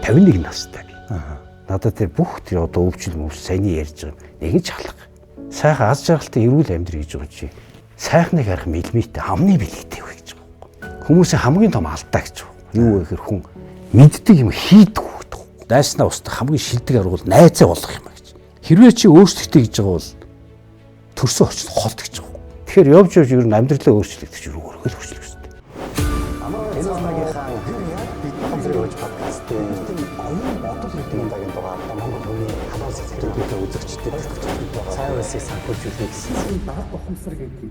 51 настай би. Надад тэр бүх тэр одоо өвчл мөвс саяны ярьж байгаа нэгэн ч халах. Сайхан аз жаргалтай эрүүл амьдрий гэж байгаа чи. Сайхныг харах мэлмиттэй амны бэлэгтэй вэ гэж байгаа. Хүмүүсийн хамгийн том алдаа гэж байна. Юу вэ гэхээр хүн мэддэг юм хийдэг гэдэг. Дайснаа устдах хамгийн шилдэг арга бол найзаа болох юм а гэж. Хэрвээ чи өөрсдөлтөй гэж байгаа бол төрсөн орчин холт гэж байгаа. Тэгэхээр явж ер нь амьдралаа өөрчлөгдөж өрөөгөө өөрчлөх хэрэгтэй. Энэ удаагийнхаа бид хамтран явж подкастын оюун бодол гэдэг удаагийн дугаар Монгол хүний халуун сэтгэлтэй үзэгчдэд сайн үсийг санхүүж үлээх гэсэн баг ухамсар гэдэг.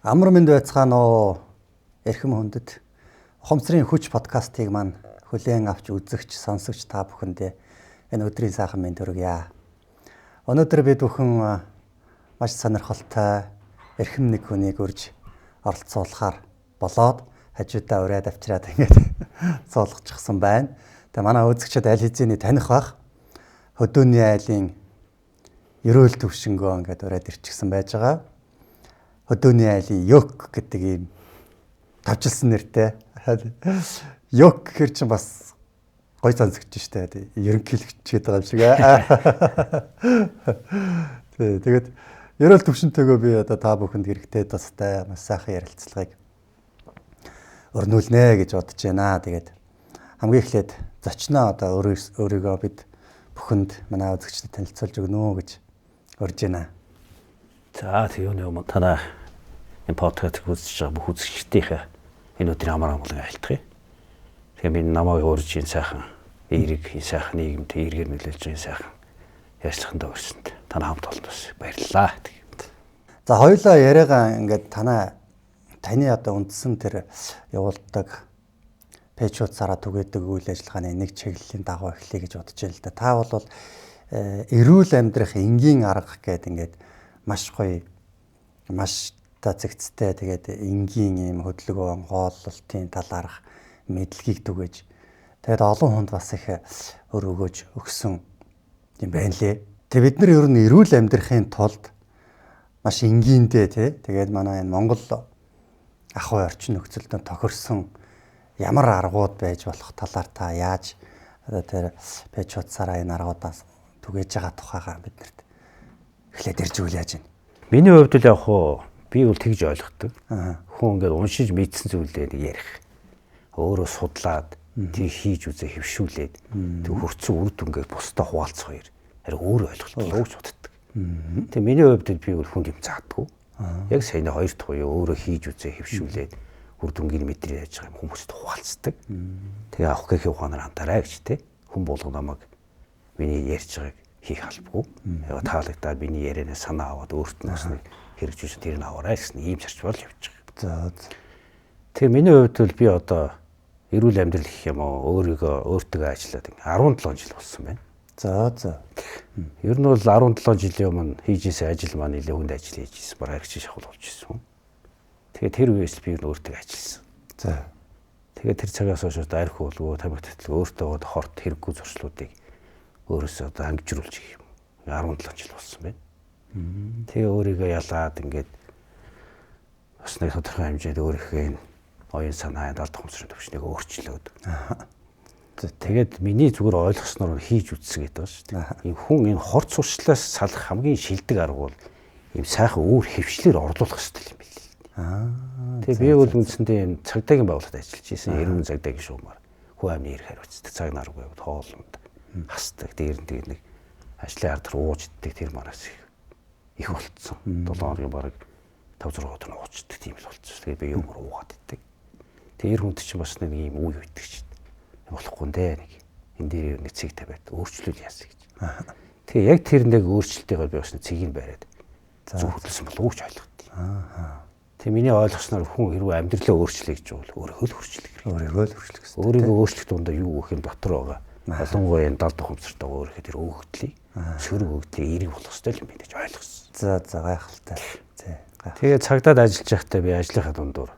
Амар мэнд байцгаана уу эрхэм хүндэт. Ухамсарын хүч подкастыг маань хүлээн авч үзэгч сонсогч та бүхэндээ энэ өдрийн сайхан мэнд хүргье. Өнөөдөр бид бүхэн маш сонирхолтой эрхэм нэг хүнийг урьж оролцуулахаар болоод хажуудаа ураад авчираад ингээд цоолгочихсан байна. Тэгээ манай үзэгчид аль хэзээний таних бах хөдөөний айлын ерөөл төвшнгөө ингээд ураад ирчихсэн байж байгаа. Хөдөөний айлын ёк гэдэг ийм тавчилсан нэртэй. Ёк гэхэр чинь бас гой сонсогч штэ. Ерөнхийлөгч гэдэг юм шиг аа. Тэгээд ерөөл төвшөнтэйгөө би одоо та бүхэнд хэрэгтэй тустай маш сайхан ярилцлагыг өрнүүлнэ гэж бодож байна. Тэгээд хамгийн эхлээд зочноо одоо өөрийгөө бид бүхэнд манай үзэгчдэд танилцуулж өгнө гэж урьж байна. За тийм юм танаа энэ подкастыг үзэж байгаа бүх үзэгчдийнхээ энэ өдрийн амар амгалан айлтгая. Тэгээ би намайг урьж ин сайхан эерэг ин сайхан нийгэмд эргээр нөлөөлж ин сайхан ярьцлаганд өрсөнд танаа хамт олноос баярлалаа. За хоёулаа яриагаа ингээд таны одоо үндсэн тэр явуулдаг пэйжуудсаараа түгээдэг үйл ажиллагааны нэг чиглэлийн дагуу эхлэе гэж бодож байна л да. Та бол эрүүл амьдрах энгийн арга гэдэг ингээд маш гоё маш зэгцтэй тэгээд энгийн ийм хөдөлгөөн хооллолтын талаарх мэдлэгийг түгээж тэгээд олон хүнд бас их өр өгөөж өгсөн юм байна лээ. Тэгээд бид нар ер нь эрүүл амьдрахын тулд маш энгийндээ тэгээд манай энэ Монгол ахуй орчин нөхцөлд тохирсон ямар аргууд байж болох талаар та яаж одоо тэр пэйжуудсаараа энэ аргуудаас түгээж байгаа тухайгаа биднэрт эхлээд ирж үйл яаж байна. Миний хувьд л яг хуу би бол тэгж ойлгодог. Хүн ингээд уншиж мэдсэн зүйлээ ярих. Өөрөө судлаад тэг хийж үзээ хөвшүүлээд тэг хөрцөн үр дүнгээр бусдаа хуваалцах хоёр. Харин өөр ойлголт лууж боддог. Тэг миний хувьд би бол хүн юм заадаггүй. Яг саяны хоёр дахь уу өөрөө хийж үзээ хөвшүүлээд үр дүнгийн мэдрээ яаж байгаа юм хүмүүст хуваалцдаг. Тэгээ авах гэхийн ухаанаар хантаарай гэж те. Хүн болгоо намайг миний ярьж байгааг хийх албагүй. Яг таалагдаад миний ярианаа санаа аваад өөрт нь бас нэг хэрэгжүүлж тэр нь аваарай гэсэн ийм зарчмаар л явж байгаа. За. Тэгээ миний хувьд бол би одоо эрүүл амьдрал гэх юм уу өөртөө ажиллаад 17 жил болсон байна. За. Ер нь бол 17 жилийн өмнө хийжсэн ажил маань нэлээд хүнд ажил хийжсэн. Бараг архич шахал болж ирсэн. Тэгээ тэр үеэс би өөртөө ажилласан. За. Тэгээ тэр цагаас хойш арх уулгүй тамхи татлаг өөртөө хорт хэрэггүй зуршлуудыг өөрөөсөө одоо ангижруулж их юм. 17 жил болсон байна. Тэгээ өөрийгөө ялаад ингээд бас нэг тодорхой хэмжээд өөрийнхөө оюун санаа далд ухамсарын төвшнийг өөрчлөөд. Тэгээд миний зүгээр ойлгосноор хийж үзсгээд байна шүү дээ. Ийм хүн энэ хорц сурчлаас салах хамгийн шилдэг арга бол ийм сайхан өөр хөвчлэр орлуулах хэрэгтэй юм билээ. Тэгээ би бол үндсэндээ энэ цагдаагийн байгууллагад ажиллаж ирсэн. Эрүүл цагдаагийн шуумаар хүн амны эрх хариуцдаг цаг наргүй хоолнд хасдаг. Дээр нь нэг ажлын ард ууж иддэг тэр манаас их болцсон. 7 хоногийн бараг 5-6 өдөр нь уучдаг тийм л болцсон. Тэгээ би юмруу уугаад иддэг. Тэр хүнд чинь бас нэг ийм үе үйдэг чинь болохгүй нэ нэг энэ дээр нэг цэг тавиад өөрчлөл яасан гэж. Тэгээ яг тэр нэг өөрчлөлтөйгээр би бас нэг цэгийг бариад зөвхөлсөн болов уу гэж ойлгохгүй. Тэгээ миний ойлгосноор хүн хэрвээ амьдралаа өөрчлөе гэж бол өөрийгөө л өөрчлөх хэрэгтэй. Өөрийгөө өөрчлөх дундаа юу гэх юм дотор байгаа. Ялангуяа энэ далд ухамсартай өөрийнхөө тэр өгөгдлийг сөрөг өгөгдлийг эерэг болох хэрэгтэй юм байна гэж ойлгосон. За гайхалтай. Тэгээ цагдаад ажиллаж байхдаа би ажлынхаа дундуур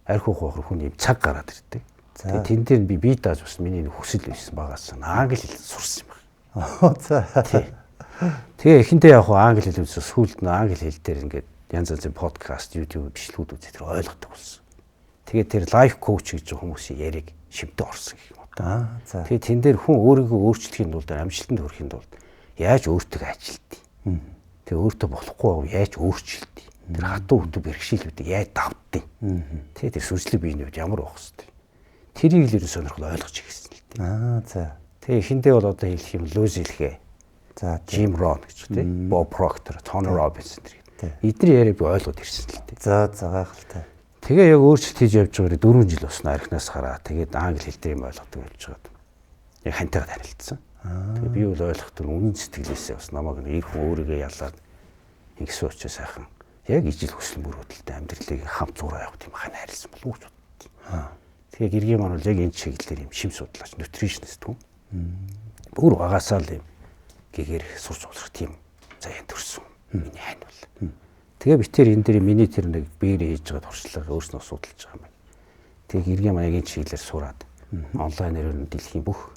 арх ухаах хүн юм цаг гараад ирдэг. Тэгээ тэн дээр би бие дааж бас миний хүсэл байсан багаас англи хэл сурсан юм байна. За. Тэгээ эхэнтэй яг англи хэл үзсэн сүүлд нь англи хэл дээр ингээд янз янзын подкаст, YouTube бичлэгүүд үзээд тэр ойлгодог болсон. Тэгээд тэр лайф коуч гэж хүмүүсийн яриг шимтэ орсон гэх юм уу. За. Тэгээд тэн дээр хүн өөрийгөө өөрчлөхийн тулд амжилтанд хүрэхийн тулд яаж өөртөө ажилтдаг. Тэгээд өөртөө болохгүй яаж өөрчлөлт. Тэр хатуу хөтө бэрхшээлүүдийг яаж давтдаг. Тэгээд тэр сүржлэг биений үед ямар байх хэвээр. Тэрийг л ерөн сонирхол ойлгож ирсэн л дээ. За. Тэгээ эхэндээ бол одоо хэлэх юм Луис хэлгээ. За. Jim Rohn гэж тийм. Bob Proctor, Tony Robbins гэх. Эдний яриаг би ойлгоод ирсэн л дээ. За гайхалтай. Тэгээ яг өөрчлөлт хийж явж байгаагаар 4 жил болсон архинаас хараа. Тэгээд англи хэл дээр юм ойлгодог болж байгаа. Яг хантайгаа танилцсан. Тэгээ би бол ойлгохдоо үнэн сэтгэлээсээ бас намайг нэр хүн өөрийгөө ялаад ингэсэн учраас сайхан яг ижил хүсэл мөрөөдөлтэй амьдралыг хамт зураа явах тийм хань хайрлсан болов уу гэж бодсон. Тэгээ гэргийн маань бол яг энэ чиглэлээр юм шим судлаач, нутриtionist хүн. Бүр багасаа л юм гэгээр сурч болох тийм заяа төрсөн. Миний хань бол. Тэгээ битэр энэ дээр миний тэр нэг биеэр хийж байгаа туршлага өөрснөө судалж байгаа юм байна. Тэгээ гэргийн маань яг энэ чиглэлээр сураад онлайнаар нь дэлхийн бүх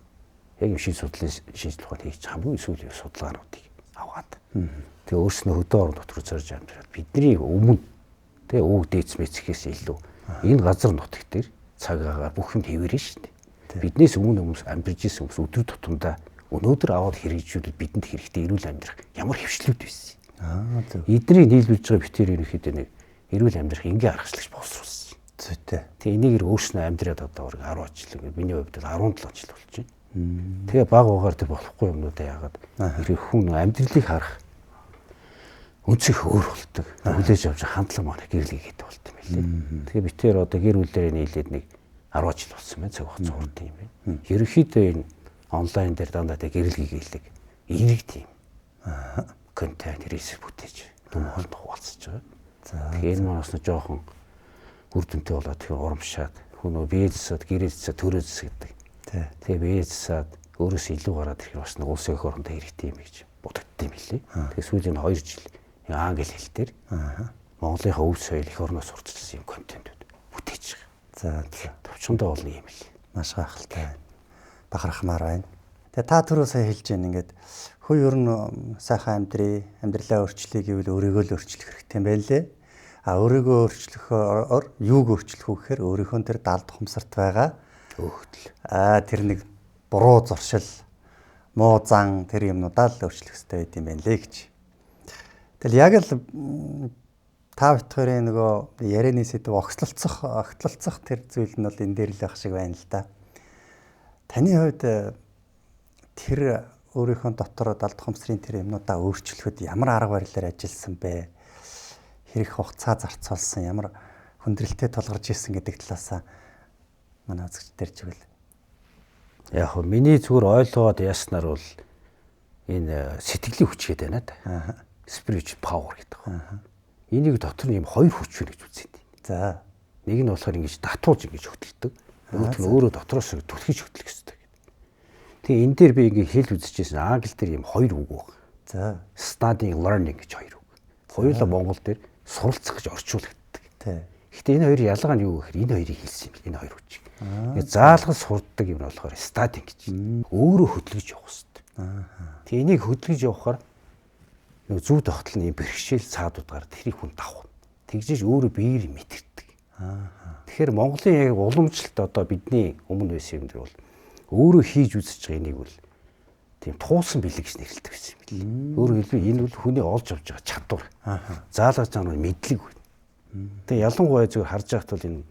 яг юм шин судлалын шинжилгээ ухаан хийж хамгийн сүүлийн судалгаануудыг аваад тэгээ өөрснөө хөдөө орон дотор зорж амьдраад бидний өмнө тэгээ өвөг дээц мэцхээс илүү энэ газар нутаг дээр цаг агаар бүх юм хэвээрэн шүү дээ. Биднээс өмнө амьдарч ирсэн хүмүүс өдөр тутамдаа өнөөдөр аваад хэрэгжүүлээд бидэнд хэрэгтэй эрүүл амьдрах ямар хөвшлүүд байсан. Эднийг нийлүүлж байгаа битэр ерөнхийдөө нэг эрүүл амьдрах энгийн аргачлалч боловсруулсан. Зүйтэй. Тэгээ энийг өөрснөө амьдраад одоо 10 жил миний хувьд 17 жил болж байна. Тэгээ баг угаар тэр болохгүй юмнуудаа яагаад хэрэг хүн амьдралыг харах өнцөг өөр болдог. Хүлээж авч хандлага маань гэрлэгээд болт юм лээ. Тэгээ битэр одоо гэр бүлээрээ нийлээд нэг 10 жил болсон байна. Цаг хугацаа урт юм байна. Ерөнхийдөө энэ онлайн дээр дандаа тэг гэрэлгийгэлэг эерэг тийм контент ресурс бүтээж юм хоолд хуваалцаж байгаа. Тэгээ энэ маань бас нэг жоохон үр дүнтэй болоод тэгээ урамшаад хүн биеэсэд гэрээсээ төрөөс гэдэг. Тэгээ биеэсэд өөрөөсөө илүү гараад ирэх бас нэг улсын эх орондоо хэрэгтэй юм гэж бодогдсон юм билээ. Тэгээ сүүлийн 2 жил англи хэл дээр Монголынхаа өв соёл эх орноос сурталчилсан юм контентууд бүтээж байгаа. За төвчөндөө болно юм л. Маш гайхалтай байна. Бахархмаар байна. Тэгээ та түрүү сая хэлж байна ингээд хөө ер нь сайхан амьдралаа өөрчлөе гэвэл өөрийгөө л өөрчлөх хэрэгтэй юм байна лээ. А өөрийгөө өөрчлөхөөр юуг өөрчлөх вэ гэхээр өөрийнхөө тэр далд хумсарт байгаа өгдөл. Тэр нэг буруу зуршил, муу зан тэр юмнуудаа л өөрчлөх хэрэгтэй байт юм байна лээ гэж. Тэгэл яг л та бүхэн нөгөө ярианы сэдв огтлолцох тэр зүйл нь бол энэ дээр л ах шиг байна л да. Таны хувьд тэр өөрийнхөө дотор далд хумсрын тэр юмнуудаа өөрчлөхөд ямар арга барилаар ажилласан бэ? Хэрэг хугацаа зарцуулсан, ямар хүндрэлтэй тулгарч ирсэн гэдэг талаас манай үзэгч дээр чивэл. Яг хөө миний зүгээр ойлгоод яаснаар бол энэ сэтгэлийн хүч гэдэг байна да. Spiritual power гэдэг байна. Энийг дотор нь юм хоёр хүч байна гэж үзээд байна. За. Нэг нь болохоор ингэж татууж ингэж хөдөлдөг. Нөгөөх нь өөрөө дотроос түлхэж хөдлөх хэрэгтэй. Тэгээ энэ дээр би ингээ хэл үзчихсэн англи дээр юм хоёр үг байна. За. Studying, learning гэж хоёр үг. Хоёулаа монгол дээр суралцах гэж орчуулдаг. Тий. Гэхдээ энэ хоёрын ялгаа нь юу гэхээр энэ хоёрыг хэлсэн юм. Энэ хоёр хүч. Тэгээ заалгал сурддаг юм нь болохоор studying гэж. Өөрөө хөдлөж явах хэрэгтэй. Тэгээ энийг хөдлөж явахаар нэг зүв тогтолны бэрхшээл цаадууд гараад тэрийг хүн давах. Тэгжиж өөрөө биеэр мэдэрдэг. Тэгэхээр Монголын яг уламжлалт одоо бидний өмнө байсан юм дэр бол өөрөө хийж үзэж байгаа энийг бол тийм туусан бэлэг гэж нэрлэдэг байсан юм билээ. Өөрөөр хэлбэл энэ бол хүний олж авч байгаа чадвар. Заалгаж байгаа нь мэдлэг байна. Тэгээ ялангуяа зүгээр харж байхад бол энэ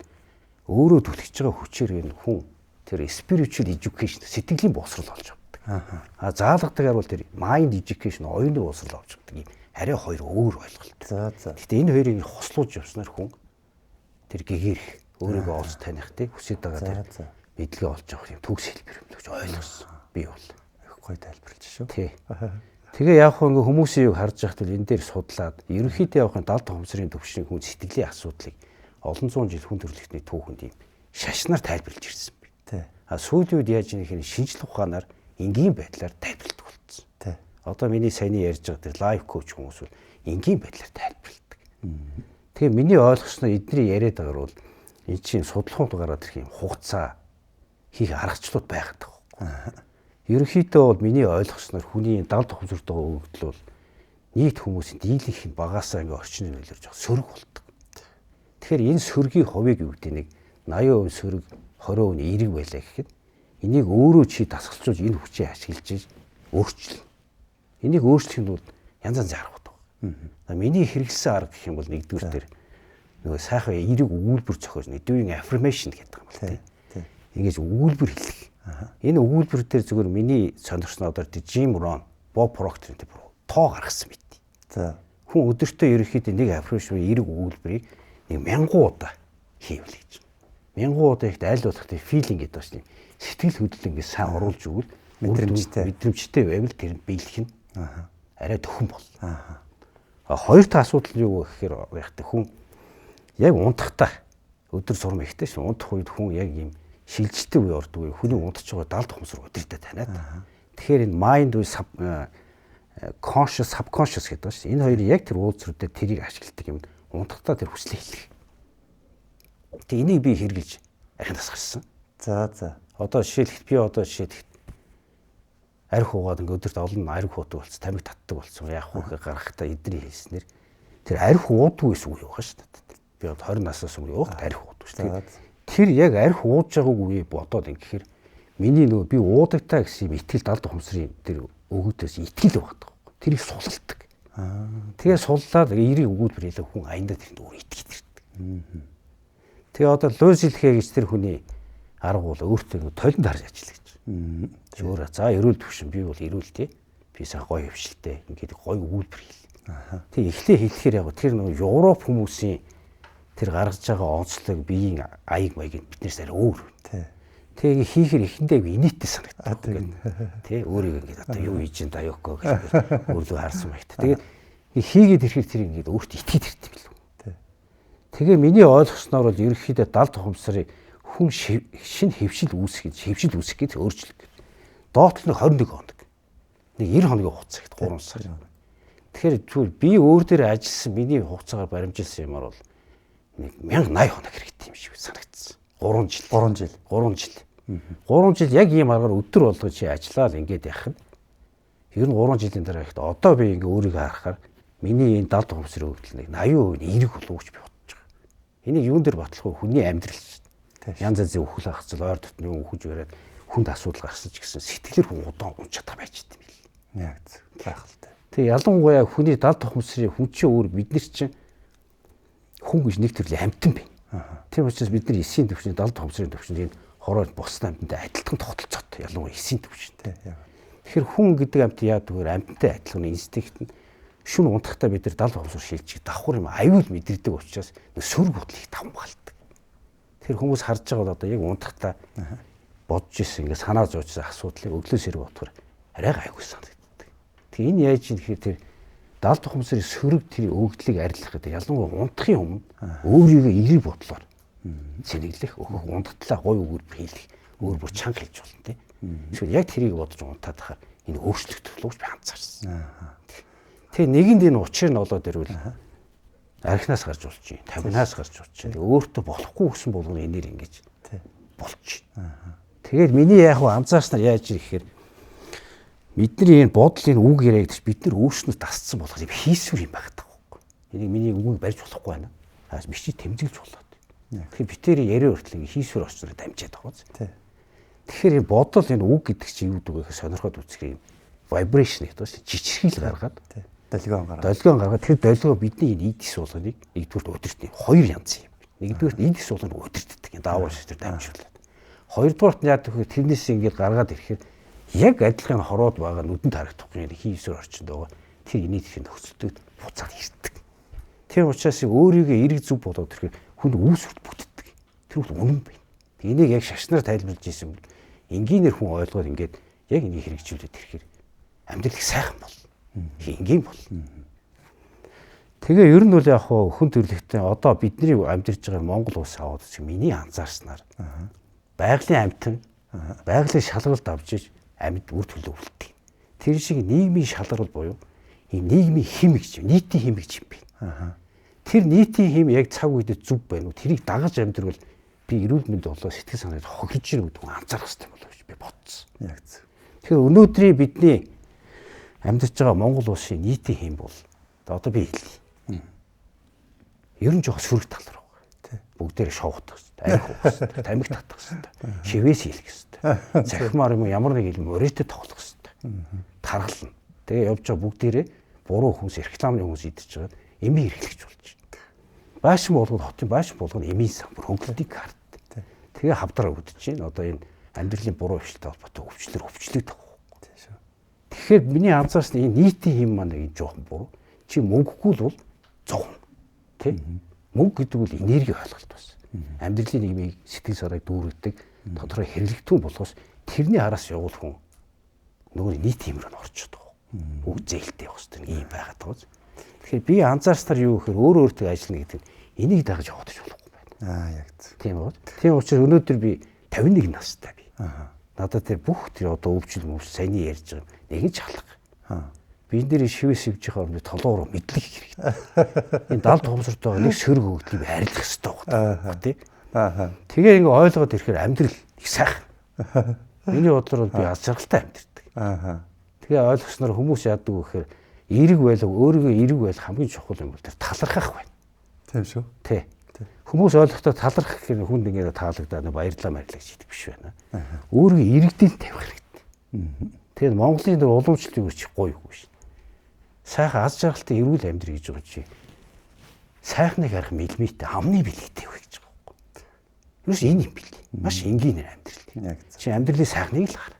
өөрөө түлхэж байгаа хүчээр энэ хүн тэр spiritual education сэтгэлийн боловсрол олж авдаг. Заалгадаг бол тэр mind education оюуны боловсрол олж авдаг юм. Арай хоёр өөр ойлголт. Гэхдээ энэ хоёрыг хослуулж явснаар хүн тэр гэгэрх өөрийгөө олж таних тий хүсэж байгаа тэр мэдлэгээ олж авах юм төгс хэлбэр юм л гэж ойлгосон. Би бол гой тайлбарлаж шүү. Тий. Тэгээ яг хөө ингээ хүмүүсийн юг харж байхад бол энэ дээр судлаад ерөнхийдөө явахын далд хумсрын төвшин хүн сэтгэлийн асуудлыг олон зуун жил хүн төрөлхтний түүхэнд юм шашнаар тайлбарлаж ирсэн би. Тий. Сүүлийн үед яаж ийм шинжлэх ухаанаар энгийн байдлаар тайлбарладаг болсон. Тий. Одоо миний саяны ярьж байгаа тэр лайф коуч хүмүүс бол энгийн байдлаар тайлбарладаг. Тэгээ миний ойлгосноор эдний яриад байгаа бол энэ чинь судлахууд гараад ирэх юм хугацаа хийх аргачлалууд байгаад байгаа. Ерөнхийдөө бол миний ойлгосноор хүний далд хумсрт байгаа өгдөл бол нийт хүмүүсийн дийлэнх нь багасаа ингээ орчныг нөлөөлж байгаа сөрөг болдог. Тэгэхээр энэ сөргийн хувийг юу гэдэг нэг 80% сөрөг, 20% нь эерэг байлаа гэхэд энийг өөрөө чи дасгалжуулж энэ хүчийг ашиглаж өөрчлөн. Энийг өөрчлөх нь бол янз янзын арга байна. Миний хэрэгэлсэн арга гэх юм бол нэгдүгээр дээр нөгөө сайхан эерэг өгүүлбэр зохиож doing affirmation гэдэг юм байна. Ингэж өгүүлбэр хэлэх. Энэ өгүүлбэр дээр зөвхөн миний сонирхсноо одоо Jim Rohn, Bob Proctor гэдэг тоо гаргасан мэт. За хүн өдөртөө ерөнхийдөө нэг affirmation эерэг өгүүлбэрийг нэг 1000 удаа хийвэл гэж. 1000 удаа ихтэй аль болох тийм feeling гэдэг байна. Сэтгэл хөдлөл ингэ сайн оруулж өгвөл мэдрэмжтэй байвал тэрэнд биелэх нь арай төхөн бол. Хоёр дахь асуудал нь юу гэхээр яг хүн яг унтахтаа өдөр сурам ихтэй шин унтах үед хүн яг ийм шилжилттэй үе ордог. Хүний унтж байгаа далд ухамсар өдөртөө таниад. Тэгэхээр энэ mind with conscious subconscious гэдэг байна шүү. Энэ хоёрын яг тэр уулзруудад тэрийг ашигладаг юм. Унтахтаа тэр хүслээ хэлэх. Тэгээ энийг би хэрэгжилж архин тасгарсан. За. Одоо жишээлбэл би жишээлбэл арх уугаад ингээ өдөрт олон арх уудаг болсон, тамиг татдаг болсон. Яг хүүхээ гаргахтаа эдний хэлснээр тэр арх уудгүй гэсэн үг байгаа шүү дээ. Би 20 наснаас өмнө уугт арх уудаг шүү дээ. Тэр яг арх ууж байгааг үе бодоод ингэхээр миний нөгөө би уудагтаа гэсэн итгэл далд ухамсарын тэр өгөөдөөс итгэл байгаа. Тэрийг сулалдаг. Тэгээ суллаад эерэг өгүүлбэр хэлээ хүн аяндаа тэрэнд өөр итгэж ирдэг. Тэгээ одоо луйсилхэ гэж тэр хүний арга бол өөртөө толинд харж ажиллаж. Зүгээр за эрүүл төвшин би бол эрүүл тий. Би сайн гоё хөвшилтэй. Ингээд гоё өгүүлбэр хэл. Тэг эхлээ хэлэхээр яг тэр нөгөө Европ хүмүүсийн тэр гаргаж байгаа онцлог биеийн аяг маяг биднээс арай өөр. Тэгээ хийхэр эхэндээ инээдтэй санагддаг. Тий өөрийг ингээд одоо юу хийж ин даяоко гэж өөрлөө харсан байт. Тэгээд хийгээд ирэхээр тэр ингээд өөртөө итгэж ирдэг юм лүү. Тэгээ миний ойлгосноор бол ерөнхийдөө далд ухамсарын хүн шин хөвшил үүсгэж өөрчлөлт. Доот нь 21 хоног. Нэг 90 хоногийн хугацаа гэхэд 3 сар. Тэгэхээр зүгээр би өөр дээр ажилласан миний хугацаагаар баримжилсан юмар бол нэг 1080 хоног хэрэгтэй юм шиг санагдсан. 3 жил. 3 жил яг ийм аргаар өдөр болгож чи ажиллаад ингээд явах нь. Ер нь 3 жилийн дараа ихтэй одоо би ингээ өөрийгөө харахаар миний энэ далд ухамсарын хөгжил нэг 80% эерэг болов гэж би бодож байгаа. Энийг юун дээр батлах вэ? Хүний амьдрал шүү дээ. Янз янзын үхэл хагцал ойр дотны үхэж бариад хүнд асуудал гарсан ч гэсэн сэтгэлээр хүн удаан унчаад байж идэм бил. Яг гайхалтай. Тэгээ ялангуяа хүний далд ухамсарын хүн чинь өөр бид нар чинь хүн гэж нэг төрлийн амьтан байна. Тийм учраас бид нар эсийн төвшин далд ухамсарын төвшин энэ хороор бус амьтантай адилхан тогтолцоотой ялангуяа эсийн төвшинтэй. Тэгэхээр хүн гэдэг амьт яадаг вэ? Амьтантай адилхан инстинкт нь шүн унтахтаа бид нар далд ухамсар шилжих давхар юм аюул мэдэрдэг учраас сөрөг бодлыг давмгаалдаг. Тэр хүмүүс харж байгаа бол одоо яг унтахтаа бодож ирсэн ингээ санаа зовжсан асуудлыг өглөө сэрэг бодохоор арай гайгүй санагддаг. Тэгээ энэ яаж юм гэхээр тэр далд ухамсарын сөрөг тэр өгдлийг арилгах гэдэг ялангуяа унтахын өмнө өөрийгөө эерэг бодлоор цэнэглэх, унтахтлаа гой өгүүлбэр хийх, өөр бүр чанга хэлж болно тийм. Эсвэл яг тэрийг бодож унтаад хахаар энэ өөрчлөгдөх болов уу би анзаарсан. Тэгээ нэгэнд энэ учир нь болоод ирвэл архинаас гарч болж чинь, таминаас гарч болж чинь. Өөртөө болохгүй гэсэн болгоно энээр ингэж болж байна. Тэгээд миний яг анзаарснаар яаж ирэхээр бидний энэ бодлын үг яриад бид нар өөрснөө дасцсан болгох юм хийсвэр юм байдаг байхгүй. Энийг миний үгийг барьж болохгүй байна. Хаас бичиж тэмдэглэж болоод. Тэгэхээр битээр яриа хүртэл ингэ хийсвэр орчноор дамжаад байгаа. Тэгэхээр энэ бодол энэ үг гэдэг чинь юу гэдэг вэ гэхээр сонирхоод үзэх юм. Vibration гэдэг чинь жижигхийл гаргаад долгион гаргаад тэр долгио бидний энэ идис болгоныг нэгдүгээр өдөртний хоёр янз юм. Нэгдүгээр идис болгоныг өдөртдөг юм даавар шигтэр дамжуулаад. Хоёрдугаарт нь яадаг вэ тэрнээс ингэж гаргаад ирэхээр яг адилхан хороод байгаа нүдэнд харагдахгүй юм хийсвэр орчинд байгаа. Тэр инээдхийн нөхцөлдөд буцаад ирдэг. Тэр учраас өөрийгөө эрэг зүв болоод ирэхээр хүн үүсвэрт бүтдэг. Тэр бол үнэн байна. Энийг яг шашнаар тайлбарлаж ийсэн бол энгийнээр хүн ойлгоод ингээд яг энийг хэрэгжүүлээд ирэхээр амьдрал их сайхан бол. Энгийн бол. Тэгээ ер нь бол яг хүн төрлөختөө одоо бидний амьдарч байгаа Монгол улс аваад үзэх миний анзаарснаар байгалийн амьтан байгалийн шалгалт авч амьд үр төлөвлөлт. Тэр шиг нийгмийн шалгал буюу энэ нийгмийн химиг гэж нийтийн химиг гэж юм байна. Тэр нийтийн хим яг цаг үедээ зүв байна уу? Тэрийг дагаж амьдрал би эрүүл мэнд болоо сэтгэл санаад хохирж ирэх гэдэг нь анзаарах хэрэгтэй болов гэж би бодсон. Яг зөв. Тэгэхээр өнөөдрийн бидний амьдарч байгаа Монгол улсын нийтийн хим бол одоо би хэлье. Ер нь жоох сөрөг тал руу. Бүгдээр шовдох хэрэгтэй. Арх уух хэрэгтэй. Тамхи татах хэрэгтэй. Шивээс хийх хэрэгтэй. Захимаар юм ямар нэг юм өрөөтэй тоглох хэрэгтэй. Тархална. Тэгээ явж байгаа бүгдээрээ буруу хүмүүс, рекламын хүмүүс идэж байгаа эмээ хэрэглэж болж байна. Баашин болгоод хотын баашин болгоод эмийн сан бүр хөнгөлтийг хард. Тэгээ хавдраа өгдөж байна. Одоо энэ амьдралын буруу хвшилтэй холбоотой өвчлөгдөх. Тэгэхээр миний анзаарсан энэ нийтийн хэм маань нэг жоохон буруу. Чи мөнгөгүй л бол зовно. Тэ? Мөнгө гэдэг бол энерги ойлголт бас. Амьдралын нийгмийг сэтгэл санааг дүүргэдэг, тодорхой хэрэглэгдэн болохоос тэрний араас явуул хүн нөгөө нийтийн хэм рүү орчод байгаа. Үг зээлтэй байх хэрэгтэй ийм байгаад байгаа. Тэгэхээр би анзаарснаар юу гэхээр өөрөө өөртөө ажиллана гэдэг нь энийг дагаж явах гэж болохгүй байна. Яг зөв. Тийм үү? Тийм учраас өнөөдөр би 51 настай би. Надад тэр бүх тэр одоо өвчл саяны ярьж байгаа нэг нь чалга. Би энэ дээр шивээс ивж байгаа юм толгоор мэдлэг хэрэгтэй. Энэ далд хумсарт байгаа нэг сөрөг өгдлийг арилгах хэрэгтэй байна. Тэ? Тэгээ ингээ ойлгоод ирэхээр амьдрал их сайхан. Миний бодлоор би аз жаргалтай амьдэрдэг. Тэгээ ойлгосноор хүмүүс яадаг вэ гэхээр эерэг байлаа өөрийгөө эерэг байх хамгийн чухал юм бол тэр талархах байна. Тийм шүү. Тэ. Хүмүүс ойлгохдоо талархах гэхээр хүнд ингээд таалагдаад баярлалаа гэж хэлдэг биш байна. Өөрийгөө иргэдэл тавих хэрэгтэй. Тэгэхээр Монголын дөр уламжлалт юу ч гоё юу шин. Сайхан аз жаргалтай эрүүл амьдрий гэж байгаа чи. Сайхныг харах мэлмиттэй амны бэлэгтэй вэ гэж байгаа байхгүй. Юус энэ юм бэл. Маш энгийн амьдрал. Чи амьдралын сайхныг л хар.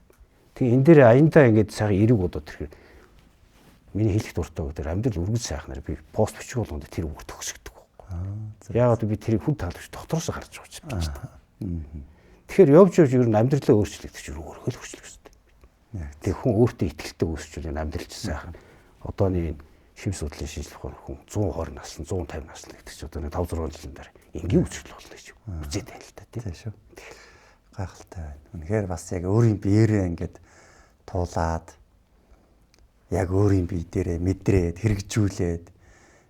Тэгээ энэ дээр аяндаа ингээд сайхан эрэг бодоод тэрхээр миний хэлэх дуртай гэдэг амьдрал үргэлж сайхнаар би пост бичих болгонд тэр үг төгсгдөг. Яагаад би тэрийг хүн таалж дотроос харж байгаа ч юм. Тэгэхээр явж ер нь амьдралаа өөрчлөгдөж өөрөөр л өөрчлөх хэрэгтэй. Тэг хүн өөртөө итгэлтэй өсчүүл энэ амьдрал чинь сайхан. Одооны шив судлалын шинжилгээ хүн 120 насны 150 насны гэдэг чинь одоо 5 6 жилийн дараа энгийн өсгөл болно гэж үзээд байна л да тийм шүү. Гайхалтай байна. Үнэхээр бас яг өөрийн биеэрээ ингээд туулаад яг өөрийн бие дээрээ мэдрээд хэрэгжүүлээд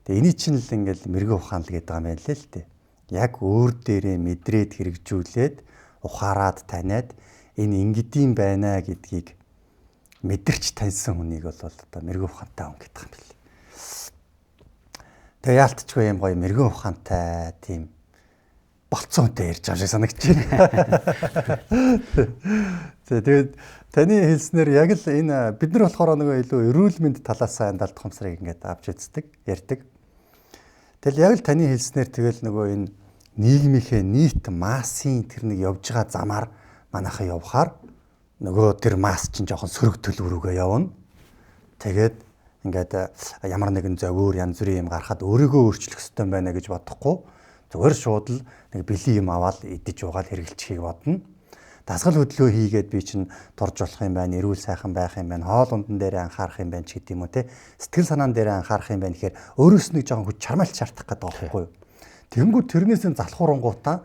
тэгээ эний чинь л ингээд мэрэгэн ухаан л гэдэг юм байна лээ л дээ. Яг өөр дээрээ мэдрээд хэрэгжүүлээд ухаарад таниад энэ ингэдэм байна гэдгийг мэдэрч таньсан хүнийг бол одоо мэрэгэн ухаантай хүн гэдэг юм билээ. Тэгээ яалтчгүй юм гоё мэрэгэн ухаантай тийм болцоонтой ярьж байгаа шиг санагдаж байна. Тэгээд таны хэлснээр яг л энэ бид нар болохоор нөгөө илүү эрүүл мэнд талаасаа далд хумсрыг ингээд авч үздэг, ярьдаг. Тэгэл яг л таны хэлснээр тэгэл нөгөө энэ нийгмийнхээ нийт массын тэр нэг явж байгаа замаар манайхаа явхаар нөгөө тэр масс чинь жоохон сөрөг төлөв рүүгээ явна. Тэгээд ингээд ямар нэгэн зөвөр янз бүрийн юм гарахад өөрийгөө өөрчлөх хэрэгтэй байна гэж бодохгүй зүгээр шууд л нэг бэлэн юм аваад идэж уугаад хэрэглэчихийг бодно. Дасгал хөдөлгөөн хийгээд би чинь турж болох юм байна, эрүүл сайхан байх юм байна, хоол ундан дээр анхаарах юм байна ч гэдэм үү те. Сэтгэл санаан дээр анхаарах юм байна гэхээр өөрөөс нэг жоохон хүч чармайлт шаардах гэдэг байхгүй юу. Тэнгүүд тэрнээс нь залхуурангуудаа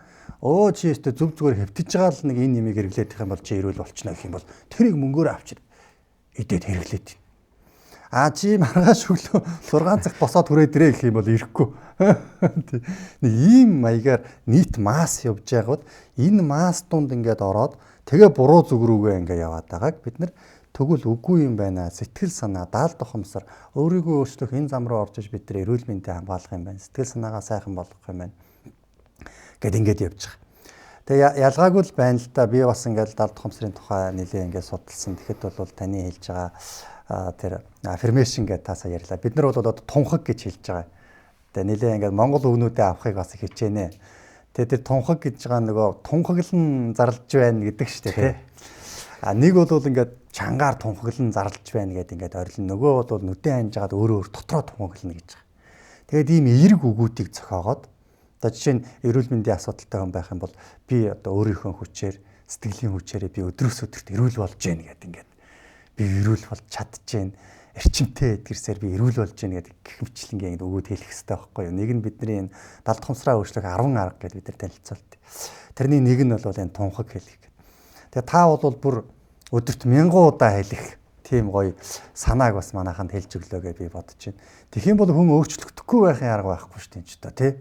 чи өөртөө зүг зүгээр хэвтэж байгаа л нэг энэ нэмийг хэрэглээд их юм бол чи эрүүл болчихно гэх юм бол тэрийг мөнгөөр авчир идээд хэрэглээд байна. Чи маргааш өглөө 6 цагт босоод хүрээд ирээ гэх юм бол ирэхгүй. Нэг ийм маягаар нийт масс явж байгаад энэ масс дунд ингээд ороод тэгээ буруу зүг рүүгээ ингээд яваад байгааг бид нар тэгвэл үгүй юм байна. Сэтгэл санаа, даалд ухамсар, өөрийгөө өөрчлөх энэ зам руу орж иж бид нар эрүүл мэндийг хамгаалах юм байна. Сэтгэл санаагаа сайхан болгох юм байна. Гэт ингээд явж байгаа. Тэгээ ялгаагүй л байна л да. Би бас ингээд даалд ухамсарын тухай нэлээ ингээд судалсан. Тэгэхэд бол таны хэлж байгаа тэр affirmation гэдэг таасаа ярьлаа. Бид нар бол одоо тунхаг гэж хэлж байгаа. Тэгээ нэлээ ингээд монгол үгнүүдээ авахыг бас хичээнэ. Тэгээ тэр тунхаг гэж байгаа нөгөө тунхаглан зарлж байна гэдэг шүү дээ тий. Нэг бол ингээд чангаар тунхаглан зарлж байна гэдэг ингээд орилно. Нөгөө бол нүдэн ханж жагаад өөрөө дотроо тунхаглана гэж байгаа. Тэгээд ийм эерэг үгүүдийг зохиогоод одоо жишээ нь эрүүл мэндийн асуудалтай хүн байх юм бол би одоо өөрийнхөө хүчээр, сэтгэлийн хүчээрээ би өдрөөс өдөрт эрүүл болж гэнэ гэдэг ингээд би эрүүл болж чадчихээн, эрчимтэй эдгэрсээр би эрүүл болж гэнэ гэдэг гэх мэтлэнгээ ингээд өгөөд хэлэх хэрэгтэй байхгүй юу. Нэг нь бидний энэ далд хумсраа өөрчлөх 10 арга гэдээ бид нар танилцуулт. Тэрний нэг нь бол энэ тунхаг хэлэх. Тэгээ та бол бүр өдөрт 1000 удаа хэлэх тийм гоё санааг бас манайханд хэлж өглөө гэж би бодож байна. Тэгэх юм бол хүн өөрчлөгдөхгүй байхын арга байхгүй шүү дээ ч одоо тий.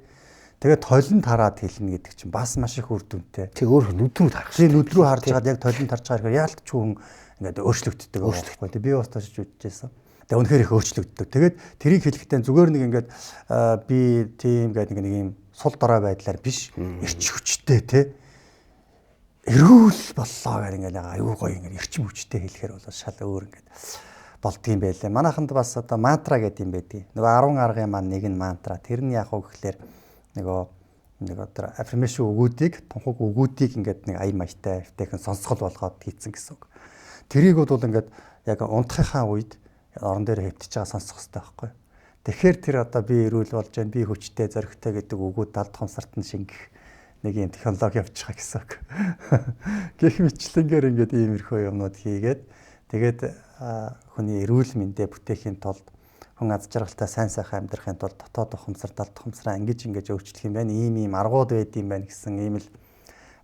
Тэгээд толинд хараад хэлнэ гэдэг чинь бас маш их үр дүнтэй. Тэг өөр нүд рүү харах. Тий нүд рүү харж байгаа яг толинд харж байгаа яалтч хүн ингээд өөрчлөгддөг байхгүй. Тэг би бас таашиж үзчихсэн. Тэг үнэхээр их өөрчлөгддөг. Тэгээд тэрийг хэлэхдээ зүгээр нэг ингээд би тийм гэдэг нэг юм сул дорой байдлаар биш эрч хүчтэй те эрүүл боллоо гэх ингээд аюу гоё ингээд эрчим хүчтэй хэлэхээр бол шал өөр ингээд болдгийм байлээ. Манайханд бас одоо мантра гэдэг юм байдгийг. Нөгөө 10 аргын маань нэг нь мантра. Тэр нь яг уу гэхлээр нэг одоо аффирмашн өгүүдийг, тунхаг өгүүдийг ингээд нэг ая маягтай эвтэйхэн сонсгол болгоод хийцэн гэсэн үг. Тэрийг бол ингээд яг унтахынхаа үед орон дээр хэвтэж байгаа сонсох хэрэгтэй байхгүй. Тэгэхээр тэр одоо би эрүүл болж байна, би хүчтэй, зоригтой гэдэг өгүүд далд хомсарт нь шингэх нэг юм технологи явж байгаа гэсэн үг. Гэх мэтлэнгээр ингээд иймэрхүү юмнууд хийгээд тэгээд хүний эрүүл мэндэ бүтээхийн тулд хүн аз жаргалтай сайн сайхан амьдрахын тулд дотоод ухамсар, далд ухамсараа ингэж өөрчлөх юм байна. Ийм аргууд байд юм байна гэсэн ийм л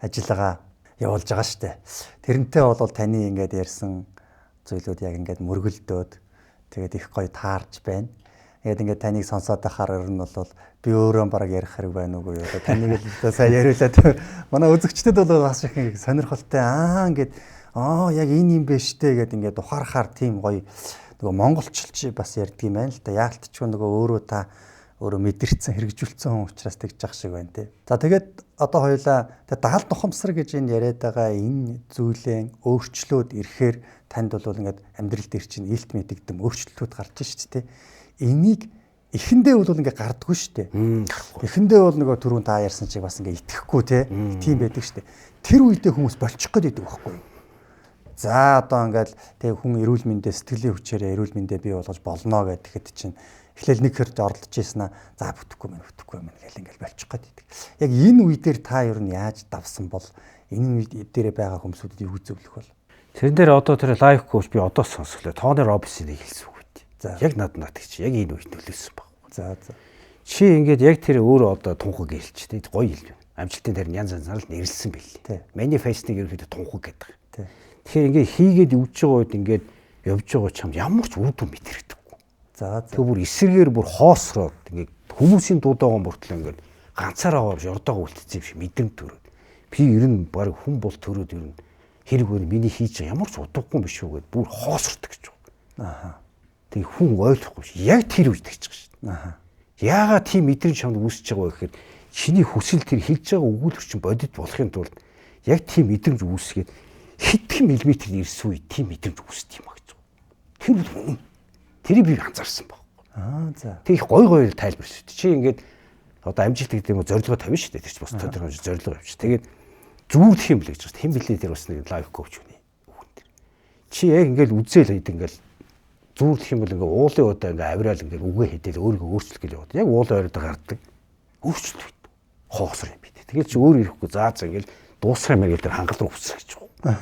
ажиллагаа явуулж байгаа штэ. Тэрнтэй бол таны ингээд ярьсан зүйлүүд яг ингээд мөргөлдөөд тэгээд их гоё таарч байна. Тэгээд ингээд таныг сонсоод байхаар ер нь бол би өөрөө бараг ярих хэрэг байна уугүй юу. Таныг л сайн яриулаад манай үзэгчдэд бол бас их сонирхолтой ингээд яг энэ юм биш үү гэдэг ингээд ухаарахаар тийм гоё нөгөө монголчилж бас ярьдаг юм байна л да. Яалтчгүй нөгөө өөрөө мэдэрсэн хэрэгжүүлсэн хүн учраас тэгж ах шиг байна те. За тэгээд одоо хоёлаа даалд ухамсар гэж энэ яриад байгаа энэ зүйлэн өөрчлөөд ирэхээр танд бол ингээд амьдрал дээр чинь илт мэдэгдэм өөрчлөлтүүд гарч шít те. Энийг эхэндээ бол ингээд гардггүй шүү дээ. Эхэндээ бол нөгөө түрүүн та ярьсан чиг бас ингээд итгэхгүй те. Тийм байдаг шүү дээ. Тэр үедээ хүмүүс болчих гээд байдаг байхгүй юу? За одоо ингээд тэг хүн эрүүл мэндэ сэтгэлийн хүчээрээ эрүүл мэндэ бий болгож болно гэхэд чинь эхлээл нэг хэрэг оролдож ийснаа за бүтэхгүй мэн гэл ингээд болчих гээд байдаг. Яг энэ үе дээр та ер нь яаж давсан бол энэ үе дээр байгаа хүмүүсүүдэд юу зөвлөх бол? Тэрэн дээр одоо тэр лайф коуч би одоо сонсголоо. Тооны Робинсыг хэлсэн үг үү. За яг над чи яг энэ үед нөлөөсөн баг. За. Чи ингээд яг тэр өөрөө одоо тунхаг хэлж тэ гоё хэл. Амжилтын дээр янз янзаар л нэрлсэн билээ. Манифестиг ерөөхдөө тунхаг гэдэг. Тэгэхээр ингээд хийгээд явж байгаа үед ингээд явж байгаа чам ямар ч үр дүн мэдэрдэггүй. За. Тэг бүр эсрэгээр бүр хоосроод ингээд хүмүүсийн дуудагаан бүртэл ингээд ганцаараа орж ордоогоо үлдсэн юм шиг мэдрэмт төрөөд. Би ер нь баг хүн бол төрөөд ер нь хэрэг өөр миний хийж байгаа ямар ч удахгүй биш үү гэд бүр хоосрдог гэж байна. Тэг хүн ойлгохгүй ш. Яг тэр үед гэж байгаа ш. Яагаад тийм мэдрэмж чамд үүсэж байгаа вэ гэхээр чиний хүсэл тэр хэлж байгаа өгүүлбэр чинь бодит болохын тулд яг тийм мэдрэмж үүсгээд хэдхэн миллиметр ирсэн үе тийм мэдрэмж үүсдэг юм а гэж. Тэр бол үнэн. Тэрийг би анзаарсан баг. За. Тэг их гой тайлбарч шүү дээ. Чи ингээд одоо амжилт гэдэг юм зорилгоо тавина шүү дээ. Тэр чинь бас тодорхой зорилго явж. Тэгээд зүүрлэх юм л гэж байна. Хэн блэ тэр бас нэг лайф коуч үний үгэн тэр. Чи яг ингээд үзэл хэд ингээд зүүрлэх юм бол ингээд уулын удаа ингээд авираал ингээд үгээ хэдэл өөрийгөө өөрчлөх гэж яваад. Яг уулын ойроо гардаг. Өөрчлөлт бит. Хоосор юм бит. Тэгэл чи өөр ирэхгүй заа ингээд дуусах юм аа гэдэг хангал руу үсрэх гэж байна.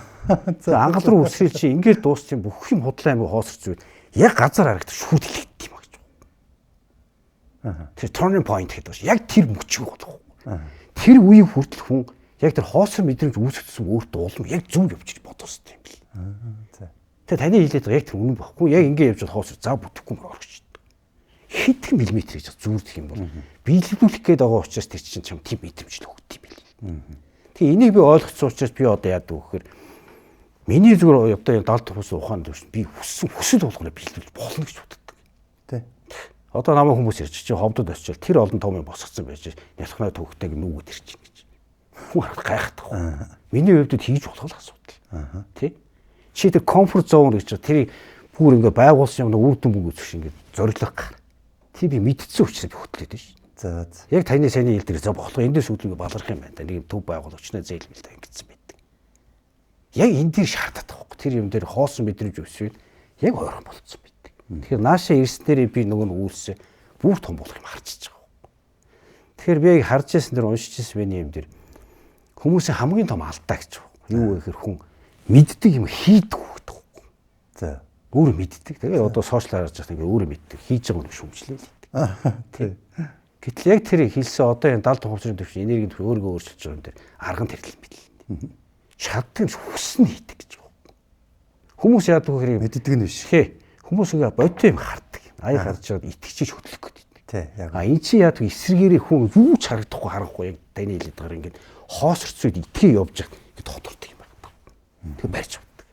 За хангал руу үсрэл чи ингээд дуусчих бүх юм худлаа юм хоосорч зүйл. Яг газар харагдах шүүд хэлэхт юм а гэж. Тэр turning point гэдэг байна. Яг тэр мөчиг болох. Тэр үеийг хүртэл хүн яг тэр хоосор мэдрэмж үүсгэсэн өөртөө улам яг зөв явж бодсон юм бэл. Тэгээ таны хэлээд байгаа яг тэр үнэн баггүй. Яг ингэ явж хоосор заа бүтэхгүй мөр орчихдог. Хэдхэн миллиметр гэж зүүрлэх юм бол биелүүлэх гээд байгаа учраас тэр чинь чам тийм мэдрэмж л өгд юм бэл. Тэгээ энийг би ойлгоцсон учраас би одоо яадаг вэ гэхээр миний зүгээр одоо далд хус ухаанд биш би хүсэл болгоно биелүүлж болно гэж боддог. Тэ. Одоо намайг хүмүүс ярьж чи ховдод очил тэр олон том юм босгоцсон байж ялхнаа төвхтэйг нүгүүд ирчих гэж. Хүн гайхдаг. Миний хувьд хийж болох л асуудал. Тэ? Чи тэр комфорт зон гэж тэрийг бүр ингээ байгуулсан юм үр дүн мөнгө үзэх шиг ингээ зориглох гар. Тий би мэдсэн учраас би хөтлөөд байна шүү. За. Яг таны сайн хэл дээр за болох эндээс үүднээ баларх юм байна. Нэг төв байгуулагчнаа зээлмэлтэй ингэсэн байдаг. Яг энэ дээр шаардаад байгаа хөөх. Тэр юм дээр хоосон мэдрэмж өсвөл яг ойрхон болцсон байдаг. Тэгэхээр наашаа ирснээр би нөгөө нь үүсээ бүр том болох юм харчихж байгаа. Тэгэхээр би яг харж ирсэн дээр уншиж ирсэн миний юм дээр хүмүүсийн хамгийн том алдаа гэж байна. Юу вэ гэхээр хүн мэддэг юм хийдэг гэдэг. За. Өөрөө мэддэг. Тэгээд одоо сошиал харж байгаа ингээ өөрөө мэддэг. Хийж байгаа юм шүмжлээ л. Тий. Гэтэл яг тэрийг хэлсэн одоо энэ далд ухамсарын төвч энергийн төвч өөрийгөө өөрчилж байгаа юм дээр арган тэрхэл мэдл. Шатдаг хүснэ хийдэг гэж байна. Хүмүүс яадаг вэ хэрэг мэддэг нь биш. Хүмүүс ингээ бодтой юм хардаг. Аяа харж чад итгэжиж хөтлөх гэдэг. Тий. Яг. Энд чи яадаг эсрэгээрээ хүн юу ч харагдахгүй харахгүй яг таны хэлээд байгаа ингээ хоосорцоод итгээ явж байгаа тодорхой юм байна. Тэгээ барьж авдаг.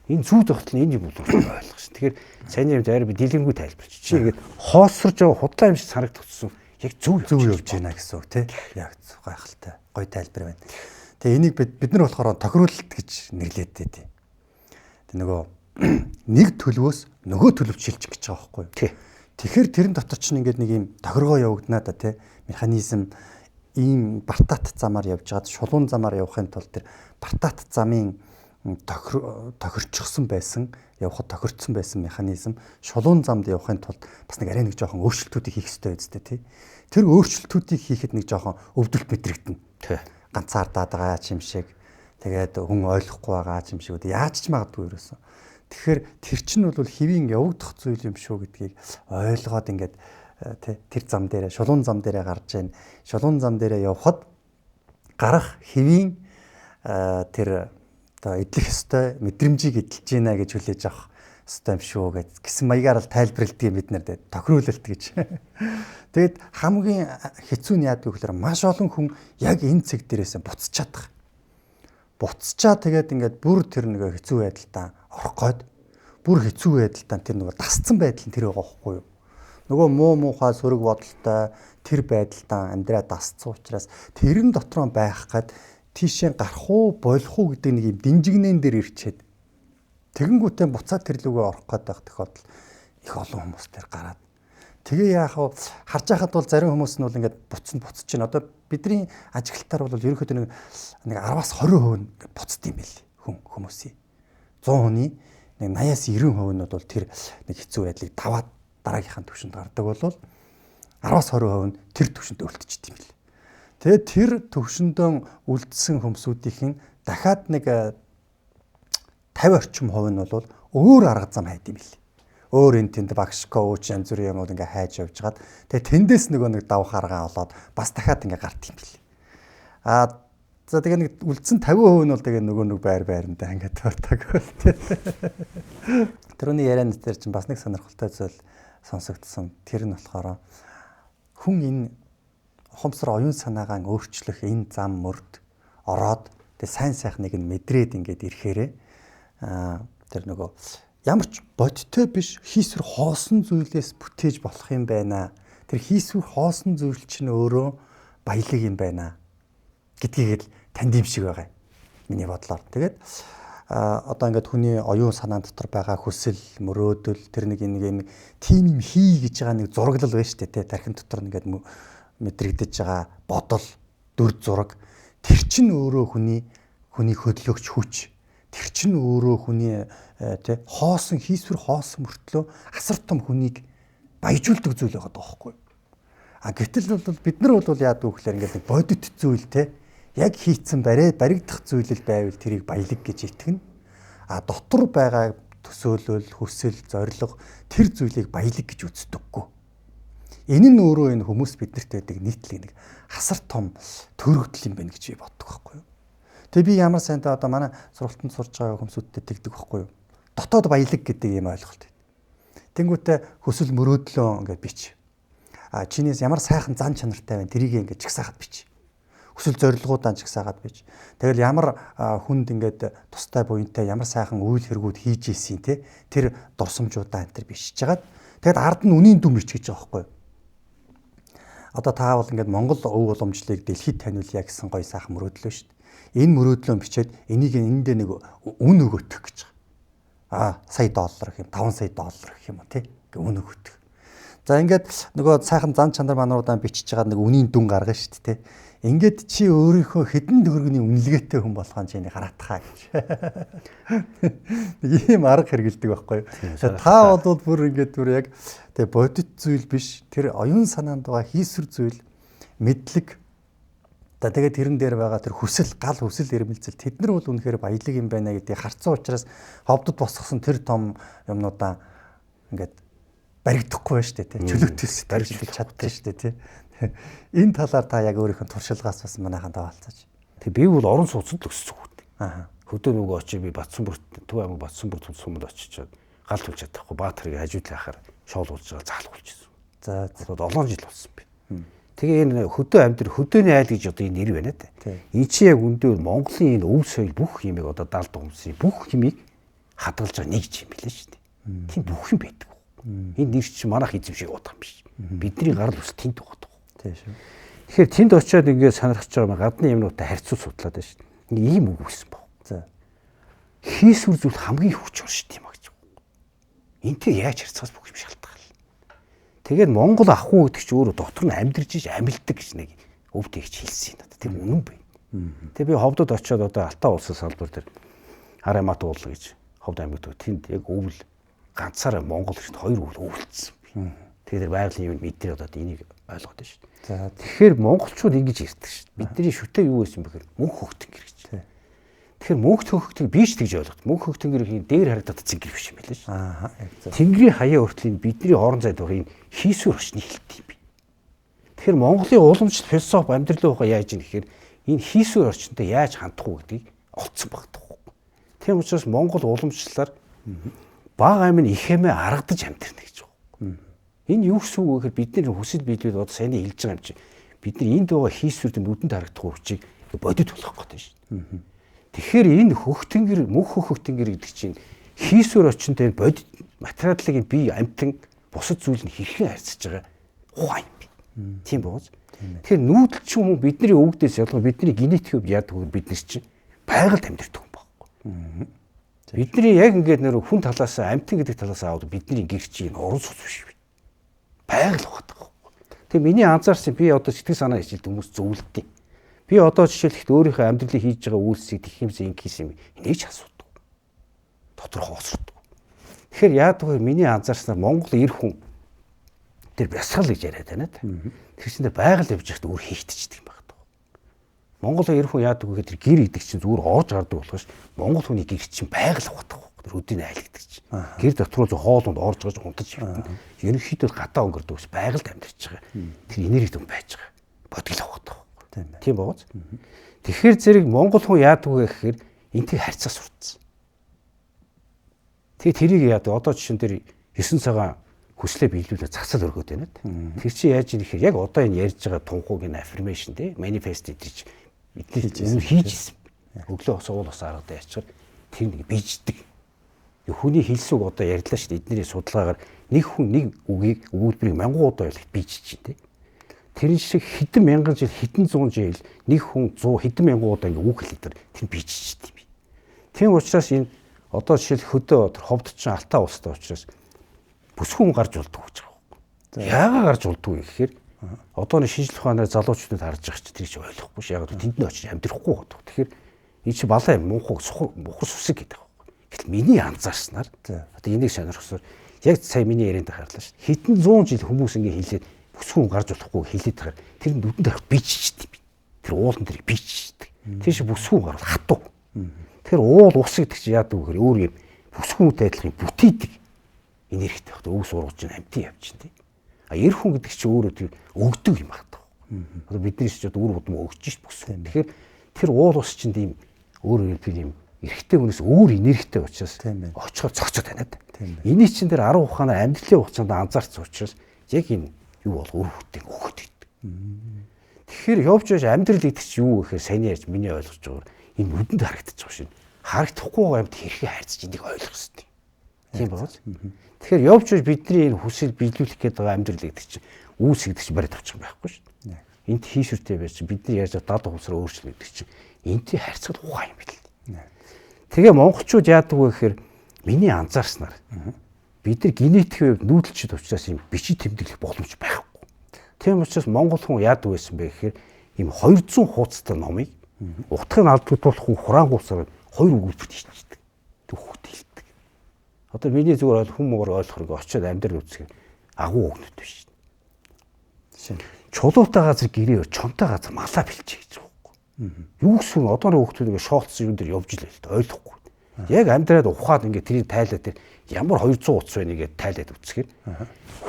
Энэ зүү тогтол энэ юм бол ойлгох шин. Тэгэхээр сайн юм дээр би дэлгэрэнгүй тайлбарч. Чи ингээд хоосорж байгаа худлаа юм шиг санагдчихсан. яг зөв явж байна гэсэн үг тий. Яг гайхалтай. Гоё тайлбар байна. Тэгээ энийг бид нар болохоор тохируулалт гэж нэрлээд дээ. Тэг нөгөө нэг төлөвөөс нөгөө төлөвч шилжих гэж байгаа байхгүй юу? Тий. Тэгэхээр тэрэн дотор чинь ингээд нэг юм тохиргоо явагдана да тий. Механизм ийм бартаат замаар явж байгаад шулуун замаар явахын тулд тэр бартаат замын тохирчсон байсан, явахад тохирцсон байсан механизм шулуун замд явахын тулд бас нэг арай нэг жоохон өөрчлөлтүүдийг хийх хэрэгтэй үстэй тий. Тэр өөрчлөлтүүдийг хийхэд нэг жоохон өвдөлт мэдрэгдэнэ. Тий. Ганцаардаад байгаа юм шиг, тэгээд хүн ойлгохгүй байгаа юм шиг үү яаж ч магадгүй ерөөсөн. Тэгэхээр тэр чинь бол хэвийн явагдах зүйл юм шүү гэдгийг ойлгоод ингээд тэр зам дээрээ шулуун зам дээрээ гарч ийн. Шулуун зам дээрээ явхад гарах хэвийн тэр одоо эдлэх ёстой мэдрэмжийг эдэлж гинэ гэж хүлээж авах ёстой юм шүү гэсэн маягаар л тайлбарладаг бид нар тохируулалт гэж. Тэгэд хамгийн хэцүү нь яадаг вэ гэхээр маш олон хүн яг энэ цэг дээрээс буцаж чадах. Буцчаа тэгээд ингээд бүр тэр нэг хэцүү байдалтаа орох гээд бүр хэцүү байдалтаа тэр нэг дасцсан байдал нь тэр байгаа байхгүй юу? Нөгөө муухай сөрөг бодолтой тэр байдалтаа амьдраа дасцсан учраас тэрэн дотроо байх гээд тийшээ гарах уу болох уу гэдэг нэг юм динжигнэн дээр ирчээд тэгэнгүүтээ буцаад тэр лүгөө орох гээд байх тохиолдол их олон хүмүүс тэр гараад тэгээ яах вэ харж байхад бол зарим хүмүүс нь бол ингээд буцаж чинь одоо бидний ажиглалтаар бол ерөнхийдөө нэг 10-аас 20% буцд юм бэл хүмүүсийн 100 хүний нэг 80-аас 90% нь бол тэр нэг хэцүү байдлыг даваад дараагийнхаа түвшинд гардаг бол 10-аас 20% нь тэр түвшинд үлдчихэд юм бэл. Тэгээд тэр төвшөндөө үлдсэн хүмүүсүүдийн дахиад нэг 50 орчим хувь нь бол өөр арга зам хайд юм бэл. Өөр энэ тэнд багш коуч янз бүрийн юмуд ингээ хайж явж хагаад тэгээд тэндээс нөгөө нэг давх аргаа олоод бас дахиад ингээ гарт юм бэл. За тэгээ нэг үлдсэн 50% нь бол тэгээ нөгөө нэг байрандаа ингээ тавтаг бол тийм. Тэрний яриан дээр чинь бас нэг сонирхолтой зүйл сонсогдсон. Тэр нь болохоор хүн энэ ухамсар оюун санаагаа өөрчлөх энэ зам мөрд ороод тэгээ сайн сайхныг нь мэдрээд ингээд ирэхээрээ тэр нөгөө ямар ч бодиттой биш хийсвэр хоосон зүйлээс бүтээж болох юм байна. Тэр хийсвэр хоосон зүйл чинь өөрөө баялаг юм байна гэдгийг л танд юм шиг байгаа. Миний бодлоор. Тэгээд одоо ингээд хүний оюун санаа дотор байгаа хүсэл, мөрөөдөл тэр нэг юм тим юм хий гэж байгаа нэг зураглал байна шүү дээ. Тархин дотор ингээд мэдрэгдэж байгаа бодол, дүр зураг тэр чинь өөрөө хүний хөдөлгөгч хүч. Тэр чинь өөрөө хүний хоосон хийсвэр хоосон мөртлөө асар том хүнийг баяжуулдаг зүйл байгаа даахгүй. Гэтэл бол бид нар бол яадаг вэ гэхээр ингээд бодит зүйл яг хийцэн баригдах зүйлэл байвал тэрийг баялаг гэж итгэнэ. Дотор байгаа төсөөлөл, хүсэл, зорилго тэр зүйлийг баялаг гэж үздэггүй. Энэ нь өөрөө энэ хүмүүс биднэрт байдаг нийтлэг нэг хасар том төрөгдөл юм байна гэж би боддог байхгүй юу. Тэгээ би ямар сайнтай одоо манай сургалтанд сурж байгаа хүмүүсүүдтэй тэгдэг байхгүй юу. Дотоод баялаг гэдэг юм ойлголт. Тэнгүүтээ хүсэл мөрөөдлөө ингээд бич. Чинээс ямар сайхан зан чанартай байна тэрийг ингээд чагсаахад бич. Хүсэл зорилгоудаа чагсаагаад бич. Тэгэл ямар хүнд ингээд тустай буянтай ямар сайхан үйл хэрэгүүд хийж ийсин тэр дурсамжуудаа энэ төр бишиж жагаад тэгэд ард нь үнийн дүм бичиж байгаа байхгүй юу. Одоо та бол ингээд Монгол өв уламжлалыг дэлхийд таниулъя гэсэн гоё сайхан мөрөөдлөө шүү дээ. Энэ мөрөөдлөө бичээд энийг эндээ нэг үн өгөөх гэж байгаа. Сая доллар гэх юм, 5 сая доллар гэх юм уу тий. Ингээ үн өгөөх. За ингээд нөгөө сайхан зан чанар мануудаа бичиж байгаа нэг үнийн дүн гаргана шүү дээ тий. Ингээд чи өөрийнхөө хэдэн төгрөгийн үнэлгээтэй хүн болохоо чи энийг хараатхаа гэж. Нэг ийм арга хэрэгэлдэг байхгүй юу. Та бол бүр ингээд бүр яг тэг бодит зүйл биш. Тэр оюун санаанд байгаа хийсвэр зүйл мэдлэг. Тэгээд тэрэн дээр байгаа тэр хүсэл, гал хүсэл эрмэлзэл тэд нар бол үнэхээр баялаг юм байна гэдгийг харцсан учраас ховдод босгосон тэр том юмнуудаа ингээд баригдахгүй байна шүү дээ. Чөлөөтөлс баригдаж чаддаг шүү дээ тий. Энэ талаар та яг өөрийнхөө туршилгаас бас манайхан таваалцаач. Тэг би бол орон сууцнд л өссөн хүн. Хөдөө нөгөө очив би Батсанбүрт Төв аймаг Батсанбүрт сумд очиж гал тулж чадахгүй Баатарыг хажуудлаа хахаар шоолуулж байгаа заалгуулчихсан. За олон жил болсон би. Тэгээ энэ хөдөө амьд хөдөөний айл гэж одоо энэ нэр байна те. Энэ чи яг үндэ Монголын энэ өв соёл бүх юмыг одоо даалд өмсөн бүх юмыг хадгалж байгаа нэг юм билээ шүү дээ. Тийм бүх юм байдаг. Энэ нэр чи манайх эзэм шиг удах юм биш. Бидний гарал ус тэнд байгаа. Тийм шүү. Тэгэхээр тэнд очиод ингээд сонирхож байгаа юм гадны юмнуудтай харьцуу судлаад байна шүү. Нэг ийм үг өгсөн баг. За. Хийсвэр зүйл хамгийн хүч ор шүү дээ гэж. Энтэй яаж харьцахаас бүх юм шалтгаална. Тэгээд Монгол ах уу гэдэг чи өөрөө дотор нь амьдарч иж амилдаг гэж нэг өвд ихч хэлсэн юм. Тэр үнэн байна. Тэгээ би ховдод очиод одоо Алтан улсын салбар дээр Харамат уул гэж ховд аймагт тэнд яг өвөл ганцаараа Монгол ихт хоёр өвөл өвлцсөн. Тэгээд байгалийн юм мэдээ одоо энийг ойлгоод байна шүү. За тэгэхээр монголчууд ингэж ирдэг шүү. Бидний шүтээ юу байсан бэхээр мөнх хөгтөнгөр гэж. Тэгэхээр мөнх хөгтөнгөр биш тэгж ойлгот. Мөнх хөгтөнгөрийн дээр харагдаад цэнгэр биш юм байлаа шүү. Аа. Тэнгэрийн хаяа хүртэл бидний орон зайд байгаа энэ хийсвэр орчны хэлт юм би. Тэгэхээр Монголын уламжлалт философи амьдралын ухаан яаж юм гэхээр энэ хийсвэр орчинтой яаж хандах уу гэдгийг олцсон багтдаг. Тийм учраас Монгол уламжлалаар бага амин их хэмээ аргадаж амьдрна гэж байна. Энэ юу гэсэн үг вэ гэхээр бидний хүсэл биелүүд одоо сайн хэлж байгаа юм чи бидний энд байгаа хийсвэрд нүдэнд харагдах хүчийг бодит болох гэдэг шүү. Тэгэхээр энэ хөхтөнгөр мөнх хөхтөнгөр гэдэг чинь хийсвэр орчинтой бодит материалын бие амтан бусад зүйл нь хэрхэн харьцаж байгаа ухаан юм. Тийм бооз. Тэгэхээр нүүдэл ч юм уу бидний өвгдөөс ялгаа бидний генетик яадаг вэ бид нар чинь байгальд амьдэрдэг юм байна. Бидний яг ингээд нэр хүн талаас амтан гэдэг талаас аваад бидний гэрчийн орон сууц биш. Байгаль ухаадаг. Тэгээ миний анзаарсан би одоо сэтгэл санаа хичээлд хүмүүс зөвлөдөө. Би одоо жишээлбэл өөрийнхөө амьдралыг хийж байгаа үйлсийг тэгэх юмсан ингэсэн юм. Энийг ч асуудаг. Тодорхой хоцрогддог. Тэгэхээр яадаг вэ? Миний анзаарснаар Монгол эр хүн тэр бясгал гэж яриад байна. Тэр чинь байгаль явж байхад өөр хийгдчихдэг юм байна. Монгол эр хүн яадаг вэ? Тэр гэр идэг чинь зүгээр орж гардаг болохоос Монгол хүний гэр чинь байгаль ухаадаг. Тэр өдний айлгдаг чинь. Гэр дотор нь хоолунд орж гаж унтаж явдаг. Ерөнхийдөө гадаа өнгөрдөг ус байгальд амьдарч байгаа. Тэр энерги дэм байж байгаа. Бодгил ухаадаг. Тийм бооз. Тэгэхээр зэрэг Монгол хүн яадаг вэ гэхээр энтэй харьцаа сурцсан. Тэгээ тэрийг яадаг одоо жишээн дээр 9 цагаан хүслээ биелүүлээ засал өргөд байна. Тэр чинь яаж юм гэхээр яг одоо энэ ярьж байгаа тунхагийн affirmation тий manifest гэж бидний хийж ирсэн. Өглөө суул ус аргатай ячаар тэр нэг бийждэг. Хүний хэлсүг одоо ярьлаа шүү дээ. Эдний судалгаагаар нэг хүн нэг үгийг өгүүлбэрийг мянган удаа ойлгох бийжиж дээ. Тэр шиг хэдэн мянган жил хэдэн зуун жил нэг хүн 100 хэдэн мянган удаа ингэ үг хэлээд тэр бийжиж дээ. Тийм учраас энэ одоо жишээл хөдөө ховд чинь Алтан улстай учраас бүсгүйн гарч болдог гэж байгаа. Яагаад гарч болдог вэ гэхээр одооны шинжлэх ухаанаар залуучуудад харж байгаа ч тэр чинь ойлгохгүй ш. Яагаад тэнд нь очиж амьдрахгүй байдаг. Тэгэхээр энэ чи балаа юм мунхаг мухар сүсэг гэдэг. Гэтэл миний анзаарснаар одоо энийг сонирхсоор яг сая миний ярианд харлаа ш. Хэдэн 100 жил хүмүүс ингэ хэлээд бүсгүйн гарч болохгүй хэлээд байгаа. Тэр нүдэнд харах биччихдэг. Тэр уулан тэрийг биччихдэг. Тэр шиг бүсгүйн гарвал хатуу. Тэгэхээр уул ус гэдэг чи яадаг вэ гэхээр өөр юм бүсгүйнтэй адилхан бүтээдэг энергитэй багт өвс ургаж чинь амтын явж чинь. А эр хүн гэдэг чи өөрөө тэр өгдөг юм багтав. Одоо бидний ч одоо үр удам өгч ш бүсгүй. Тэгэхээр тэр уул ус чинь тийм өөр юм эрэгтэй хүнээс өөр энергитэй учраас очихоор цогцоод байна. Эний чинь тэр 10 ухаанаар амьдралын хугацаанд анзаарсан учраас яг энэ юу бол үр хөтөг өгöd гэдэг. Тэгэхээр явж байж амьдрал гэдэг чи юу гэхээр сайн ярьж миний ойлгож байгаа энэ нүдэнд харагдаж байгаа шин. Харагдахгүй байгаа юмд хэрхэн хайрцаж энийг ойлгох хэрэгтэй. Тийм бооз. Тэгэхээр явж байж бидний энэ хүсэл биелүүлэх гээд байгаа амьдрал гэдэг чинь үүс гэдэг чинь барай тавчих байхгүй шин. Энд хийшвэртэй байж чинь бидний ярьж байгаа дад хувцраа өөрчлөлт гэдэг чинь энтэй харьцах ухаан юм бэл. Тэгээ монголчууд яадаг вэ гэхээр миний анзаарснаар бид нар генетик нүүдэлчд учраас юм бичиг тэмдэглэх боломж байхгүй. Тийм учраас монгол хүн яадаг байсан бэ гэхээр ийм 200 хуудастай номыг утгыг алдуулах хүн хураангуусаар 2 өгүүлбэрт хийчихдэг. Төвхөт хэлдэг. Одоо миний зүгээр хүмүүр ойлгохыг очиод амьдрал үзэхээр агуу өгнөд биш. Чулуутай газар гэрээ чонтой газар малаа бэлчээ гэж байгаа юм. Юу гэсэн одооны хүүхдүүд шоолцсон юм дээр явж илээ л ойлгохгүй. Яг амьдраад ухаад ингээд тэрийг тайлаад тэр ямар 200 утас байна гэж тайлаад үцхээр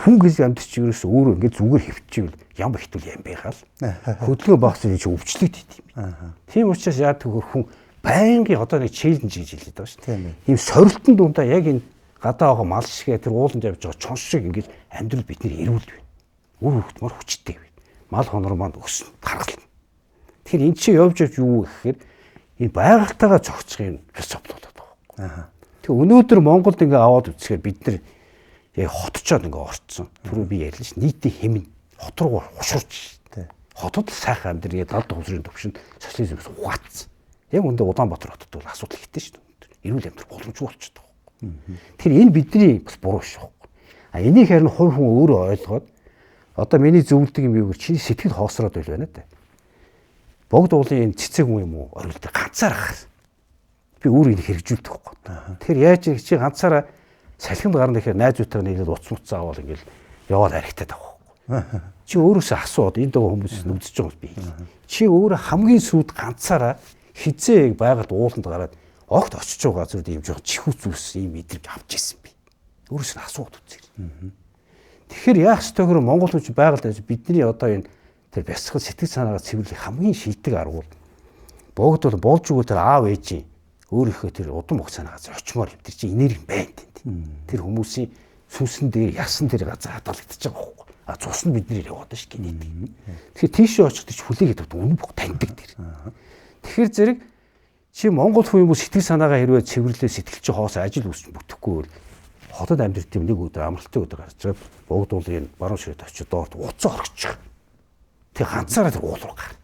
хүн гэж амьдч ерөөс өөрөө ингээд зүгээр хөвчихвэл ямар хитүүл юм бэ хаал. Хөдөлгөөн багцсан чи өвчлөгдөд юм. Тийм учраас яадаг хүн байнгын одоо нэг челленж гэж хэлээд байгаа шүү дээ. Ийм сорилтын дундаа яг энэ гадаа байгаа мал шигээ тэр ууланд явж байгаа чон шиг ингээд амьдрал бидний эрүүл байна. Үр хөвгтмөр хүчтэй байна. Мал хонор маань өснө харгална. Тэгэхээр эн чинь явж юу гэхээр энэ байгальтайгаа зохицох юм философиуд байна. Тэг өнөөдөр Монголд ингээ аваад үзэхээр бид нар яг хотчоод ингээ орцсон. Түрүү би ярьлаа ш. Нийтийн хэмнэ хот руу хушурч. хотод сайхан амьдрын 70 хувьсрын төвшөнд социализмээс ухаацсан. Яг үндэ Улаанбаатар хотод бол асуудал ихтэй шүү дээ. Эрүүл амьдрал боломжгүй болчихдог. Тэгэхээр энэ бидний бас буруу шүү. А энийг харин хувь хүн өөрөө ойлгоод одоо миний зөвлөдөг юм юу гэж чиний сэтгэл хоосроод байл байна даа. Богд уулын энэ цэцэг юм уу оргил дээр ганцаар хаа. Би өөрөө энийг хэрэгжүүлдэг байхгүй. Тэгэхээр яаж чи ганцаараа салхинд гарна гэхээр найзуудтайгаа нийлээд уц муц заавал ингээл яваад харигтаад авахгүй. Чи өөрөөсөө асууд энэ дөө хүмүүс нүдсэж байгаа би. Чи өөрөө хамгийн сүүд ганцаараа хизээ байгаль ууланд гараад огт очиж байгаа зүйл юм жоо чихүүц үс юм мэдрэмж авч ирсэн би. Өөрөөсөө асууд үзье. Тэгэхээр яах ёстой гэхээр Монгол хүн байгаль дээр бидний одоо энэ тэр бясалгал сэтгэл санаагаа цэвэрлэх хамгийн шийдэг арга бол богд бол болж өгөө тэр аав ээжийн өөрийнхөө тэр удам хугацааны газар очимоор хэвтэр чи энерги байна тэнд. Тэр хүмүүсийн сүнсэн дээр ясан тэр газар хадгалагдаж байгаа байхгүй. А цус нь бидний яваад ш гинэдэг. Тэгэхээр тийшээ очих тийч хүлээгээд өгдөг үнэн бүх таньдаг тэр. Тэгэхээр зэрэг чи Монгол хүн юм сэтгэл санаагаа хэрвээ цэвэрлээ сэтгэл чи хоос ажил үүсч бүтэхгүй бол хотод амьдрэх тийм нэг өдөр амралтын өдөр гарч байгаа богд уулын баруун ширээд очиж доорт уцаа орчих. Тэг ганцаараа тэр уул руу гар.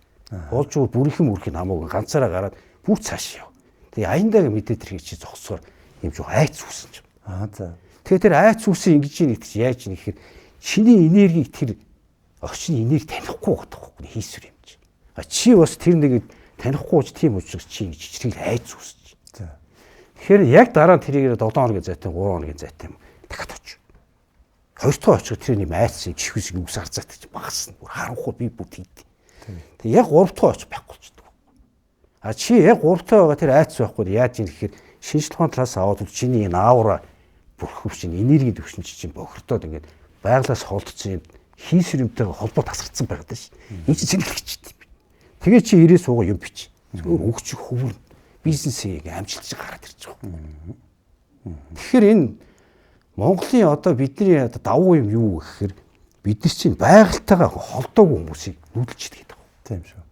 Уулж уу бүрийнхэн мөрхийн хамаагүй ганцаараа гараад бүх цааш яв. Тэг аяндаа мэдээ тэр чи зогсоор юм жоо айц үүсэн ч. За. Тэгээ тэр айц үүсэн ингэж нэг чи яаж нэг гэхээр чиний энергийг тэр огчны энерги танихгүй байдаг байхгүй хийсвэр юм чи. А чи бас тэр нэг танихгүй ч тийм учраас чи ингэж чичрэл айц үүсэж. За. Тэгэхээр яг дараа нь тэрийг 7 хоногийн зайтай 3 хоногийн зайтай юм дахиад очив. Хоёр дахь очих тэр нэг айц чихвс үс арцаад чи багасна. Бүр харанхуй би бүр хийд. Тэг яг 3 дахь очих байхгүй ч. А чи яг 3 дахь байгаа тэр айц байхгүй яаж юм гэхээр шинжлэх ухааны талаас аваад чиний энэ аура бүрхөв чинь энерги төвшин чинь бохирдоод ингээд байглаас холдсон хийсвэрмтэйгээ холбоо тасарсан байгаад ш. Энэ чинь зэнгэлэгчтэй юм. Тэгээ чи ирээ суугаа юм бич. Зөвхөн өгчих хөвөр бизнесийг амжилтж гараад ирж байгаа. Тэгэхээр энэ Монголын одоо бидний одоо давуу юм юу гэхээр бид нар чинь байгальтайгаа холдоогүй хүмүүсийг нүүдэлж идэг гэдэг. Тийм шүү.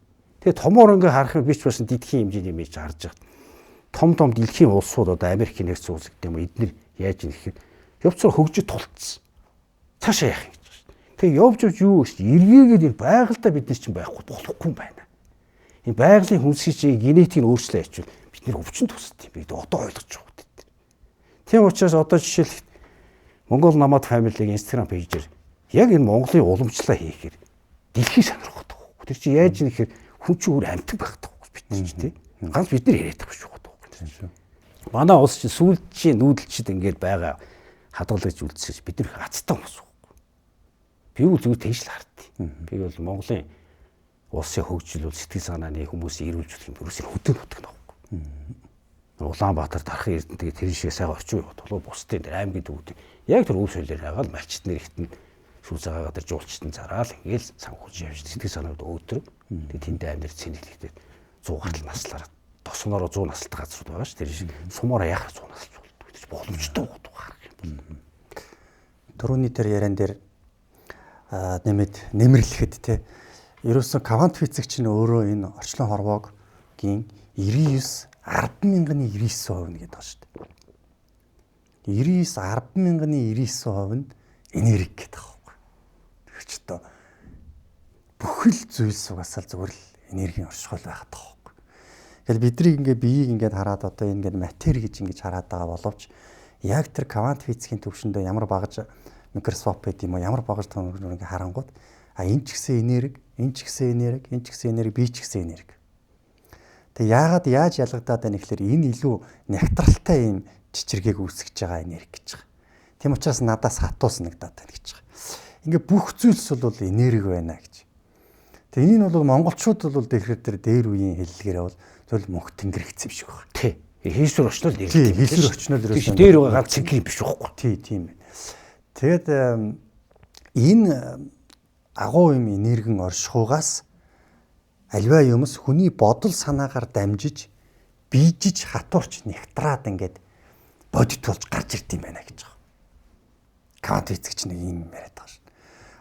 Тэгээ томоор ингээ харах би ч бас дэлхийн хэмжээний имиж харж байгаа. Том дэлхийн улсууд одоо Америкийн нэгдсэн улс гэдэг юм эднэр яаж юм гэхээр явцаар хөгжиж тулцсан. Цаашаа яах юм гэж байна. Тэгээ явж юу гэж эргээгээд энэ байгальтаа бид нар чинь байхгүй болохгүй юм байна. Энэ байгалийн хүнсгий генетикийг өөрчлөө ячвал бид нэр өвчин тусд юм бид одоо ойлгож байгаа гэдэг. Тийм учраас одоо жишээлбэл Монгол намад family-гийн Instagram пэйжээр яг энэ Монголын уламжлалаа хийхээр дэлхий сонирхоод байгаа. Тэр чинь яаж юм гэхээр хүн чинь өөр амтг байх таахгүй бид чинь тийм. Ганц бид нар яриад байгаа шүү дээ. Манай улс чинь сүүлчийн нүүдэлчд ингээд байгаа хадгалагч үлдсэж бид нар хацтай хүмүүс байхгүй. Би үл зүгээр тэгж л хардтыг. Би бол Монголын улсын хөгжил бол сэтгэл санааны хүмүүсийг ирүүлжүүлэх юм ерөөсөө хөдөө нутаг нөхгүй. Улаанбаатар дарахын эрдэнэтэйгээ тэр шиг сайхан очив яваад болоо бусдын аймгийн төвүүд яг тэр өв соёлоор хагаад малчт нэрхтэн шүүсаагаа тэр жуулчтан зараал ингээл санхүүж явж сэтгэл санаад өөдрөг. Тэгээ тэнд амьдрал цэнэглэхдээ 100 гартал наслаараа тосноороо 100 насалтай газрууд байгаа ш. Тэр шиг сумаараа яхах 100 насалж болдог. Тэр боломжтой гарах юм бол. Төрөний тэр яриан дээр нэмэд нэмэрлэхэд те ерөөсөн квант физик чинь өөрөө энэ орчлон хорвоогийн 99 10,000-ны 99% гэдэг байна шүү дээ. 99 10,000-ны 99% нь энерги гэдэг байхгүй. Тэр ч одоо бүхэл зүйлс угаасаа зүгээр л энергийн оршихуул байхад байхгүй. Тэгэл биднийг ингээ биеийг ингээд хараад одоо энэ ингээд матери гэж ингэж хараад байгаа боловч яг тэр квант физикийн төвшөндөө ямар багаж микроскоп байд юм уу ямар багаж тоног ингээ харангууд энэ ч гэсэн энерги, энэ ч гэсэн энерги, энэ ч гэсэн энерги, би ч гэсэн энерги. Тэг яагаад яаж ялгагдаад байна гэхээр энэ илүү нягтралтай юм чичиргээг үүсгэж байгаа энерги гэж байгаа. Тийм учраас надаас хатуу санагдаад байна гэж байгаа. Ингээ бүх зүйлс бол энерги байна гэж. Тэг энэ нь бол монголчууд бол тэгэхээр дээр үеийн хэллэгээр бол зөвл мөнх тэнгэр гэсэн юм шиг байна. Тий. Хийсвэр очнол нэр. Тий, хийсвэр очнол ерөөсөө дээр байгаа ганц цэнгэр юм биш байхгүй. Тий, тийм байна. Тэгээд энэ агуу юм энергийн оршихугаас альва юмс хүний бодол санаагаар дамжиж бийжиж хатуурч нягтраад ингээд бодит болж гарч ирд юм байна гэж байгаа. Квант физикч нэг юм яриад байгаа шүү.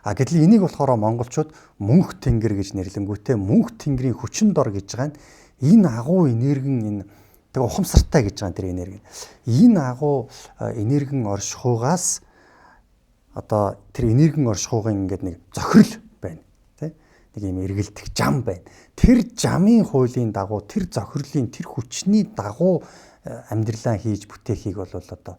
А гэтэл энийг болохоор монголчууд мөнх тэнгэр гэж нэрлэнгүүтээ мөнх тэнгэрийн хүчин дор гэж байгаа нь энэ агуу энергийн энэ тэгээ ухамсартай гэж байгаа тэр энерги. Энэ агуу энергийн оршихугаас одоо тэр энергийн оршихугын ингээд нэг зохирол байна. Тэ? нэг юм эргэлдэх жам байна. Тэр жамын хуулийн дагуу, тэр зохирлын, тэр хүчний дагуу амьдралаа хийж бүтээхийг бол одоо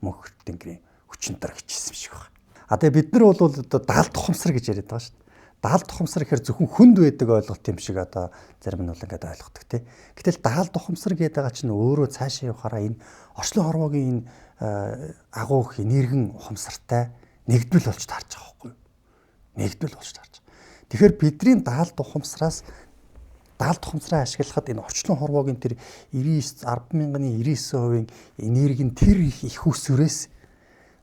мөнх тэнгэрийн хүчнээр хичээсэн шиг байна. Тэгээ бид нар бол одоо даалт тухамсар гэж яриад байгаа шүү дээ. Даалт тухамсар гэхээр зөвхөн хүнд байдаг ойлголт юм шиг одоо зарим нь бол ингээд ойлгодог тий. Гэтэл даалт тухамсар гэдэг байгаа чинь өөрөө цаашаа явахаараа энэ орчлон хорвоогийн энэ агуух энергэн ухамсартай нэгдвэл болж таарч байгаа байхгүй юу? Нэгдвэл болж таарч байгаа. Тэгэхээр бидний даалт тухамсараа ашиглахад энэ орчлон хорвоогийн тэр 10,99% энерги нь тэр их усүрээс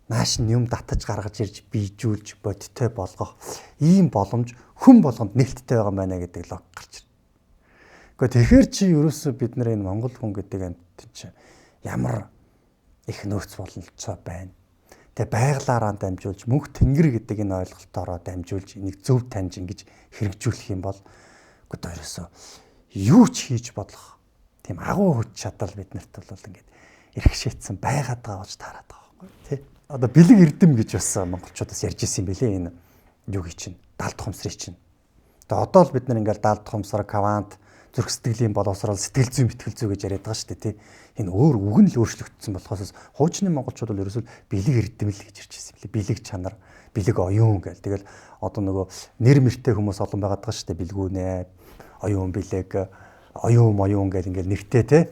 нааш нь юм татаж гаргаж ирж бийжүүлж бодиттой болгох ийм боломж хүн болгонд нээлттэй байгаа юм байна гэдэг лог гарч ирнэ. Гэхдээ тэгэхээр чи ерөөсөө бид нар энэ Монгол хүн гэдэг амьтан чинь ямар их нөөц боломжтой байна. Тэгээ байгалаараа дамжуулж мөнх тэнгэр гэдэг энэ ойлголтоороо дамжуулж энийг зөв таньж ингэж хэрэгжүүлэх юм бол одоо ерөөсөө юу ч хийж бодлох тийм агуу хүч чадал биднэрт бол ингээд эрх шийдсэн байгаад байгаа гэж таарад байгаа байхгүй тий. Одоо бэлэг эрдэм гэж бас монголчуудаас ярьж ирсэн юм бэлээ энэ юуг чинь даалт тухамсрыг чинь. Тэгээ одоо л бид нар ингээл даалт тухамсар, кавант, зүрх сэтгэлийн боловсрол, сэтгэл зүйн мэтгэл зүй гэж яриад байгаа шүү дээ тий. Энэ өөр үг нь л өөрчлөгдсөн болохоос хуучны монголчууд бол ерөөсөө бэлэг эрдэм л гэж ярьж ирсэн юм бэлээ. Бэлэг чанар, бэлэг оюун гэл. Тэгэл одоо нөгөө нэр мэртэй хүмүүс олон байгаад байгаа шүү дээ. Бэлгүүнэ, оюун бэлэг, оюун гэл ингээл нэртэй тий.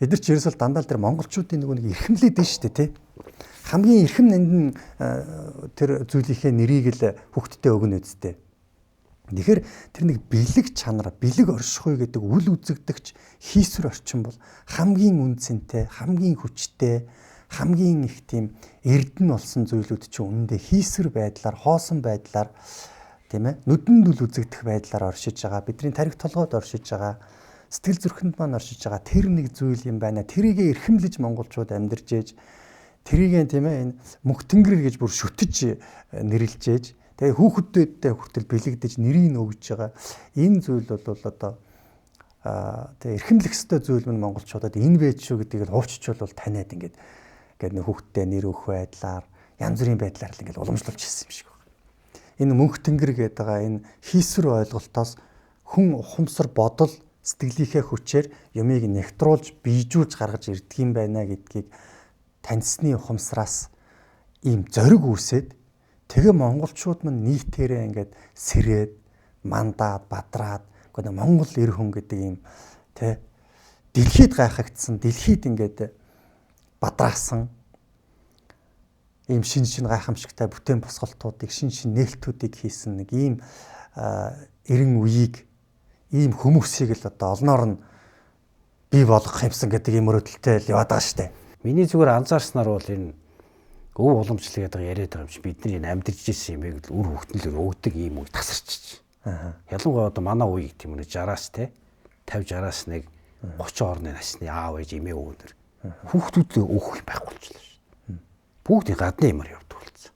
Эдгээр ч ерөөсөө дандаа л тэр монголчуудын нөгөө нэг эрхэмлээд дээ шүү дээ тий. Хамгийн эрхэм нандин тэр зүйлийнхээ нэрийг л хүүхдтэй өгнө үсттэй. Тэгэхээр тэр нэг бэлэг чанар, бэлэг оршихуй гэдэг үл үзэгдэгч хийсвэр орчин бол хамгийн үнцэнтэй, хамгийн хүчтэй, хамгийн их тийм эрдэнэ болсон зүйлүүд чинь үнэндээ хийсвэр байдлаар, хоосон байдлаар тийм ээ нүдэнд үл үзэгдэх байдлаар оршиж байгаа. Бидний тарих толгойд оршиж байгаа. Сэтгэл зүрхэнд маань оршиж байгаа. Тэр нэг зүйл юм байна. Тэрийг эрхэмлэж монголчууд амьдарч ээж тэрийг тийм ээ энэ мөнх тэнгэр гэж бүр шүтэж нэрлж ээж тэгээ хүүхдүүдтэй хүртэл бэлэгдэж нэрийг өгж байгаа. Энэ зүйл бол одоо тэгээ эрхэмлэх ёстой зүйл мань монголчуудад энэ байж шүү гэдгийг л хууччвал таниад ингээд нэг хүүхдтэй нэр өгөх байдлаар янз бүрийн байдлаар л ингээд уламжлуулж ирсэн юм шиг байна. Энэ мөнх тэнгэр гэдэг байгаа энэ хийсвэр ойлголтоос хүн ухамсар бодол сэтгэлийнхээ хүчээр юмыг нэгтруулж бийжүүлж гаргаж ирдэг юм байна гэдгийг таньсны ухамсараас ийм зориг үүсээд тэгээ монголчууд мань нийтээрээ ингээд сэрээд мандаад бадраад гэхдээ монгол эр хүн гэдэг ийм тэ дэлхийд гайхагдсан дэлхийд ингээд бадраасан ийм шин гайхамшигтай бүтээн босголтуудыг шин нээлтүүдийг хийсэн нэг ийм эрен үеийг ийм хүмүүсийг л одоо олноор нь бий болгох юмсан гэдэг юм өрөдөлтэй л яваад байгаа штэ. Миний зүгээр анзаарснаар бол энэ өв уламжлал гэдэг яриад байгаа юм чи бидний энэ амьдарч ирсэн юм яг л үр хөвгтнөлөөр өгдөг ийм үг тасарч. Ялангуяа одоо манай үе гэх юм уу 60-аас те 50-60-аас нэг 30 орны насны аав ээж эмээ өвнөр хүүхдүүдээ өөх юм байхгүй болчихлоо шүү. Бүгдийн гадны юмар явдаг болсон.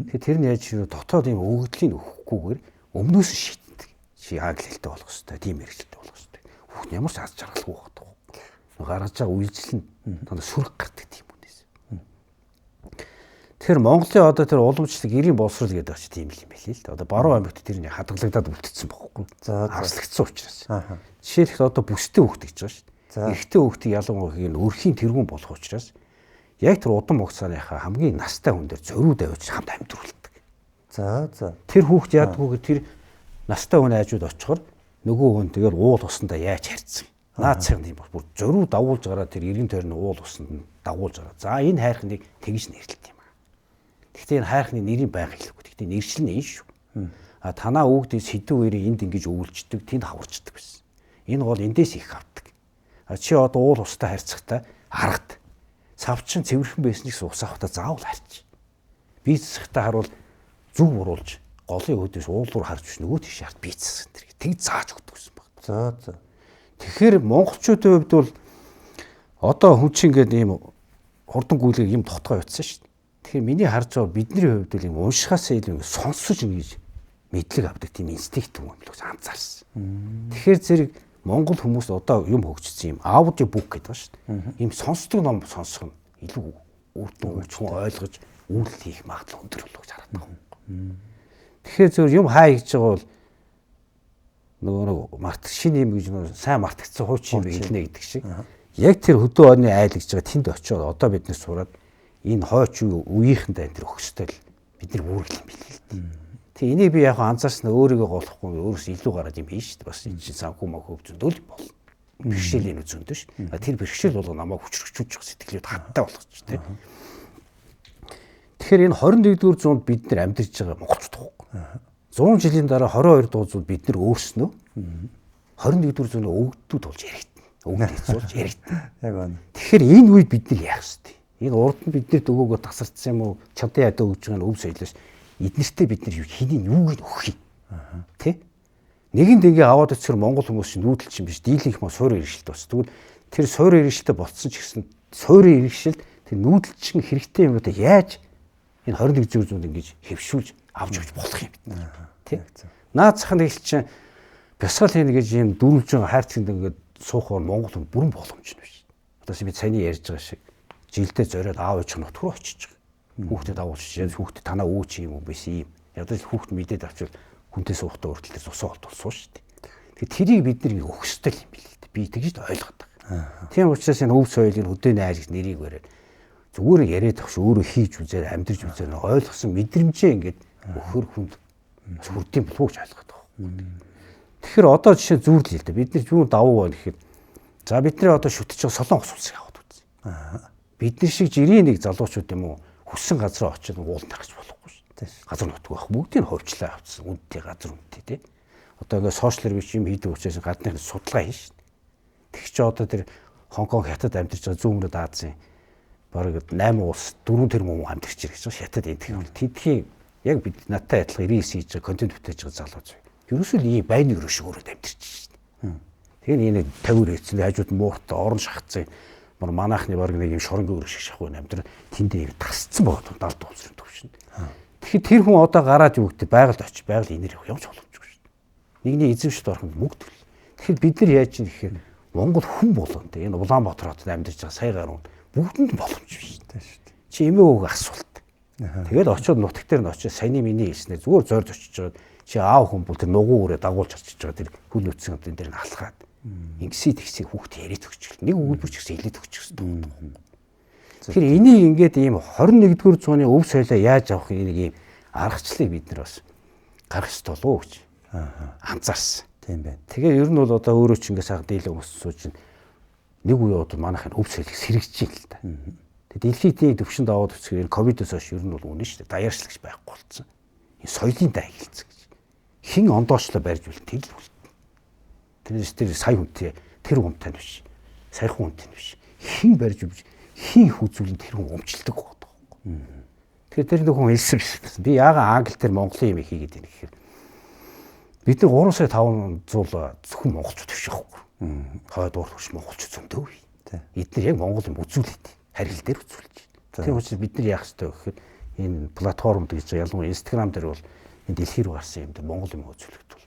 Тэгэхээр тэр нь яаж ширүү дотоод юм өгөгдлийн өгөхгүйгээр өмнөөс нь шийддэг. Чи англи хэлтэй болох хэрэгтэй, тийм хэрэгэлтэй болох хэрэгтэй. Хүүхд ямар ч аз жаргалгүй байдаг. Гаргаж байгаа үйлчлэл нь танд сүрэг гардаг тийм үнээс. Тэгэхээр Монголын одоо тэр уламжлалт гэрийн боловсрол гэдэг чинь тийм л юм байл л. Одоо баруун аймагт тэрний хадгалагдаад үлдсэн байхгүй. Арслагдсан учраас. Жишээлбэл одоо бүстэй хүүхд гэж байгаа шүү дээ. Эрэгтэй хүүхдийг ялангуяа энэ өрхийн тэргүүн болох учраас яг тэр удам хугацааныхаа хамгийн настай хүн дээр зориуд авч хамт амьдруулдаг. Тэр хүүхд яадгүйгээр тэр настай хүн айжууд очихоор нөгөө хүн тэгэл уул усандаа яаж харьцсан. Наад цаг юм бүр зориуд дагуулж гараад тэр эргэн тойрны уул усанд дагуулж гараа. За энэ хайрхныг тэгж нэрлэлт юм аа. Гэхдээ энэ хайрхны нэрийн байнга хэлэхгүй. Гэхдээ нэршил нь энэ шүү. Танаа өвгдийн сэдв үерийг энд ингэж өвлждөг, тэнд хаварчдаг байсан. Энэ бол эндээс их авдаг. Чи одоо уул устай харьцахтаа аргад савчин цэвэрхэн байсан ч усаахтаа заавал харьч. Бийцсахтаа харуул зүг буруулж голын өдөөс уул руу харж нөгөө тийш хард бийцсэн тэр. Тэг зааж өгдөг гэсэн баг. Тэгэхээр монголчуудын хувьд бол одоо хүн чинь ингээд ийм хурдан гүйлэг юм тотгоо явцсан шүү дээ. Тэгэхээр миний харж байгаа бидний хувьд бол юм уншихаас илүү сонсож ингэж мэдлэг авдаг тийм инстинкт юм л гэж анзаарсан. Тэгэхээр зэрэг монгол хүмүүс одоо юм хөгжсөн юм аудио бук гэдэг ба шүү дээ. Ийм сонсдог ном сонсох нь илүү үрдэн ойлгож үйлдэл хийх магадлал өндөр болов гэж хараад байгаа юм. Тэгэхээр зөв юм хаа хийж байгаа бол нөгөө шин юм гэж нөгөө сайн мартагдсан хуучин юм хэлнэ гэдэг шиг. Яг тэр хөдөө оны айл гэж байгаа тэнд очиод одоо биднээс сураад энэ хойч үеийнхэндээ энэ өгсөй л бид нар үүргэл юм билээ л дээ. Тэг энийг би яг анзаарсан өөрийгөө голохгүй өөрөөс илүү гараад юм хийж шүү дээ. Бас энэ чинь санхүү махөө зөндөл бол бэрхшээлийн үзүүндээ шүү. Тэр бэрхшээл бол намайг хүчрхчүүлж байгаа сэтгэлүүд хаттай болгоч тий. Тэгэхээр энэ 21-р зуунд бид нар амьдарч байгаа монголчууд байхгүй. 100 жилийн дараа 22 дугаар зуунд бид нар өөрснөө 21-р зууны өвгдүүд болж яригдана. Өвгд хэцүүлж яригдана. Яг байна. Тэгэхээр энэ үед бид нар яах ёстой. Энэ урд нь бид нарт өгөөгөө тасарцсан юм уу? Чадан ядаа өгж байгаа нь өв соёлоос эднэртээ бид нар хэний юуг нь өгөх юм. Тэ? Нэгэнд ингээ аваад өчсөр монгол хүмүүс чинь нүүдэлч юм биш. Дийлэнх мөн суурь иргэшилт бас. Тэгвэл тэр суурь иргэшилтэд болцсон ч гэсэн суурь иргэшилт тэр нүүдэлчин хэрэгтэй юмудаа яаж энэ 21-р зуунд ингэж хэвшүүлж авч явж болох юм бид нар. Тэ? Наад зах нь чинь бясгал хийнэ гэж юм дөрвөлжин хайрцагт ингээд суухаар монгол хүн бүрэн боломж нь биш. Одоо би цааны ярьж байгаа шиг жилдээ зориод аав ээж нут руу очиж байгаа. Хүүхдэд агуулж, хүүхдэд танаа өөч юм уу биш юм. Ядаж хүүхд мэдээд авчвал хүнтэй суухтаа өөртөл зусаа болтулсуу шүү дээ. Тэгэхээр тэрийг бид нэг өгсдөл юм билээ. Би тэгж ойлгоод байгаа. Тийм учраас энэ өв соёлын хөдөөний айл гэж нэрийг бариад зүгээр яриад авч өөрөө хийж үзээд амьдарч үзээд ойлгосон мэдрэмжээ ингээд өгөхөр хүнд хүрдэм болов уу гэж ойлгоод байгаа. Тэгэхээр одоо жишээ зүүрлээ л дээ. Бид нар юу давуу байна гэхэд за бидний одоо шүтэж байгаа солонгос улсыг аваад үзье. Бид нар шиг жирийн нэг залуучууд юм уу хүссэн газараа очиод ууланд тарах болохгүй шүү дээ. Газар нутг байх. Бүгдийг хувьчлаа авцсан. Үнэтэй газар үнэтэй тий. Одоо ингээд сошиал биш юм хийдэг учраас гадны судалгаа хийн шүү дээ. Тэг чи одоо тэр Хонконг хятад амьдарч байгаа зүүн өмнөд Азийн бараг 8 улс 4 тэрбум амьдарч ирэх гэж хятад энэ бол тэдхийн яг бид надтай адилхан 99 хийж байгаа контент бүтээж байгаа залууч. Ерөөсөө л ийм байны өрөөш өөрөө амьдарч шүү дээ. Тэгээ энэ 50 хэцэн хажууд мууртай орон шахацсан манайхны баг нэг юм шоронгийн өрөө шиг шахуу амьдар тэндээ тасцсан байгаа 70 улсын төвшөнд. Тэгэхээр тэр хүн одоо гараад юу гэдэг байгальд очиж байгаль инээр явах юмч боломжгүй шүү дээ. Нэгний эзэмшилт ороход мөнгө төл. Тэгэхээр бид нар яаж юм гэхээр Монгол хүн болгоно те энэ Улаанбаатар хотод амьдарч байгаа сая гаруй бүгдэнд боломж биш шүү дээ. Чи эмээ өвөг асуулт. Тэгээд очиод нутаг дээр нь очиж саяны миний хэлснээр зүгээр зорж очиж байгаа чи аав хүн бол тэр нугуу өрөө дагуулж очиж байгаа тэр хүл үтсэн энэ дээр нь алхаад ингэсий тэгсий хүүхд яриад өгчих. Нэг өгүүлбэр ч гэсэн хэлээд өгчих хэрэгтэй. Тэгэхээр энийг ингээд ийм 21-р зууны өв соёлоо яаж авах нэг ийм аргачлалыг бид нар бас гаргах ёстой болов уу гэж анзаарсан. Тийм байна. Тэгээ ер нь бол одоо өөрөө ч ингээд сайхан дийлэн өссөн чинь нэг үе одоо манайхын өв соёлыг сэргэж байна л да. Тэгээ дэлхийн төвшөнд аваад үсгээр ковидоос хойш ер нь бол үнэн шүү дээ. Даяарчлагч байхгүй болсон. Энэ соёлын даа хэлцэг гэж. Хин ондоочлоо барьж үл тэл үл. Тэр сая хүнтэй тэр хүнтэй биш. Саяхан хүнтэй биш. Хин барьж үл хин хүзүүлэн тэр хүн өмчлөдөг байгаа байхгүй. Тэгэхээр тэр нэг хүн хэлсэн биш. Би яагаад англи дээр монголын юм хийгээд байна гэхээр бид нар 3 сая 500 зөвхөн монголчууд биш байхгүй. Хойд урд хурш монголчууд зөндөө. Эдгээр яг монгол юм үзүүлээд харил дээр үзүүлж. Тийм учраас бид нар яах ёстой гэхээр энэ платформд гэж ялангуяа Instagram дээр бол энэ дэлхий рүү гарсан юм дээр монгол юм үзүүлэхэд бол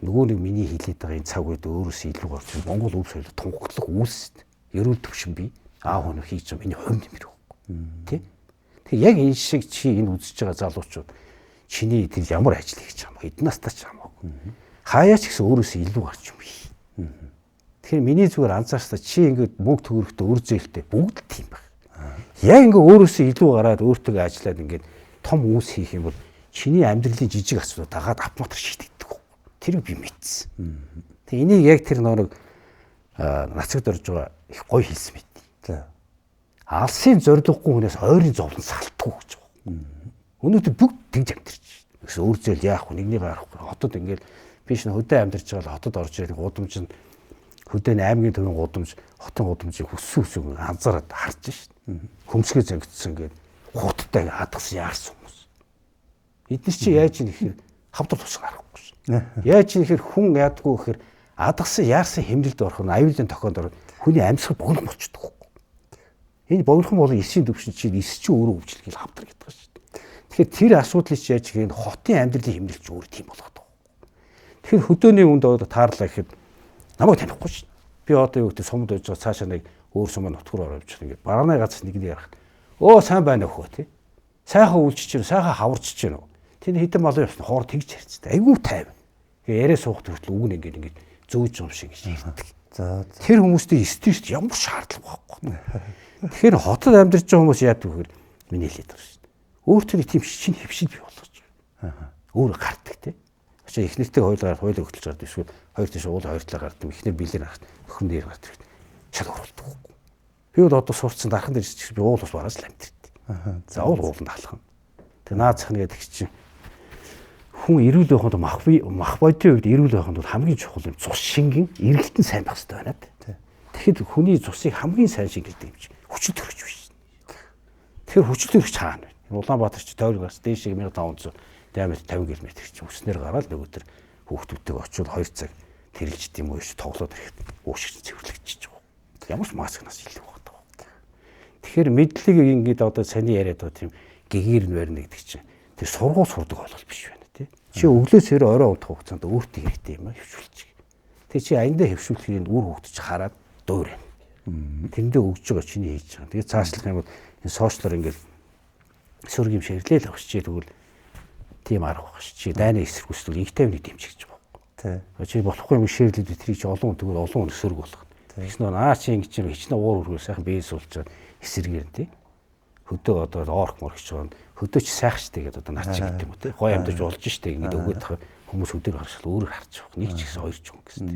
нөгөө нэг миний хэлээд байгаа энэ цаг үед өөрөөсөө илүү гарч монгол өв соёлыг тунхаглах үйлс ерөөл төвшин би аав хүн хийж байгаа миний хувь нэмэр байхгүй. Тэ? Тэгээ яг энэ шиг чи энэ үзэж байгаа залуучууд чиний тэр ямар ажил хийж байгаа юм эдэн настаа ч хамаагүй. Хаяач гэсэн өөрөөсөө илүү гарч юм бий. Тэгэхээр миний зүгээр анзаарсаа чи ингээд бүгд төгөрөхтэй өр зээлтэй бүгд л тийм байх. Яг ингээд өөрөөсөө илүү гараад өөртөө ажиллаад ингээд том үүс хийх юм бол чиний амьдралын жижиг асуудал дагаад автоматар шийдэгдэх. Тэрийг би мэдсэн. Тэгээ энийг яг тэр нэг нацагд орж байгаа их гоё хэлсэн мэт. За. Алсын зориггүй хүнээс ойрын зовлон салтгүй гэж байна. Өнөөдөр бүгд тэгж амьдарч байна. Гэсэн өөр зээл яах вэ? Нэгнийг гарахгүй. Хотод ингээд биш н хөдөө амьдарч байгаа хотод орж ирэх гудамж нь хөдөөний аймгийн төвийн гудамж, хотын гудамжийг хүссэн анзаараад харж шин. Хөмсгөө зангидсан гээд хуттай хадгсан яарсан хүмүүс. Эдгээр чи яаж юм гэхээр хавдар тусах аргагүй шин. Яаж юм гэхээр хүн яадгүй гэхээр адгсан яарсан хэмнэлд орох нь аюулын тохионд орох хүний амьсгал богино болчихдог. Энэ богинохон бол эсийн төвшин чинь эс чи өөрөө өвчлөх хавдар гэдэг шин. Тэгэхээр тэр асуудлыг чи яаж гэхээр хотын амьдралын хэмнэлт чи өөрөө тийм болгоод байгаа. Тэгэхээр хөдөөний үнд таарлаа гэхэд намайг танихгүй шин. Би одоо юу гэдэг сумд байж байгаа цаашаа нэг өөр сумаа нутгаар оруулж байгаа. Барааны газар нэг ярах. Өө сайн байна өхөө тий. Сайхан үйлчиж чинь, сайхан хаварчиж чинь. Тэнд хитэн малын явсан хоор тэгж ярьцтай. Айгүй тайв. Тэгээ яриа суух төрөл үг нь ингээд зөөж юм шиг гэж хэлдэг. За. Тэр хүмүүстэй стейшт ямар шаардлага байхгүй. Тэгэхээр хотод амьдарч байгаа хүмүүс яадаг вэхээр миний хэлээд байгаа шүү дээ. Өөртөө тийм шин хөвшил бий болгож байгаа. Өөр гардаг те. Очоо эхнэртэй хойлоор хойлоо хөтлөж гардаг эсвэл хоёр тийш уул хоёр талаар гардаг. Эхнэр бэлэр гарах. Өхөн дээр гардаг. Шал оруулдаг. Би бол одоо сурцсан дархан дээр чи би уул бас бараас л амьдэрдэг. За ууланд алхах. Тэгээ наад захна гэдэг чинь хүн эрүүл байхад мах бодийн үед эрүүл байхад хамгийн чухал юм цус шингэн эргэлтэн сайн байх хэрэгтэй байна. Тэгэхэд хүний цусыг хамгийн сайн шингэлдэг юм чи хүчил төрөж биш. Тэгэхээр хүчил төрөж хаана вэ? Улаанбаатар чи тойргоос дээшээ 1500 диаметр 50 км чи өснөр гараад нөгөө төр хүүхдүүдтэйг очиод 2 цаг тэрэлжд юм уу ш тоглоод ирэхэд уушгич цэвэрлэгдэж байгаа. Ямар ч маскнаас илүү багтаа. Тэгэхээр мэдлэг ингээд одоо саний яриад байгаа тийм гэгэр нэрнэ гэдэг чинь тэр сургууль сурдаг болол биш байна тий. Чи өглөөс өрөө орой унтах хугацаанд өөртөө хэрэгтэй юм а хөвшүүлж. Тэг чи аяндаа хөвшүүлэхээр үр хөвгдөж хараад дуур байна. Тэндээ өгж байгаа чиний хийж байгаа. Тэгээ цаашлах юм бол энэ сошиалор ингээд сөрөг юм ширлээл авах чи тэгвэл тийм арга баг ш. Чи дайны эсрэг хүсвэл их тавны дэмжиж байгаа. Тий. Чи болохгүй юм ширлээд тэрийг чи олон тэгвэл олон сөрөг болгох. Тэгс нөө чи ингэж юм хичнээн уур үргэл сайхан бийс суулчаад эсэргээр тий. Хөдөө одоо орх морч байгаа. Хөдөө чи сайх штэ гэдэг одоо наач гэдэг юм уу тий. Гой амдаж болж штэ ингэж өгөөд тах хүмүүс хөдөр харшил өөр харж байгаа. Нэг ч ихсэн хоёр ч хүн гэсэн.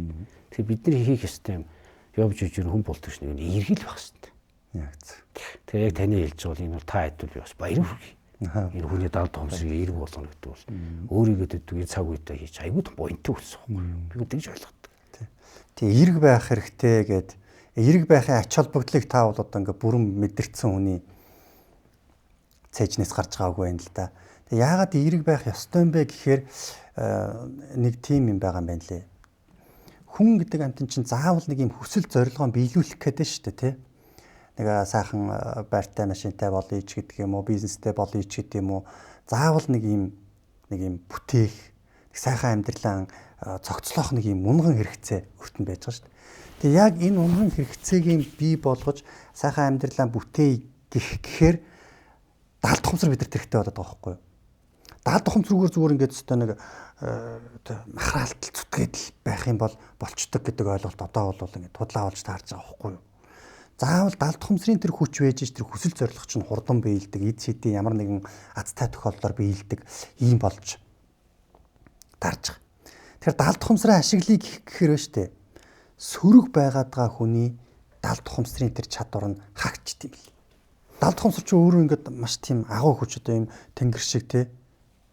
Тэгээ бидний хийх ёстой юм явж иж хүн болдог ш нэг эргэл байх штэ. Яг зөв. Тэгээ яг таны хэлж байгаа энэ бол та хэдвэл би бас баяр хүргэе. Энэ хүний даалт хомсрыг эрг болгоно гэдэг бол өөрийгөө дэдвгийн цаг үедээ хийж айгууд буянтай үлсэх юм. Би тэгж ойлгодог. Тэг эрг байх хэрэгтэй гэд эрг байхын ач холбогдлыг та бол одоо ингээ бүрэн мэдэрсэн хүний цэжнээс гарч байгаагүй юм л да. Тэг яагаад эрг байх ёстой юм бэ гэхээр нэг тим юм байгаа юм байна лээ. Хүн гэдэг амтэн чинь заавал нэг юм хүсэл зорилгоо биелүүлэх гэдэг шүү дээ тий. Нэг сайхан байртай машинтай болъё ч гэдэг юм уу, бизнестэй болъё ч гэдэг юм уу. Заавал нэг юм бүтээх, нэг сайхан амьдралаа цогцлоох нэг юм унган хэрэгцээ өртөнд байж байгаа шүү дээ. Тэгээ яг энэ унган хэрэгцээг бий болгож сайхан амьдралаа бүтээе гэхээр даалт ухамсар бидэрт хэрэгтэй болоод байгаа байхгүй юу? Даалт ухамсаргаар зүгээр ингээд өстой нэг махраалтал зүтгээд байх юм бол болчдөг гэдэг ойлголт одоо бол ингээд тудлаа болж таарж байгаа байхгүй юу? Заавал даалт ухамсарын тэр хүч байж тэр хүсэл зорилго чинь хурдан биелдэг, эд шидийн ямар нэгэн азтай тохиолдолд биелдэг ийм болж тарж байгаа. Тэгэхээр даалт ухамсараа ашиглая гэхээр ба штэ. Сөрөг байгаадгаа хүний даалт ухамсарын тэр чадвар нь хаагчд юм бэл. Даалт ухамсар чинь өөрөө ингээд маш тийм агуу хүч одоо ийм тэнгэр шиг те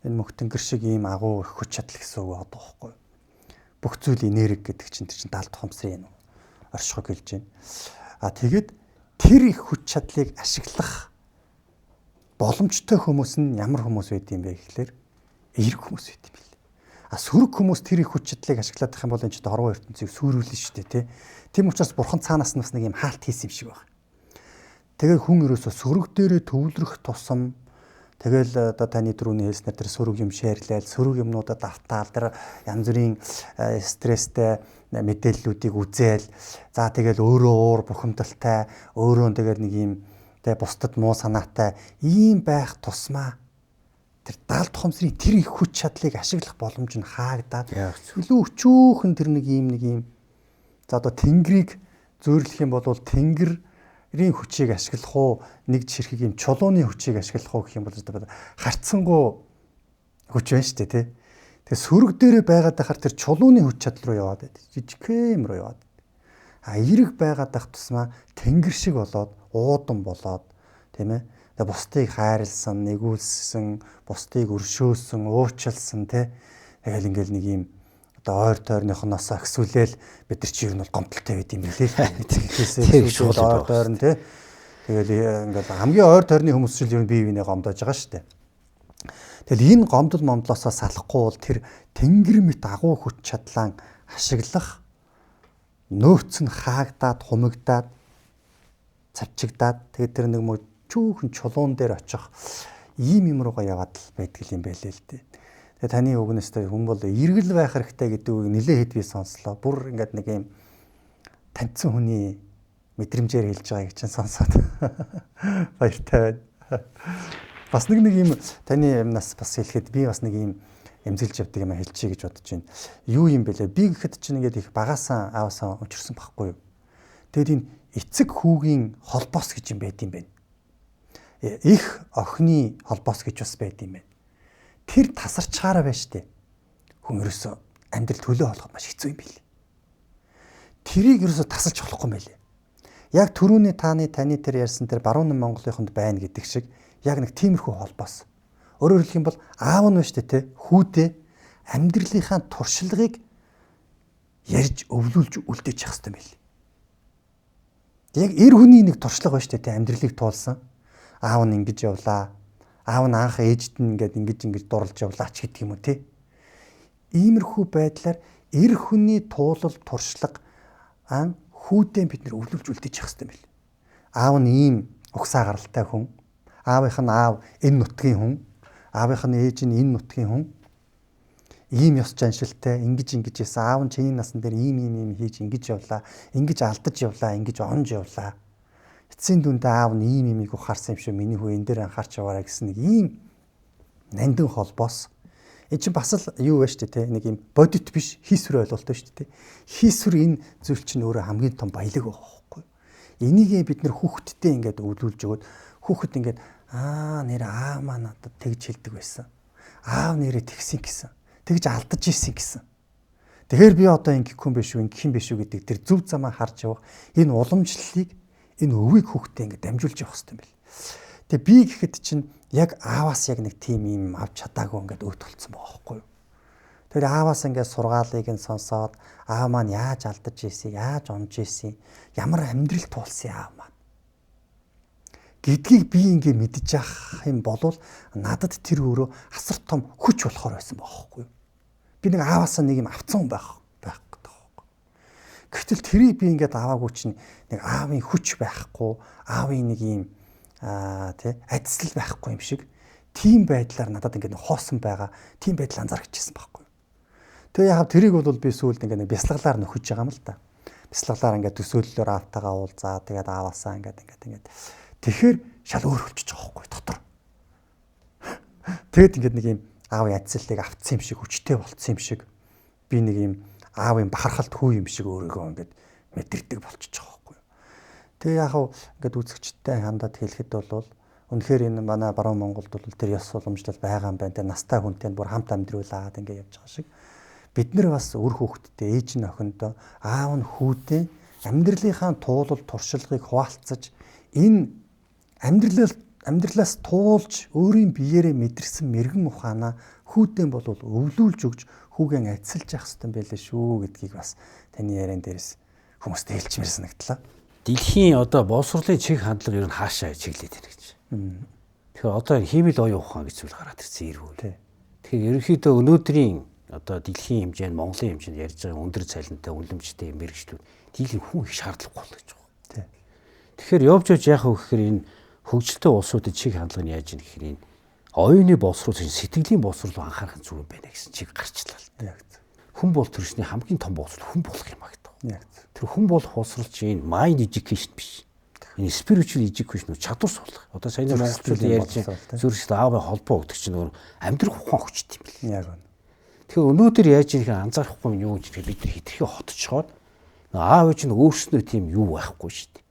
энэ мөх тэнгэр шиг ийм агуу их хүч чадал гэсэн үг одоо байхгүй. Бүх зүйл энерги гэдэг чинь тэр чинь даалт ухамсарын оршихуйг хэлж байна. Тэгээд тэр их хүч чадлыг ашиглах боломжтой хүмүүс нь ямар хүмүүс байд юм бэ гэхлээр эерэг хүмүүс байд юм бэл. Сөрөг хүмүүс тэр их хүч чадлыг ашиглах юм бол энэ ч хорвоо ертөнцийг сүрүүлнэ шүү дээ тий. Тийм учраас бурхан цаанаас нь бас нэг юм хаалт хийсэн юм шиг байна. Тэгээд хүн ерөөсө сөрөг дээрээ төвлөрөх тусам тэгэл одоо таны түрүүний хэлснээр тэр сөрөг юм шеэрлэл, сөрөг юмнуудад автаал, тэр янз бүрийн стресстэй мэдээллүүдийг үзээл, за тэгэл өөрөө уур бухимдалтай, өөрөө тэгэл нэг юм тэ бусдад муу санаатай ийм байх тусмаа тэр даалт ухамсарын тэр их хүч чадлыг ашиглах боломж нь хаагдаад илүү өчүүхэн тэр нэг юм за одоо тэнгэрийг зөөрлөх юм бол тэнгэрийн хүчийг ашиглах уу нэг жишрхийг юм чулууны хүчийг ашиглах уу гэх юм бол харцсангуу хүч байна шүү дээ тий. Тэгээ сөрөг дээрээ байгаад байхаар тэр чулууны хүч чадал руу яваад байд. Жижигхэн рүү яваад. Эерэг байгаад байх тусмаа тэнгэр шиг болоод уудан болоод тийм ээ. Тэгээ бусдыг хайрлсан, нэгүүлсэн, бусдыг өршөөсөн, уучлсан тий. Тэгэл ингээл нэг юм одоо ойр тойрныхоноос ахсүүлээл бид нар чи юу нь бол гомдолтой байд юм билээ. Тэгэхээсээ шууд ойр тойрн тий. Тэгэл ингээл хамгийн ойр тойрны хүмүүс ч юу бие биенээ гомдож байгаа шүү дээ. Тэгэл энэ гомдол момдлоосоо салахгүй бол тэр тэнгэр мэт агуу хүч чадлаа ашиглах нөөц нь хаагдаад хумигдаад цавчигдаад тэгээд тэр нэг мөчүүхэн чулуун дээр очих ийм юм руугаа яваад байдаг юм байлээ л дээ. Тэгээ таны үгнэстэй хүн бол эргэл байх хэрэгтэй гэдэг үгийг нэлээд хэд би сонслоо. Бүр ингээд нэг юм таньсан хүний мэдрэмжээр хэлж байгааг чинь сонсоод баяртай байна. Бас нэг юм таны юмнаас бас хэлэхэд би бас нэг юм эмзэглэж явдаг юм хэлчихье гэж бодож байна. Юу юм бэ лээ? Би гэхэд чинь ингээд их багасаа аавасаа учирсан байхгүй юу? Тэгэд энэ эцэг хүүгийн холбоос гэж юм байд юм байна. Их охины холбоос гэж бас байд юм байна. Тэр тасарчгаараа байна штэ. Хүн ерөөсөө амьдрал төлөө болгох маш хэцүү юм билээ. Тэрийг ерөөсөө тасалж болохгүй юм байлээ. Яг түрүүний таны тэр ярьсан тэр баруун Монголынхонд байна гэдэг шиг яг нэг тиймэрхүү холбоос. Өөрөөр хэлэх юм бол аав нь ба штэ те хүүдээ амьдралынхаа туршлагыг ярьж өвлүүлж үлдээж явах хэрэгтэй байл. Яг эр хүний нэг туршлага ба штэ те амьдралыг туулсан. Аав нь ингэж явлаа. Аав нь анх ээжд нь ингэж дурлж явлаач гэдэг юм уу те. Иймэрхүү байдлаар эр хүний туулал туршлага хүүдээ бид нэр өвлүүлж үлдээж явах хэрэгтэй байл. Аав нь ийм угсаа гаралтай хүн. Аавынх нь аав энэ нутгийн хүн. Аавынх нь ээж нь энэ нутгийн хүн. Ийм ёс заншилтай ингэж ийсэн. Аав нь чиний насан дээр ийм хийж ингэж явлаа. Ингэж алдаж явлаа. Ингэж онж явлаа. Эцсийн дүндээ аав нь иймийг ухаарсан юм шиг миний хүү энэ дээр анхаарч яваарай гэсэн нэг ийм нандин холбоос. Энэ чинь бас л юу вэ штэ те нэг юм бодит биш хийсвэр ойлголттой штэ те. Хийсвэр энэ зүйл чинь өөрөө хамгийн том баялаг байхгүй. Энийгээ бид нэр хүүхдтэй ингээд өвлүүлж өгөөд хүүхэд ингээд нэр аав маань надад тэгж хэлдэг байсан. Аав нэрээ тэгсэн гэсэн. Тэгж алдаж ийсэн гэсэн. Тэгэхээр би одоо ингэх юм биш үү, ингэх юм биш үү гэдэг тэр зөв замаа харж явах энэ уламжлалыг энэ өвийг хүүхдтэй ингээд дамжуулж явах хэрэгтэй юм байна. Тэгээ би гэхэд чинь яг ааваас яг нэг тим юм авч чадаагүй ингээд өөд толцсон байгаа байхгүй юу. Тэр ааваас ингээд сургаалыг нь сонсоод аав маань яаж алдаж ийсэн, яаж онж ийсэн, ямар амьдрал туулсан аав маань гэдгийг би ингээд мэдэж явах юм бол надад тэр өөрөө асар том хүч болохоор байсан байхгүй юу. Би нэг ааваас нэг юм авцсан байх гэдэг байхгүй. Гэтэл тэрийг би ингээд аваагүй чинь нэг аавын хүч байхгүй, аавын нэг юм адислал байхгүй юм шиг тийм байдлаар надад ингээд хоосон байгаа. Тийм байдал анзаарчихсан байхгүй. Тэгээ яг тэрийг бол би сүүлд ингээд бясалгалаар нөхөж байгаа юм л да. Бясалгалаар ингээд төсөөллөөр аавтайгаа уулзаа. Тэгээд ааваасаа ингээд тэгэхээр шал өөр болчихж байгаа байхгүй дотор. Тэгэд ингээд нэг юм аавын адислалыг автсан юм шиг хүчтэй болцсон юм шиг би нэг юм аавын бахархалт хүү юм шиг өөрийгөө ингээд мэдэрдэг болчихж байгаа байхгүй. Тэгээ яг ингээд үзэгчтэй хандаад хэлэхэд бол үнэхээр энэ манай баруун Монголд бол тэр ёс уламжлал байгаа юм байна. Тэр настай хүнтэй бүр хамт амьдруулаад ингээд явж байгаа шиг бид нар бас үр хүүхдтэй ээж нь охиндоо аав нь хүүдээ амьдралынхаа туулал туршлагыг хуваалцаж энэ амьдралаас туулж өөрийн биеэрээ мэдэрсэн мэрэгэн ухаанаа хүүдэн бол өвлүүлж өгж хүүгэн адсилж явах хэрэгтэй байлээ шүү гэдгийг бас таны яриан дээрээс хүмүүст хэлчмээр санагдлаа. Дэлхийн одоо боловсролын чиг хандлага ер нь хаашаа чиглээд байна гэж. Тэгэхээр одоо хиймэл оюун ухаан гэж зүйл гараад ирсэн ирүүл. Тэгэхээр ерөнхийдөө өнөөдрийн одоо дэлхийн хэмжээнд Монголын хэмжээнд ярьж байгаа өндөр цалинтай үнэлэмжтэй мэрэгчлүүд дийлэн хүн их шаардлагагүй болж байгаа. Тэгэхээр явж яах вэ гэхээр энэ хөгжилтэй улсуудад чиг хандлага нь яаж юм гэхээр энэ оюуны боловсрол сэтгэлийн боловсрол руу анхаарах зүйл байна гэсэн чиг гарчлаа л. Хүн бол төрсний хамгийн том боловсрол хүн болох юм аа гэдэг. Тэр хүн болох боловсрол чинь mind education биш. Энэ spiritual education чадвар суулгах. Одоо саяны монголчууд ярьж зүрхсэд аавын холбоо өгдөг чинь өөр амьдрах ухаан өгчт юм бэл. Яг байна. Тэгэхээр өнөөдөр яаж ийх анзаарахгүй юм юу гэж бид нар хитрхи хотчоод аав ээж нь өөрснөө тийм юу байхгүй шүү дээ.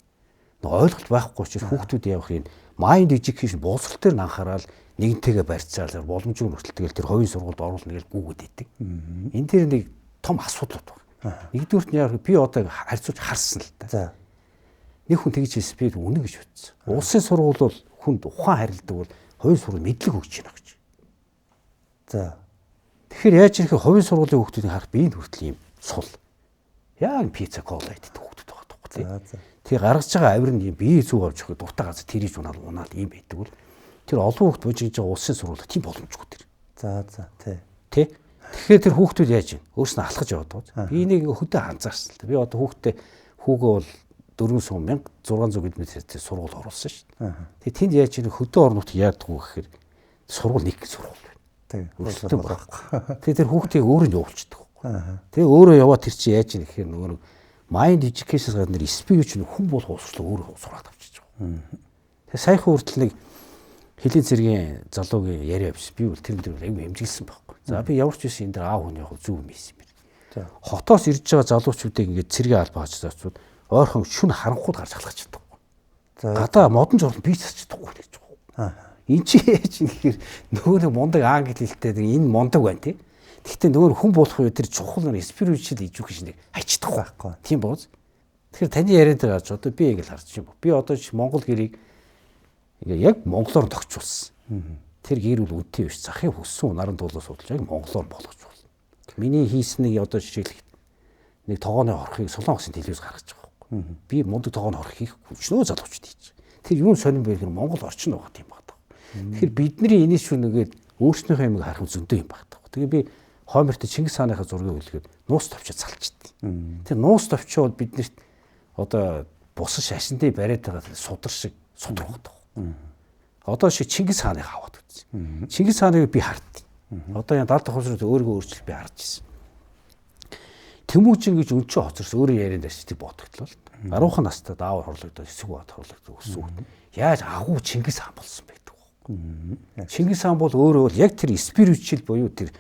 Ойлголт байхгүй учраас хүүхдүүд явах энэ mind education боловсрол төр нь анхаарал нэгнтэйгээ барьцаалаар боломжгүй нөхцөлтэйгээр тэр хувийн сургуульд оруулна гэж гүгээд идэг. Энэ тэр нэг том асуудал байна. Нэгдүгürt нь яг би одоо харьцуулж харсан л да. Нэг хүн тэгж хэлсэн би үнэн гэж бодсон. Улсын сургууль бол хүнд ухаан харилдаг бол хувийн сургууль мэдлэг өгч байна гэж. Тэгэхээр яаж ирэх хувийн сургуулийн хүүхдүүдийг харах би энэ хүртэл юм сул. Яг пицца кола идэх хүүхдүүд байгаа тоххой. Тэгээ гаргаж байгаа авир нь бие зүг авч өгөх дуртай газар тэрийж унаал ийм байдаг бол тэр олон хүүхд божиж байгаа улсын сургууль тийм боломжгүй тэр. Тий. Тэгэхээр тэр хүүхдүүд яаж юм? Өөрснөө алхаж яваад байгаа. Би энийг хөдөө анзаарсан л да. Би одоо хүүгөө бол 400,600 км сургууль оруулсан шүү дээ. Тэгээ тэнд яаж ирэх хөдөө орнууд яадаг вэ гэхээр сургууль нэг сургууль байна. Тэгээ тэр хүүхдийг өөрөө нь явуулчихдаг. Тэгээ өөрөө яваад тэр чинь яаж ирэх гэхээр нөгөө mind education гадна спиричүл хүн болох боловсрол өөрөө сураад авчиж байгаа. Тэгээ саяхан хүртэл нэг Хэлийн цэргийн залуугийн яриа биш. Би бол тэрэн дээр аягүй хэмжилсэн байхгүй. За би ямар ч байсан энэ дээр аав хүн яг зөв юм ийсэн юм. Хотоос ирж байгаа залуучуудыг ингээд цэргийн албаа хааж заачууд ойрхон шүн харанхууд гарч халахч чадахгүй. Гадаа модон жорлон би засч чадахгүй гэж байгаа. Энд чи ээж нэхэр нөгөө нэг мундаг англи хэлтэй энэ мундаг байна тий. Гэхдээ нөгөө хүн болох үе тэр чухал нэг спиричуал education-ыг хайчдаг байхгүй. Тийм бооз. Тэгэхээр таны яриан дээр гарч одоо би яг л харж юм. Би одоо ч Монгол гэрийг яг монголоор тогтчулсан. Тэр гэр бүл үнэтэй биш. Захын хөссөн наран дуулаа судалж яг монголоор болгож болно. Миний хийсэн нэг одоо жишээлх нэг тогооны орохыг Солонгосын телевиз гаргаж байгаа байхгүй. Би мундаг тогооны орох хийх өчнөө залуучд хийж. Тэр юу сонирн бэ гэхээр Монгол орчин байгаа тийм байна. Тэгэхээр бидний энэс шүү нэгээд өөрснийхөө юмыг харах зөндөө юм байна. Тэгээ би Хоймерт Чингис хааны зургийг үлгээд нуус товчод салчихдээ. Тэр нуус товчоод биднэрт одоо бус шашинтай бариад байгаа судар шиг судар байдаг. Одоо шиг Чингис хааныг аваад үзье. Чингис хааныг би хардтыг. Одоо энэ 70 хувьсрал өөрийгөө өөрчлөлт би харж ирсэн. Тэмүүжин гэж өнчөө хоцорс өөрөө ярианд ашиг бодогдлоо. 10 настай даавар хорлогдоод эсэг бод хорлогдоод өссөн. Яаж агуу Чингис хаан болсон бэ? Чингис хаан бол өөрөө яг тэр спиричуал буюу тэр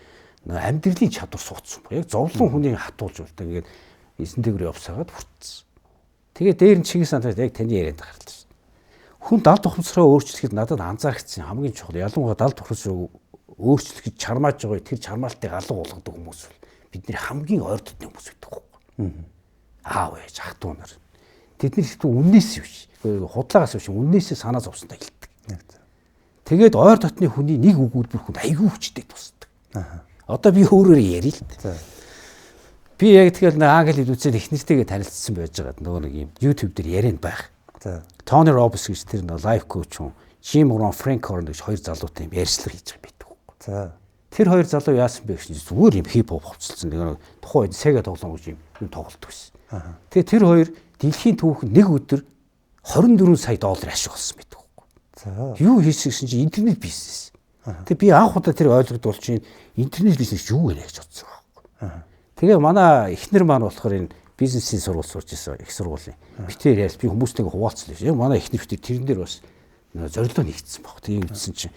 амьдралын чадвар суудсан ба. Яг зовлон хүнийг хатуулж болтой ингээд эзэн дээгүүр явсагаад хүртсэн. Тэгээ дээр нь Чингис хаан яг таны ярианд гаралтай. Хүн далд ухамсараа өөрчлөхөд надад анзаарчихсан хамгийн чухал ялангуяа далд ухамсараа өөрчлөхөд чармааж байгаа тэр чармаалтыг алга болгодог хүмүүс бол бидний хамгийн ойр дотны хүмүүс байдаг байхгүй. Аав ээж ах トゥ нар. Тэдний их үннээс биш. Худлаагаас биш үннээсээ санаа зовсонтой хэлдэг. Тэгээд ойр дотны хүний нэг үг үлбэр хүнд айгүй хүчтэй тусдаг. Одоо би өөрөөр ярил л дээ. Би яг тэгэл англи хэл үзээд их нэртэйгээ танилцсан байж байгаа нөгөө нэг юм YouTube дээр ярианд байх. Тони Роббс гэж тэр лайф коуч хүн, Жим Рон Фрэнкорн гэж хоёр залуутай юм ярьцлага хийж байгаа байдаг. Тэр хоёр залуу яасан бэ гэж зүгээр юм хип хоп хувцалсан. Нэг тухайн үед Sega тоглоом гэж юм тоглолдог байсан. Тэгээ тэр хоёр дэлхийн түүхэнд нэг өдөр 24 сая доллар ашиг олсон байдаг. Юу хийсэн гэсэн чинь интернет бизнес. Тэгээ би анх удаа тэр ойлгодвол чинь интернет бизнес юу вэ гэж бодсон байхгүй. Тэгээ манай эхнэр маань болохоор энэ бизнесийн сургууль сурч ирсэн их сургуулийн. Битээр ял би хүмүүстэйгээ хуваалцсан л. Яг манай эхнэр битэр тэрэн дээр бас зорилгоо нэгдсэн баг. Тийм гэсэн чинь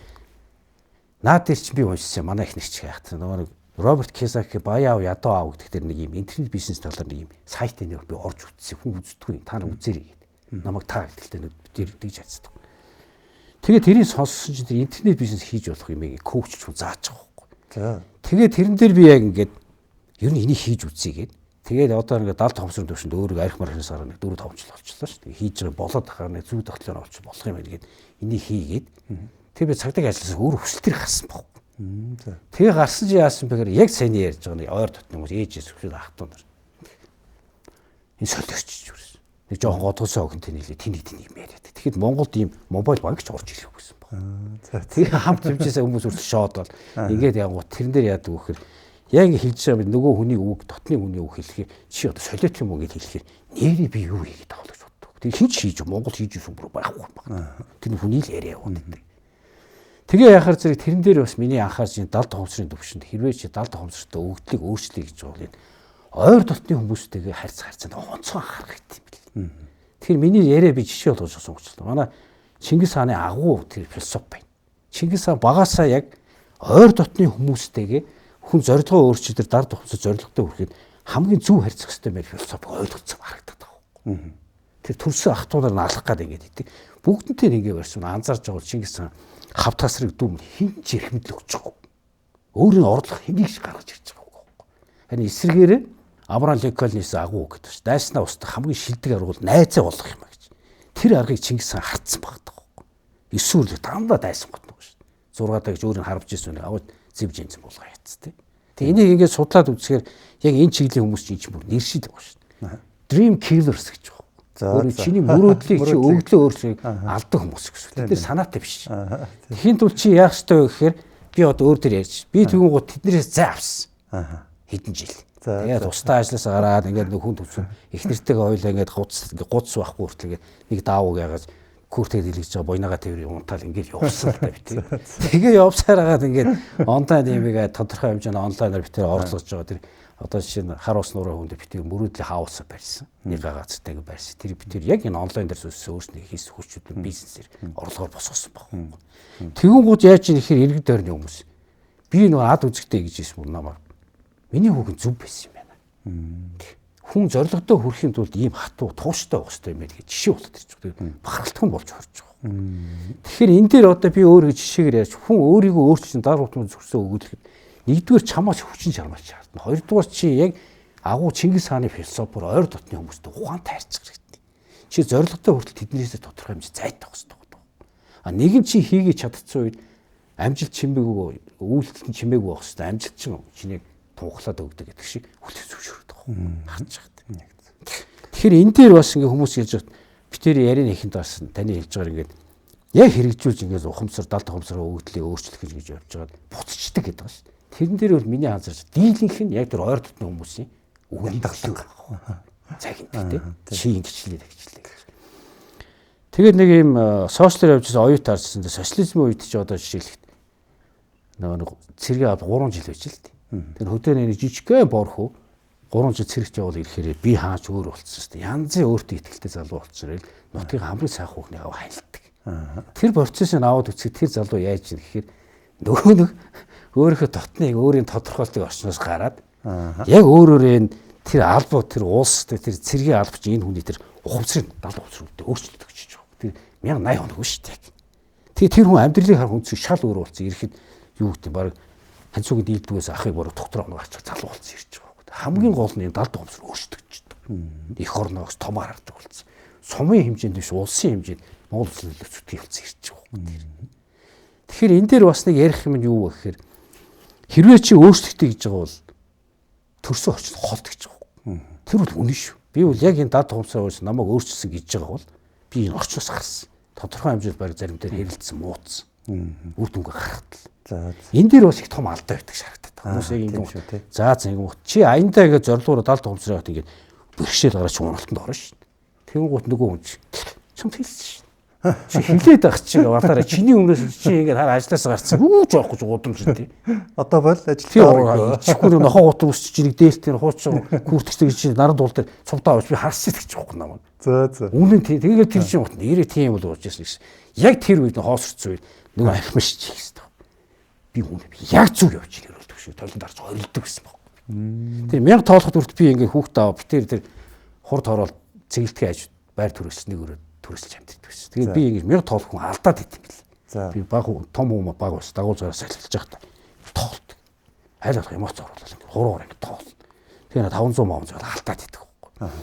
наад дээр чинь би уншсан манай эхнэр ч хайхт. Нөгөө Роберт Кийосаки Баяа ядуу аав гэдэг тэр нэг юм интернет бизнес талаар нэг юм сайтын дээр би орж үзсэн. Хүн үздэг. Та нар үзээрэй гэдэг. Намайг таа гэдэлтэй бид тэгж хайцдаг. Тэгээ тэрийг сонссон чинь тэр интернет бизнес хийж болох юмыг коучч хүн зааж байгаа байхгүй. Тэгээ тэрэн дээр би яг ингээд ер нь энийг хийж үзье гээд. Тэгээд одоо ингээд 70 томсрын төвшөнд өөрийгөө арх мархнаас гараа нэг 4 томчлол болчихлоо шүү дээ. Хийж байгаа болоод ахаар нэг зүй тогтлоор олчих болох юм байна гээд энийг хийгээд. Тэгээ би цагдаа ажилласан өөр хүсэлтээр гарсан баг. Тэгээ гарсан чи яасан бэ гэхээр яг сайн ярьж байгаа нэг ойр дотны хүмүүс ээжээс өшөөд ах トゥ нар. Энэ солиорчиж юурээс. Нэг жоохон годгосоо өгөнтэй нийлээ тэнийг юм яриад. Тэгэхэд Монголд ийм мобайл банк ч орж ирэх гэсэн баг. Тэгээ хамт хэмжээсээ хүмүүс үргэлж шоод бол ингээд янгууд тэрэн дээр яадаг вэ гэхээр яг ингэ хэлж байгаа нөгөө хүний үг дотны хүний үг хэлэхээр чи одоо солиоч юм уу гэж хэлэхээр нэрээ би юу хийгээд байгаа гэж боддог. Тэгээ хинч хийж Монгол хийж ирсэн бүр байхгүй байна. Тэр хүний л яриа яваад байдаг. Тэгээ яхаар зэрэг тэрэн дээр бас миний анхаарч энэ 70 томсрын төвшөнд хэрвээ чи 70 томсртой өгдлийг өөрчлөе гэж бол энэ ойр дотны хүмүүстэйгээ харьцаанд онцгой анхаарах гэдэг юм бэл. Тэгэхээр миний яриа би жишээ болгож сонгочлоо. Манай Чингис хааны агуу тэр философи байна. Чингис хаан багасаа яг ойр дотны хүмүүстэйгээ хүн зорилгоо өөрчилж тэр дард ухамсар зорилготой хүрэхэд хамгийн зөв харьцах хэрэгтэй байх философи ойлгогдсон харагдаад байгаа. Тэр төрсөн ах トゥ нар нь алах гээд ингэж идэг. Бүгднтэй ингэ барьсан анзаарч байгаа Чингис хаан хав тасрыг дүм хинч эрхэмдэл өгч байгаа. Өөрийн орлох хэнийг ч гаргаж ирж байгаа. Харин эсрэгээрээ Авраам Линкольнээс агуу гэдэг чинь дайснаа устдах хамгийн шилдэг арга бол найзаа болох юм а гэж. Тэр аргыг Чингис хаан хартсан багтдаг. Эсвэл дандаа дайсан готно шүү дээ. 6 даа гэж өөрийг харвж ирсэн нэг агуу зэв жинзэн болгоо яц тээ. Тэгээ энийг ингээд судлаад үзэхээр яг энэ чиглийн хүмүүс чинь бүр нэршил байгаа шүү дээ. Dream killers гэж байна. Өөрөөр чиний мөрөөдлийг чи өгдлөө өөрчлөгийг алдаг хүмүүс гэсэн. Тэд нар санаатай биш. Тэхийн тул чи яах ёстой вэ гэхээр би одоо өөр төр ярьж. Би тэгвэл тэднэрээс зай авсан. Хэдэн жил. Тэгээд тусдаа ажлаас гараад ингээд нэг хүн төвсөн их нэртэйгээ хоёлаа ингээд гуц байхгүй хүртэл ингээд нэг даавууг ягаад Күртэд илгэж байгаа бойнага тээврийн унтаал ингээд явсан л та бит. Тэгээ явсаар хагаад ингээд онлайн дэмигээ тодорхой хэмжээний онлайнаар битээр орлогож байгаа. Тэр одоо жишээ нь хар ус нуурын хүнд битээр мөрөөдлийн хаус барьсан. Нэг газартайг барьсан. Тэр битээр яг энэ онлайн дээр зөвсөн өөрсний хийсэн хүчтэй бизнесээр орлогоор босгосон баг. Тэгэнгүүт яаж ийм ихээр иргэд тойрны хүмүүс. Би нөгөө ад үзэгтэй гэж хэлсэн юм намаа. Миний хүүхэн зөв байсан юм байна. Хүн зорилгодоо хүрэхийн тулд ийм хатуу тууштай байх хэрэгтэй юм байна гэж жишээ болоод ирж байгаа. Бахархалтай нь болж орж байгаа. Тэгэхээр энэ дээр одоо би өөрөө жишээгээр яаж хүн өөрийгөө өөрчлөн даруутмын зөрсөө өгүүлэхэд нэгдүгээр чамаас хүчин чармаач шаардна. Хоёрдугаар чи яг агуу Чингис хааны философор ойр дотны хүмүүстэй ухаантай харьцах хэрэгтэй. Чи зорилгодоо хүртэл тэднээс тодорхой хэмжээ зайтах хэрэгтэй. Нэг нь чи хийгээ чадцсан үед амжилт чимээгүй үйлдэлтэн чимээгүй байх хэрэгтэй. Амжилт чинь чинийг тунхлаад өгдөг гэдэг шиг хүлээж зөвшөөрдөг. Харж байгаа. Тэгэхээр энэ дээр бас ингээ хүмүүс хэлж байгаа битээр ярийн ихэнд бас таны хэлж байгаа ингээд яг хэрэгжүүлж ингээд ухамсар далд ухамсараа өгдлээ өөрчлөх гэж явж байгаа буцчихдаг гэдэг байна шүү. Тэрэн дээр бол миний анзаарч дийлэнх нь яг тэр ойр дотны хүмүүсийн үгний даглаг. Цагт тий. Чи ингэчлээ тэгчлээ. Тэгээд нэг юм сошиалэр явж байгаа оюут харсан дээр социализмын үед ч одоо жишээлхэд нэг цэргийн авд 3 жил байж л дээ. Тэр хөдөөний нэг жижигхэн борхоо 3 жил цэрэгч явал ирэхээр би хаач өөр болчихсон шүү дээ. Янзын өөртөө ихтэй залуу болчихсон л нутгийн хамгийн сайхан хүүхнийг аваа хайлтдаг. Тэр процессыг аваад үзэхэд тэр залуу яаж юм гэхээр нөгөө нэг өөрийнхөө дотныг өөрийн тодорхойлтыг орчноос гараад яг өөрөөрөө тэр албаа тэр улс тэр цэргийн алба чинь энэ хүний тэр ухамсарын далд ухамсаруудыг өөрчлөлт өгч байгаа. Тэр 1080 хоног биш үү. Тэгээ тэр хүн амьдралыг харах үнцэг шал өөр болсон. Ирэхэд юу гэдэг баг ханцуугийн дийлдгээс ахыг бороо доктор оноо гарч залуу болсон ирж байгаа. Хамгийн гол нь далд ухамсар өөрчлөгддөг. Эх орноос томаар хардаг болсон. Сумын хэмжээнд биш улсын хэмжээнд Монгол улсын нөлөөцөлтөй болсон ирж байгаа. Тэгэхээр энэ дээр бас нэг ярих юм нь юу вэ гэхээр хэрвээ чи өөрчлөлттэй гэж байгаа бол төрсөн орчин холт гэж байгаа. Тэр бол үнэн шүү. Би бол яг энэ далд ухамсараа өөрчлөсөн намайг өөрчилсөн гэж байгаа бол би энэ орчноос гарсан. Тодорхой хэмжээнд баг заримдаа хэрэлдсэн мууцсан. Үр дүнгээ гаргатал. За энэ дээр бас их том алдаа байдаг шаарддаг. Хүмүүс яг ингэ за ингэ чи аяндаа гэж зорилгоор далд ухамсараа гот ингэ бэрхшээл гараад чууналтанд орно шүү. Тэнгуут нөгөө хүн чам хэлсэн шүү. Чи хилээд байх чи вартаараа чиний өмнөөс чи ингэ хар ажиллаас гарцсан юу ч явахгүй гудамж тий. Одоо бол ажилтаа чихгүй нохоо гут үсч чи нэг дээлтээр хууч күртгчтэй чи наран дуул дээр цувтаа авч би харсчих гэж байхгүй намаа. За. Үнэн тэгээд тэр чинь гот нэрээ тийм бол болж ирсэн гэсэн. Яг тэр үед хоосрцсон үед нөгөө архимш чих хэвээр. Би үнэ яг зүг явж ирэх шүү. Толгойд дарж орилдог гэсэн баг. Тэр 1000 тоолоход үрт би ингээ хүүхдээ аваа битэр тэр хурд хороол цэгэлтгээ аж байр төрөөс нэг өрөө төрөсөлж амьддаг гэсэн. Тэгээд би ингээ 1000 тоолох хүн алдаад идэв юм бэл. Би баг том хүмүүс баг бас дагуулжаараас салхилж явах та тоолт. Айл болох эмоц оруулаад ингээ хуруугаар ингээ тоол. Тэгээд 500 маун зал алдаад идэв.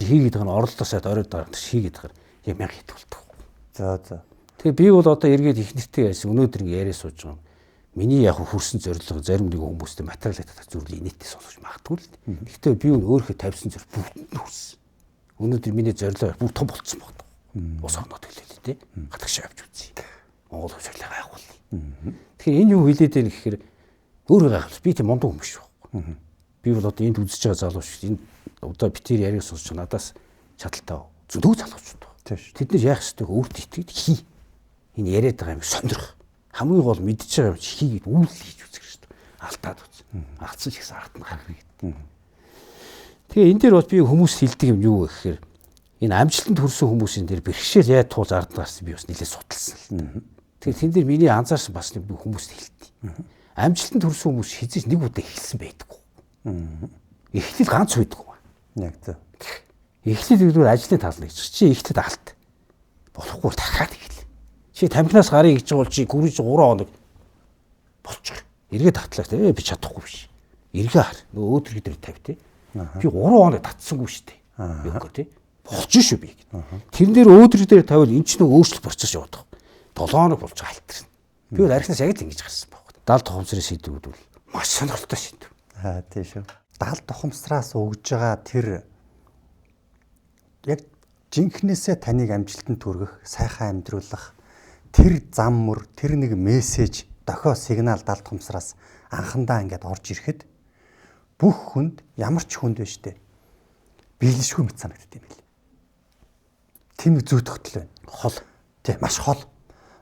Хийгээд байгаа нь оролдосоод оройд дараа хийгээд байгаа яг 1000 хэд болдог. За. Тэгээ би бол одоо эргээд их нэртэй яасан өнөөдөр ингээ яриа сууж байгаа. Миний яг хүрсэн зорилго зарим нэг хүмүүстэй материалыг татах зүйлийг инээдтэй сонсож магадгүй л. Гэхдээ би өөрийнхөө тавьсан зорилго бүгд нь хүрсэн. Өнөөдөр миний зорилго бүгд том болцсон байна. Ус оноод хэлээд тий. Хатагшаа авч үзье. Монгол хөвчлээ гайхуул. Тэгэхээр энэ юу хэлээд байна гэхээр өөрөө гайхал. Би тийм мундаг хүн биш байна. Би бол одоо энд үзэж байгаа залуу шүү. Энд одоо битэр яриаг сонсож надаас чадaltaй зөндөө залуучууд байна. Тэд нар яах ёстой өөртөө итгэж хий. Энэ яриад байгаа юм сонирх. Хамгийн гол мэдчихэж байгаа юм чи хийгээд үйл хийж үзэх хэрэгтэй. Алдаад үз. Алдсан ч гэсэн ард нь гарах гэдэг. Тэгээ энэ дээр бол би хүмүүс хэлдэг юм юу вэ гэхээр энэ амжилтанд хүрсэн хүмүүсийн дээр бэрхшээл яа туулж ард нь гарсан би бас нэлээд судалсан л. Тэгээ тэн дээр миний анзаарсан бас нэг хүмүүст хэлтий. Амжилтанд хүрсэн хүмүүс хизээж нэг удаа эхэлсэн байдаггүй. Эхлэл ганц байдаг. Яг зөв. Эхлэл гэдэг ажлын тал нэг чи эхлээд алт. Болохгүй дахиад эхэл. Чи тамхинаас гарыг гэж байгаа бол чи гүрэж 3 хоног болчих. Эргээд татлаа те би чадахгүй биш. Эргээ хар. Нөгөө өөдрөг дээр тавь те. Би 3 хоног татсангүй шүү дээ. Юу гэх те. Болж шүү би. Тэрэн дээр өөдрөг дээр тавил эн чинь өөрчлөлт процесс яваад байгаа. 7 хоног болж алтарна. Би бол архинаас яг л ингэж гарсан баг. Далд тухамсрын сэдвүүд бол маш сонирхолтой сэдв. Тийм шүү. Далд тухамсраас өгж байгаа тэр яг жинхнээсээ таныг амжилтанд хүргэх, сайхан амьдруулах тэр зам мөр, тэр нэг мессеж, дохио сигнал далд тухамсраас анхандаа ингээд орж ирэхэд бүх хүнд ямар ч хүнд биш дээ. Биелэшгүй мэт санагддаг юм билээ. Тийм зүй тогтол байна. Хол. Тий, маш хол.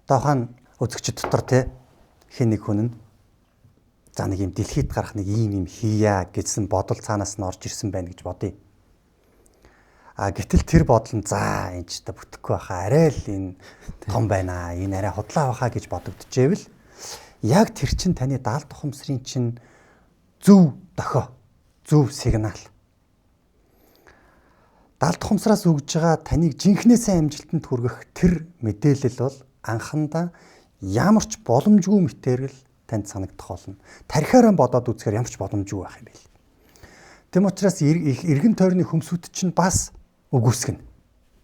Одоохоно үзэгчд дотор тий хэн нэг хүн нь за нэг юм дэлхийд гарах нэг ийм хийя гэсэн бодол цаанаас нь орж ирсэн байна гэж бодъё. Гэтэл тэр бодол нь за энэ ч та бүтэхгүй байхаа арай л энэ том байна. Энэ арай худлаа байхаа гэж бодогдчихэвэл яг тэр чин таны даалт ухамсарын чин зөв дохио, зөв сигнал. Даалт ухамсараас өгж байгаа таныг жинхнээсээ амжилтанд хүргэх тэр мэдээлэл бол анхандаа ямар ч боломжгүй мэтэрэл танд санагдах болно. Тархиараа бодоод үзэхээр ямар ч боломжгүй байх юм байл. Тэм учраас эргэн тойрны хөмсөд чинь бас үгүйсгэн.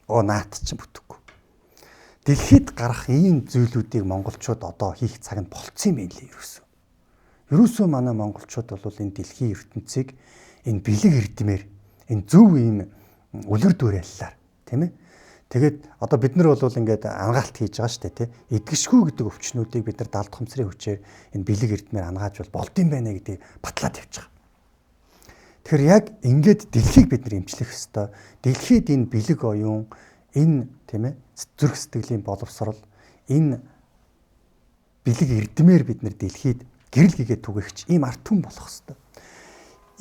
Наат чинь бүтэхгүй. Дэлхийд гарах ийм зүйлүүдийг монголчууд одоо хийх цаг нь болцсон юм байна лээ ерөөсөө. Ерөөсөө манай монголчууд бол энэ дэлхийн ертөнцийг энэ бэлэг эрдмээр энэ зөв ийм үлгэр дуурайллаар тийм ээ. Тэгээд одоо бид нар бол ингээд ангаалт хийж байгаа шүү дээ тий. Эдгэшгүй гэдэг өвчнүүдийг бид нар даалт ухамсарын хүчээр энэ бэлэг эрдмээр ангааж болд юм байна гэдгийг батлаад явж байгаа. Тэгэхээр яг ингээд дэлхийг бид нар эмчлэх ёстой. Дэлхийд энэ бэлэг оюун энэ тийм ээ зүрх сэтгэлийн боловсрол энэ бэлэг эрдмээр бид нар дэлхийд гэрэл гээгээд түгээгч ийм арт түмэн болох ёстой.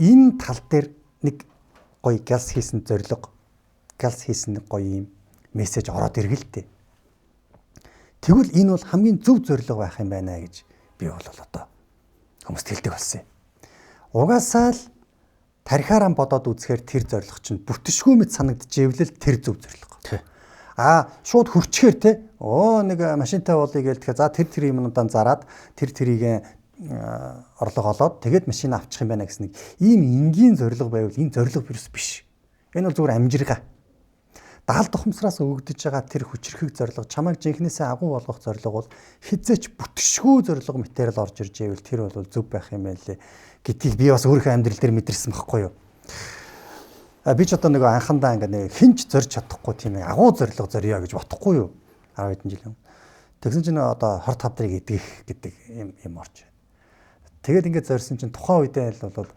Энэ тал дээр нэг гоё галс хийсэн зориг, галс хийсэн гоё юм мессеж ороод иргэлтэй. Тэгвэл энэ бол хамгийн зөв зориг байх юм байна гэж би бол одоо хүмүүст хэлдэг болсон юм. Угаасаа л тархиараа бодоод үзэхээр тэр зориг чинь бүтшгүй мэд санагдчихвэл тэр зөв зориг. Шууд хөрчихээр те нэг машинтай болъё гээл тэгэхээр за тэр юмнуудаа зараад тэрийг орлого олоод тэгээд машин авчих юм байна гэсэн нэг ийм энгийн зориг байвал энэ зориг биш. Энэ бол зүгээр амжиргаа. Даалт ухамсараас өгөгдөж байгаа тэр хүчрхэг зориг чамайг жинхнээсээ агуу болгох зориг бол хизээч бүтшгүй зориг материал орж ирж ивэл тэр бол зөв байх юм байна лээ гэдгийг би бас өөрийнхөө амьдрал дээр мэдэрсэн байхгүй юу. Би ч одоо нэг анхандаа ингээ хинч зорж чадахгүй тийм агуу зориг зориё гэж бодохгүй юу 10 хэдэн жил. Тэгсэн чинь одоо хор тавдрыг идэх гэдэг юм орж. Тэгээд ингээд зорьсон чинь тухайн үедээ бол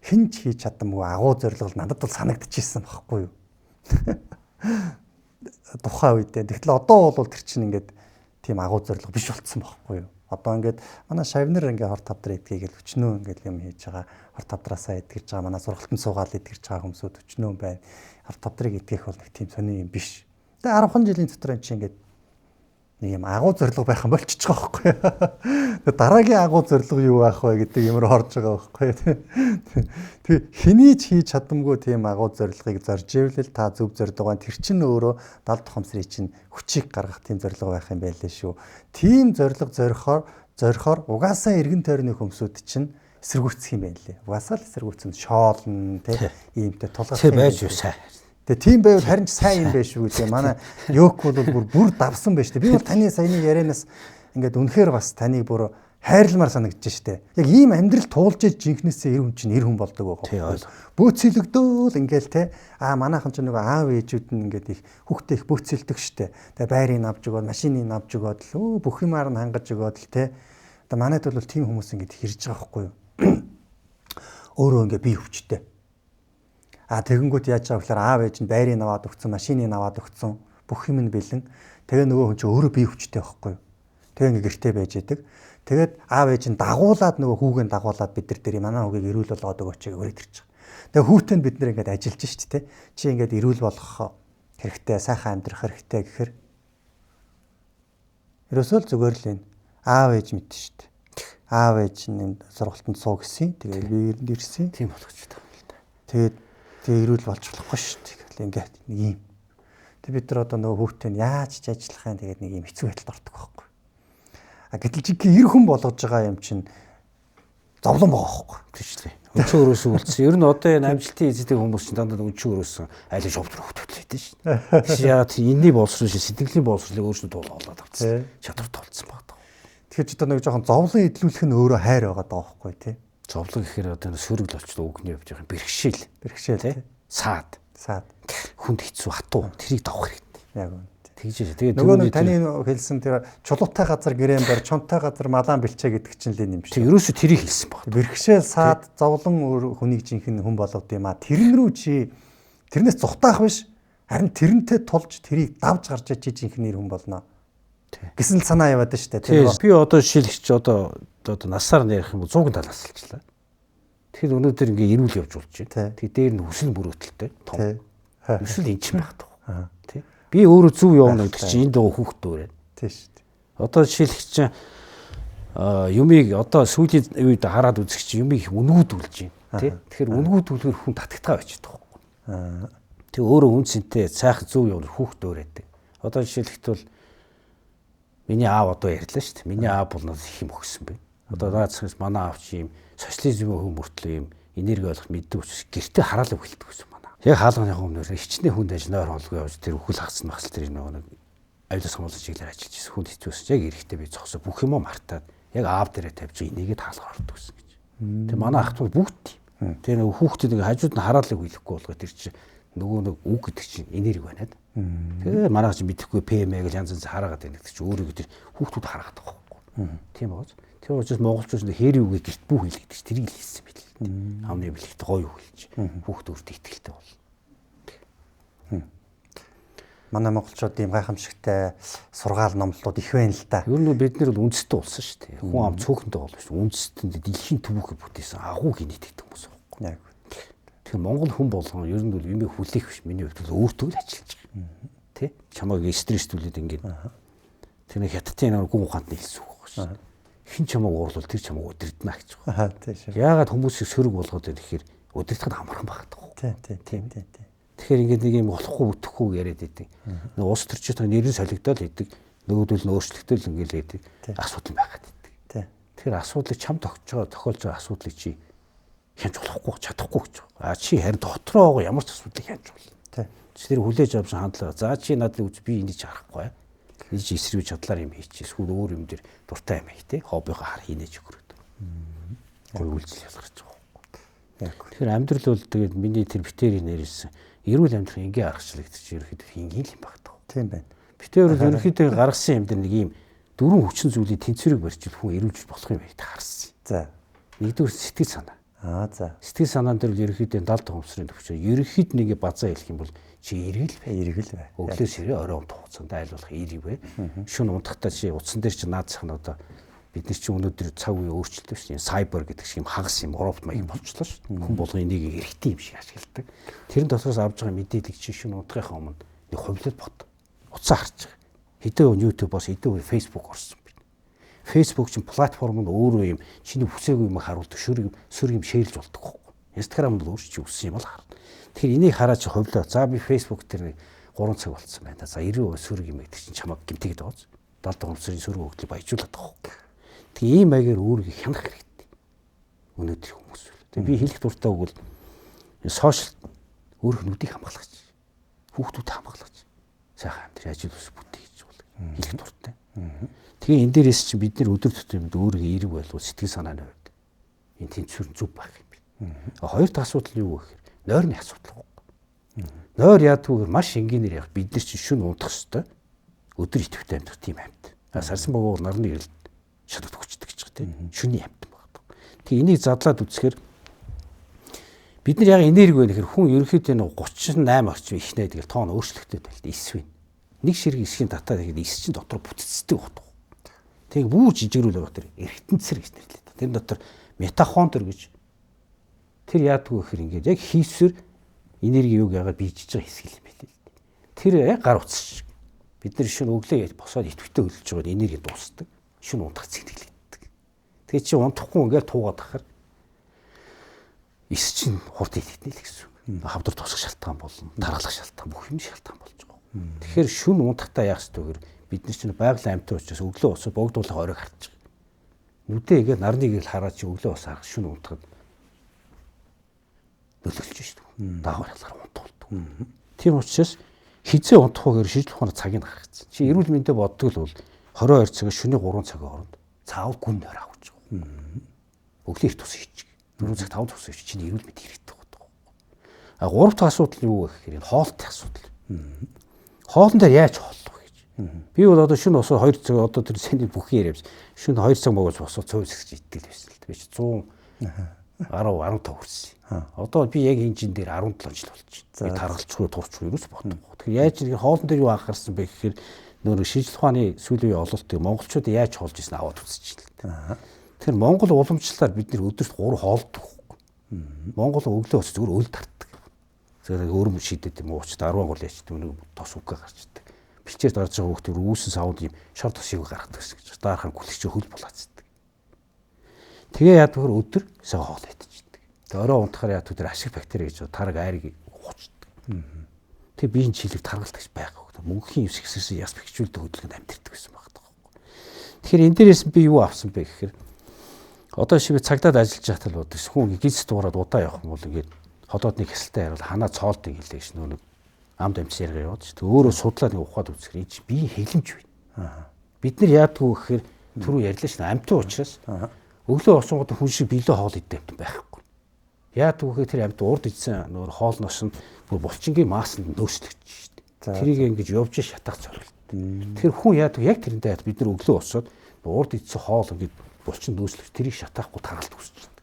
хинч хийж чадамгүй агуу зориг надад бол санагдчихсэн байхгүй юу. Тухайн үедээ. Тэгтэл одоо бол тэр чинь ингээд тийм агуу зориг биш болцсон байхгүй юу. Одоо ингээд манай шавнар ингээд хор тавдар идгийг л өчнөө ингээд юм хийж байгаа. Хор тавдраасаа идгэрж байгаа. Манай сургалтын суугаал идгэрж байгаа хүмүүсүүд өчнөө байна. Хор тавдрыг идгэх бол нэг тийм сони юм биш. Тэгээ 10 жилийн дотор энэ чинь ингээд нэг юм агуу зориг байх юм болчихж байгаа байхгүй юу. Дараагийн агуу зориг юу байх вэ гэдэг юмөр хорж байгаа байхгүй юу. Тэгээ хэний ч хийж чадамгүй тийм агуу зорилгыг зорж ивэл та зөв зориг байна. Тэр чинь өөрөө даалт ухамсарын чинь хүчийг гаргах тийм зориг байх юм байлээ шүү. Тийм зориг зорихоор угаасаа эргэн тойрны хүмүүсүүд чинь эсэргүүцэх юм байна лээ. Угаасаа л эсэргүүцэн шоолн тийм иймтэй тулгах юм байж юусаа. Тэгээ тийм байвал харин ч сайн юм байх шүү гэдэг. Манай Йок бол бүр давсан байж тээ. Би бол таны саяны ярианаас ингээд үнэхээр бас таныг бүр хайрламар санагдаж штэ. Яг ийм амьдрал туулж иж жинхнээсээ эр хүн чинь эр хүн болдог байгаа. Бөөцөлөгдөөл ингээл те манайхан ч нөгөө аав ээжүүд нь ингээд их хүүхдээ их бөөцөлдөг штэ. Тэгээ байрыг авч өгөөд машиныг авч өгөөд л бүх юмар нь хангаж өгөөд л те. Одоо манайд бол тийм хүмүүс ингээд хэрж байгаа байхгүй юу. Өөрөө ингээд бие хүчтэй. Тэгэнгүүт яаж байгаа гэхээр аав ээж нь байрыг аваад өгсөн, машиныг аваад өгсөн, бүх юм нь бэлэн. Тэгээ нөгөө хүн чинь өөрөө бие хүчтэй байхгүй юу. Тэгээ ингээ гэртээ байж идэг. Тэгээд аав ээж нь дагуулад нөгөө хүүгээ дагуулад бид нар дээр манай хүүгийг эрүүл болгоод өгөөч гэж өрөөд ирж байгаа. Тэгээ хүүтэй бид нар ингээд ажиллаж шít те. Чи ингээд эрүүл болгох хэрэгтэй, сайхан амьдрах хэрэгтэй гэхээр ерөөсөө л зүгээр л энэ аав ээж мэдэн шít. Аав ээж нь сургалтанд суу гэсэн. Тэгээ би ирсэн. Тийм болгож байгаа юм л да. Тэгээд эрүүл болж болохгүй шүү дээ. Тэгэл ингээд нэг юм. Тэг бид нар одоо нөгөө хүүхдээ яаж ч ажиллах юм тэгээд нэг юм хэцүү байдалд ордог байхгүй. Гэтэл жинхэнэ эр хүн болгож байгаа юм чинь зовлон байгаа байхгүй. Тийш лээ. Өчөө өрөөсөө үлдсэн. Ер нь одоо энэ амжилтын эзэдэг хүмүүс чинь дандаа өчөө өрөөсөн айлын шовдор хөтөллөөдөө шүү дээ. Яагаад энэний боловсрол шиг сэтгэлийн боловсролыг өөрсдөө туулаад авчихсан. Чадвар тоолцсон байна. Тэгэхээр ч одоо нэг жоохон зовлон идэлүүлэх нь өөрөө хайр байгаа даа байхгүй тий. Зовлон гэхээр одоо сөрөг л болчихлоо үгний явж байгаа бэрхшээл тий. Саад хүнд хэцүү хатуу тэрийг давах хэрэгтэй. Яг үнэ. Тэгж тэгээд нөгөө таны хэлсэн тэр чулуутай газар гэрээн барь, чонтой газар малаан бэлчээ гэдэг чинь л юм шүү. Тэг ерөөсөө тэрийг хэлсэн баг. Бэрхшээл саад зовлон хүнийг жинхэнэ хүн болгоод юм а. Тэрэн рүү чи тэрнээс зүхтаах биш. Харин тэрнтэй тулж тэрийг давж гарч чи жинхэнэ хүн болно. гэсэн л санаа яваад байна шүү дээ. Тийм. Би одоо жишээлч одоо насаар ярих юм бол 100-ын талаас алчлаа. Тэгэхээр өнөөдөр ингээ эрүүл явж болж байна. Тэгээ дээр нь хүсэл мөрөөдөлтэй том. Хүсэл эн чинь багтах. Тийм. Би өөрөө зөв явна гэдэг чинь энэ доо хүүхд дүүрээ. Тийм шүү дээ. Одоо жишээлч чинь юмыг одоо сүүлийн үед хараад үзэх чинь юмыг үнгүүдүүлж байна. Тийм. Тэгэхээр үнгүүдүүлэхээр хүн татагтаа байчихдаг байхгүй. Тэг өөрөө үнцэнтэй сайхан зөв явна хүүхд дүүрээдэг. Одоо жишээлбэл бол миний аав одоо ярьлаа шүү дээ. Миний аав бол надад их юм өгсөн байна. Одоо наацхаас манай аав чи юм социализмын хүн мөртлөө юм энерги олох мэддэг учраас гэртээ хараалал өгөлдөг гэсэн манай. Яг хаалганы өмнөр хичнээн хүнд ажнаар холгүй явж тэр үхэл хагцсан махсал тэр нэг аюулгүй хамгаалалт чиглэлээр ажиллаж байсан хүнд хэцүүсэн. Яг эрэхтэй би зогсоо бүх юм мартаад яг аав дээрээ тавьж энийгээ таалгаар ордог гэсэн гэж. Тэг манай ах トゥ бүгд тийм. Тэр нэг хүүхдэд нэг хажууд нь хараалал өгөхгүй болгоо тэр чи нөгөө нэг үг гэдэг чинь энерги байна. Тэгээ манайх чи мэдэхгүй ПМ гэж янз янз хараагаад байна гэдэг чи өөрөө тэр хүүхдүүд хараагаад байгаа байхгүй. Тийм бооз. Тэр учраас монголчууд хээрийн үгийг гэрт бүх хэлдэг чи тэрийг хэлсэн байл. Амны бэлэгт гоё үг хэлж хүүхдүүрт ихтгэлтэй бол. Манай монголчууд ийм гайхамшигтай сургаал номлолууд их байна л да. Ер нь бид нэр бол үндэстэй болсон шүү дээ. Хүн ам цөөхөнтэй болно шүү. Үндэстэнд дэлхийн түвүүхийг бүтээсэн агуу генетиктэй хүмүүс байхгүй. Тэгэхээр монгол хүн болгон ер нь бол юмыг хүлээх биш. Миний хувьд бол өөртөө л ажиллаж байгаа. Тэ? Чамайг стресстүүлээд ингээд. Тэр нэг хятадын нэг гүн ухаанд нийлсэн үг байна шүү. Хин чамайг уурлал тэр чамайг өдөрднө гэж байна. Тийм шүү. Яагаад хүмүүсийг сөрөг болгоод байна гэхээр өдөртөхөд амархан багтдаг. Тийм. Тэгэхээр ингээд нэг юм болохгүй бүтэхгүй яриад идэг. Нэг ус төрчид нэрэн солигдоод идэг. Нөгөөдөл нь өөрчлөгдөл ингээд идэг. Асуудал байгаад идэг. Тэгэхээр асуудлыг чам тохиолж байгаа асуудлыг чи хянж болохгүй чадахгүй гэж байна. Чи харин дотроо ямар ч асуудлыг хянж болно. Тэр хүлээж авсан хандлага. За чи надад үз би энийг харахгүй. Энийг чи эсрэг чадлаар юм хийчих. Эсвэл өөр юм дээр дуртай юм хий те. Хоббихоо хар хийнэж өгөрөөд. Гой үйлдэл ялгарч байгаа. Тэгэхээр амьдрал бол тэгээд миний тэр битэрийн нэрсэн эрүүл амьдрах ингийн аргачлагдчих ерөөхдөө ингийн юм багтав. Тийм байна. Битээр бол ерөөхдөө гаргасан юм дээр нэг юм дөрвөн хүчин зүйлийн тэнцвэрийг барьж хүн эрүүлж болох юм байт харсан. За. Нэгдүгээр сэтгэл санаа. За. Сэтгэл санаан дээр ерөөхдөө далд хумсрын төвчөө ерөөхдөө нэг базаа хэлэх юм бол чи эргэл бай. Өглөө сэрээ орой унтах хугацаанд айлуулах эрэг бай. Шүн унтахтаа чи утсан дээр чи наад зах нь одоо бид нар чи өнөөдөр цаг үе өөрчлөлтөө шүү. Сайбер гэдэг шиг юм хагас юм робот маяг болчихлоо шүү. Хүн болгоо энийг эргэтэй юм шиг ашигладаг. Тэрэн дотроос авж байгаа мэдээллийг чи шүн унтахын өмнө нэг хувлал бот. Уцаа харж байгаа. Хэдэн YouTube бас хэдэн Facebook орсон байна. Facebook чинь платформ нь өөрөө юм чиний хүсээгүй юм харуулдаг сөрөг юм шеэрлж болдог байхгүй. Instagram бол өөр чи үссэн юм бол харна. Тэгэхээр энийг хараад чи хувлаа. За би Facebook дээр 3 цаг болцсон байна. За 90% сөрөг юм гэдэг чинь чамаг гимтэйд байгаа. 70 хонцрын сөрөг хөгжлийг баяжуулаад байгаа байхгүй. Тэгээ ийм маягаар өөрийгөө хянах хэрэгтэй. Өнөөдөр хүмүүс үл. Тэгээ би хэлэх дуртай үг бол сошиал өөрөх нүдийг хамгаалгач. Хүүхдүүд хамгаалгач. Сайхан амьдрал ажил ус бүтээ гэж бол хэлэх дуртай. Тэгээ энэ дээрээс чинь бид нэр өдөр тутмын өөрийгөө эерэг байлгуул сэтгэл санааны хувьд энэ тэнцвэр зөв байх юм би. Хоёр дахь асуудал юу вэ гэхээр нойрны асуудал. Нойр яадгүйгээр маш энгийнээр яг бид нар чинь шүн унтах ёстой. Өдөр идэвхтэй амьдрах тийм амьд. Сарсан богоо нарны ирэл шатад хүчдэг гэж байгаа тийм шүний амьд багт. Тэгээ энийг задлаад үзэхээр бид нар яг энерги байна гэхээр хүн ерөнхийдөө 38 орчим ихнэ тэгэл тоон өөрчлөгдөд байл эсвэн. Нэг ширхэг эсхийн татаад тэгээд эс чин дотор бүтцдэг багт. Тэг бүр жижигрүүл байгаа тэр эргэтэнцэр гэж нэрлэдэг. Тэр дотор метахонтер гэж тэр яадгүй гэхээр ингээд яг хийсвэр энерги юуг яагаад бийжиж байгаа хэсэг юм билээ. Тэр яг гар утас шиг. Бид нар шин өглөө босоод идэвхтэй хөлж байгаа энерги дуусдаг. Шин унтах цэглэгддэг. Тэгээ чи унтахгүй ингээд туугаад ахаар эс чин хурд идэхтэй л гэсэн үг. Хавдар тусах шалтгаан болно. Тархалах шалтгаан бүх юм шалтгаан болж байгаа. Тэгэхээр шүн унтахтаа яах ёстойгэр бид нар чинь байгалийн амьтан учраас өглөө усаа богдуулах оройг харж байгаа. Нүдээ ингээд нарныг л хараад чи өглөө ус харах шүн унтахад нөлөөлж шүү дээ. Даавар ялгаар унтуулдаг. Тийм учраас хизээ унтах үгээр шийдэл ухааны цагийг гаргацсан. Чи эрүүл мэндэ боддог л бол 22 цагаас шөнийн 3 цагийн хооронд цаавал гүн нойр авах гэж байгаа. Өглөө эрт ус хийчих. 4 цаг 5 цаг ус хийчих. Чиний эрүүл мэнд хэрэгтэй байдаг. А 3 дахь асуудал нь юу вэ гэхээр энэ хоолтын асуудал. Хоолн дээр яаж хооллох вэ гэж. Би бол одоо шөнө усаа 2 цаг одоо тэр сэний бүхэн яриавс. Шөнө 2 цаг могоос босоо цөөвсгэж идэл байсан л. Би чи 110 15 хүрсэн. Одоо би яг энэ жин дээр 17 жил болж байна. Би таргалцгүй турчгүй юус ботно. Тэгэхээр яаж нэг хоолн дээр юу анхаарсан бэ гэхээр нөр шинжлэх ухааны сүүлийн үеийн ололтыг монголчууд яаж хоолж ирсэн аваад үзчихлээ. Тэгэхээр Монгол уламжлалаар бид нэр өдөрт 3 хоолдог. Монгол өглөө ус зүгээр өл тартдаг. Тэгэхээр өөрөм шидэд юм уучд 10 гол яч түүнийг тос үгээ гарчдаг. Бэлчээр дарж байгаа хүүхдүүд үүсэн савд юм шор тосыг гаргадаг гэсэн гэж. Даархан гүлгч хөл булаацдаг. Тэгээ яад төр өдөр сайн хоол идчихдэг. Тэгээ орой унтахаар яад төр ашиг бактери гэж тараг айрыг хуучдаг. Тэгээ биеийн чилэг таргалдаг байхгүй. Мөнхийн ус ихсэрсэн яс бэхжүүлдэг хөдөлгөнд амьдэрдэг гэсэн баг таа. Тэгэхээр энэ дээрээс би юу авсан бэ гэхээр одоо шивэ цагдаад ажиллаж байхад л бодож хүн гиз дуураад удаа явах юм бол ингээд ходоодны хэсэлтэй хариул ханаа цоолдыг хэлээ ш нөө амд амьс ярга яваад ч өөрөө судлаад нэг ухаад үзэхэр энэ би хэлэмж байна. Бид нар яадгүй гэхээр түрүү ярьлаа ш амтын учраас өглөө осонгод хүн шиг биелээ хоол идэх юм байхгүй. Яадгүй гэхээр тэр амт урд идсэн нөр хоолноос нь булчингийн маасанд нөөцлөгдөж ш. Тэрийг ингэж явж шатах зорилт. Тэр хүн яадаг яг тэрэндээ яад бид нар өглөө усаад урд идсэн хоол ингэж булчин нөөцлөж тэрийг шатахгүй таргалт үүсэж байна.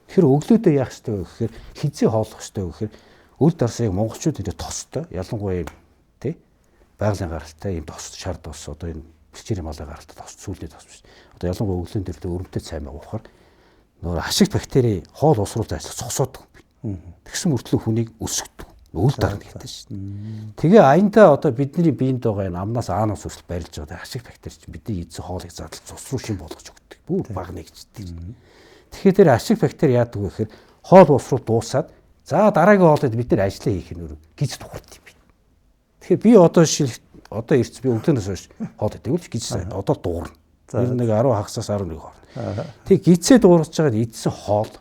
Тэр өглөөдөө яах ёстой вэ гэхээр хизээ хооллох ёстой вэ гэхээр үл дарсыг монголчууд энэ тостой ялангуяа юм тий байгалийн гаралтай юм тос шар тос одоо энэ бэлчээрийн малын гаралтай тос сүүлийн тос биш. Одоо ялангуяа өглөөн дээр өрөмтэй цай маяг уухаар нөр ашиг бактери хоол ус руу ажиллаж цогсоодог. Тэгсэн мөртлөө хүнийг өсгөдөг. Үл дарна гэдэг шин. Тэгээ аяндаа одоо бидний биед байгаа энэ амнаас аанаас өсөлт барилж байгаа ашиг бактери чинь бидний эзэн хоолыг задлж цус руу шин болгож өгдөг. Бүр баг нэгждэг. Тэгэхээр тэр ашиг бактери яадаг вэ гэхээр хоол ус руу дуусаад за дараагийн хоолойд бид нар ажиллаа хийх нь гиз тухарт юм байна. Тэгэхээр би одоо одоо ирц би өглөөнөөс хойш хоол идэг л гиз одоо дуурна. Тэр нэг 10 хагасаас 11 хоол. Тэг гизээ дуурч байгаа эдсэн хоол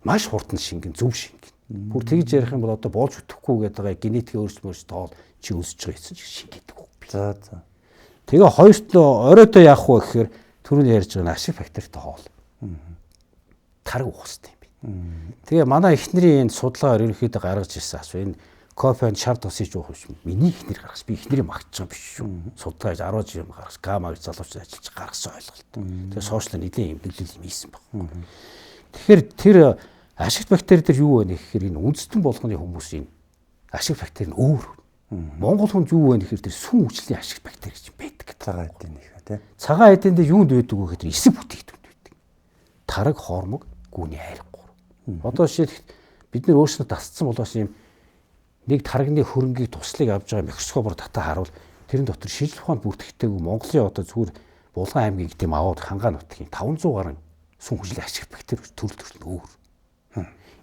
маш хурдан шингэн зөв шингэн. Бүр тэгж ярих юм бол одоо болж өтөхгүй гэдэг байгаа генетикийн өөрчлөлт тоол чи өсөж байгаа гэсэн чинь шингээдэг үг. За. Тэгээ хоёрт нь оройдоо яах вэ гэхээр түрүүний ярьж байгаа ашиг бактеритай хоол. Тараг уух хэрэгтэй юм би. Тэгээ манай эхнэрийн энэ судалгаагаар ерөнхийдөө гаргаж ирсэн асуу энэ кофенд шар тосыг уух юм. Миний эхнэр гаргаж би эхнэрийг магтаж байгаа биш шүү. Судалгааж 10 жил гаргаж гамаг залуучууд ажиллаж гаргасан ойлголт. Тэгээ сошиал нэлийн эмнэлэл юм ийсэн баг. Тэгэхээр тэр ашиг бактери дээр юу вэ гэхээр энэ үндэстэн болгоны хүмүүсийн ашиг бактери нь өөр. Монгол хүнд юу вэ гэхээр тэр сүн хүчлийн ашиг бактери гэж байдаг гэдэг. Цагаан эдийн их тий. Цагаан эдиндээ юунд байдаг вэ гэхээр эсэг бүтээгдэхүүнд байдаг. Тараг, хормог, гүүний айргуур. Одоо жишээлбэл бид нар өөрсдөө дасцсан болоос юм нэг тарагны хөрөнгийг туслыг авж байгаа микроскопоор татаа харуул тэрэн дотор шинжлэх ухаанд бүртгэгдээгүй Монголын одоо зүгээр Булган аймгийн гэдэм аваад Хангаан нутгийн 500 гаруй сүн хүчлийн ашиг бактери төрөл төрөл өөр.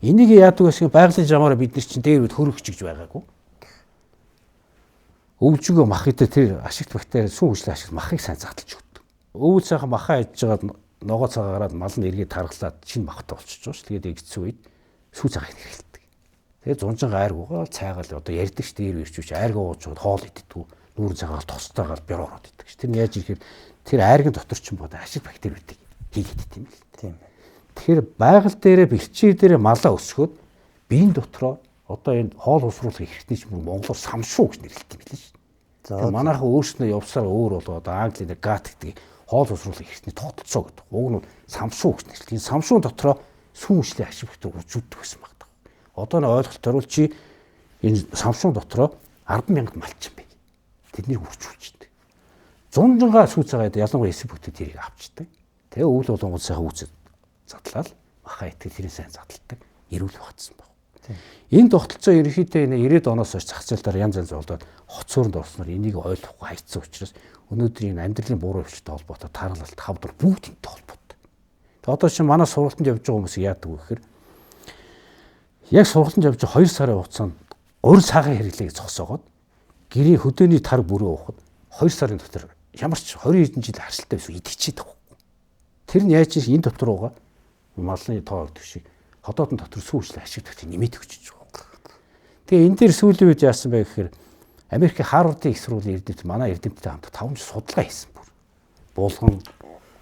Энийг яадаг вэ гэхээр байгалийн жамаараа бид нар чинь дээр үд хөрөх чигж байгаагүй. Өвжгөө мах идэ тэр ашигт бактери сүн хүчлийн ашиг махыг сайн задлж өгдөг. Өвөг сайхан махаа идж жагаад ногоо цагаа гараад мал нь эргээд таргалаад шинэ махтай болчихж байгаа шүү. Тэгээд игдсэн үед сүү цагааг хэрэгэлдэг. Тэгээд зунжин айргуугаа цайгаал одоо ярьдаг ш дээр ирчүүч айргуу уучгаад хоол идэгдгүү нүүр цагаал тостойгоор бяр ороод иддэг ш. Тэр нь яаж ирэхээр тэр айргийн дотор ч юм бод ашиг бактери үүдэг хийгээд идэв юм л. Тийм. Тэгэхээр байгаль дээрээ бэлчээр дээрээ малаа өсгөхөд биеийн дотроо одоо энэ хоол усруулах эрхтний ч мөр монголоор самшуу гэж нэрлэдэг юм билээ шүү. За манайхан өөрснөө явсаар өөр бол одоо Английн гат гэдэг хоол усруулах эрхтний тогтолцоо гэдэг. Уг нь самшуу гэж нэрлэдэг. Энэ самшуун дотроо сүн хүчлийн ашиг бактери үзүүлдэг байсан баг. Одоо нэг ойлголтоор бол чи энэ самшуун дотроо 10,000 малчин бай. Тэднийг үржүүлждэг. 100 сүү цагаад ялангуяа эсэг бүтэд тэрийг авчдаг. Тэгээ өвөл болгонгод сайхан үүсэт задлал махаа итгэл тэрийн сайн задалдаг эрүүл багтсан баг. Энэ тогтолцоо ерөнхийдөө энэ 90-ад оноос хойш зах зээл дээр янз янз болоод хот суурьнд орсноор энийг ойлгохгүй хайцсан учраас өнөөдөр энэ амьдралын буруу хөвчтэй холбоотой таргалалт хавдар бүгд энэтэй холбоотой. Тэгээ одоо чинь манай сургалтанд явж байгаа хүмүүс яадаг вэ гэхээр яг сургалтанд явж 2 сарын хугацаанд урь саагийн хэрэглээг зогсоогоод гэрийн хөдөөний тар бүрөө уухад 2 сарын дотор ямар ч 20 хэдэн жил харшилтай байсан идэгчээд байгаа. Тэр нь яаж энэ дотор угаа малны тоо гэдэг шиг ходоодын дотор сүү хүчлийн ашиг бактери нэмээд өгч байгаа. Тэгээ энэ дээр сүүлийн үед яасан бэ гэхээр Америкийн Харвардын их сургуулийн эрдэмтэд манай эрдэмтдтэй хамт 5 жил судалгаа хийсэн бүр. Булган,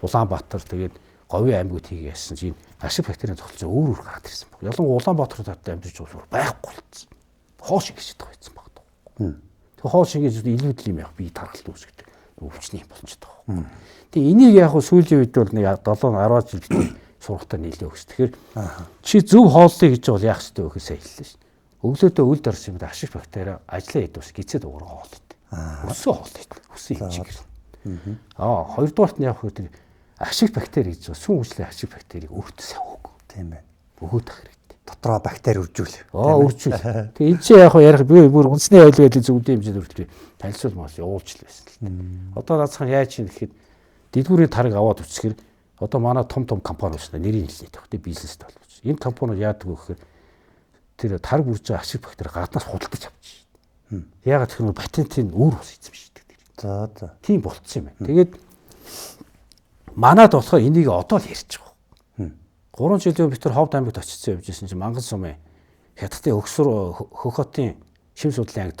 Улаанбаатар тэгээд Говийн аймагуд хийгээ яасан чинь ашиг бактерийн тогтолцоо өөр өөр гараад ирсэн баг. Ялангуяа Улаанбаатар хотод амьдарч байгаа байхгүй болсон. Хоол шингэж чадах байсан баг. Тэгээ хоол шингэж илүүдл юм яг би таргалт үүсгэж өвчний болчиход байгаа. Тэгээ энийг яг сүүлийн үед бол нэг 7-10 жил битгий сургалтаа нийлээ өгс. Тэгэхээр чи зөв хооллыг гэж бол яах ёстой вэ гэхээ хэллээ шүү. Өглөөдөө үл дарс юм да ашиг бактери ажиллаа хийдэг ус гизээ дуурай хоол ид. Өсөө хоол ид. өгсөн юм чиг. Хоёрдугаарт нь яг тэр ашиг бактери гэж байгаа. Сүм хүчлийн ашиг бактерийг өөртөө сайн өг. Тийм байна. Өгөөд ах хэрэгтэй. Дотроо бактери үржүүл. Үржүүл. Тэгээ энэ чинь яг ярих би бүр үндэсний аюул гэдэг зөвлөлийн хэмжээнд үржүүлээ. Танилцуулмаас явуулж л байсан л. Одоо наацхан яаж юм гэхэд дэлгүүрийн тариг аваад үсгэхээр одоо манай том компани байна. Нэрийн хэлний тохтой бизнест болж. Энэ компаниуд яадаг вэ гэхээр тэр тариг үрж байгаа ашиг бактери гаднаас худалдаж авчих. Яагаад гэхээр патентын өөр ус эзэм шийдэг. За. Тийм болцсон юм байна. Тэгээд манад болохоор энийг одоо л ярьж байгаа. 3 жилийн бид нар Ховд аймагт очиж явжсэн чинь Манган сумын хятадын хөх хотын шим судлалын анги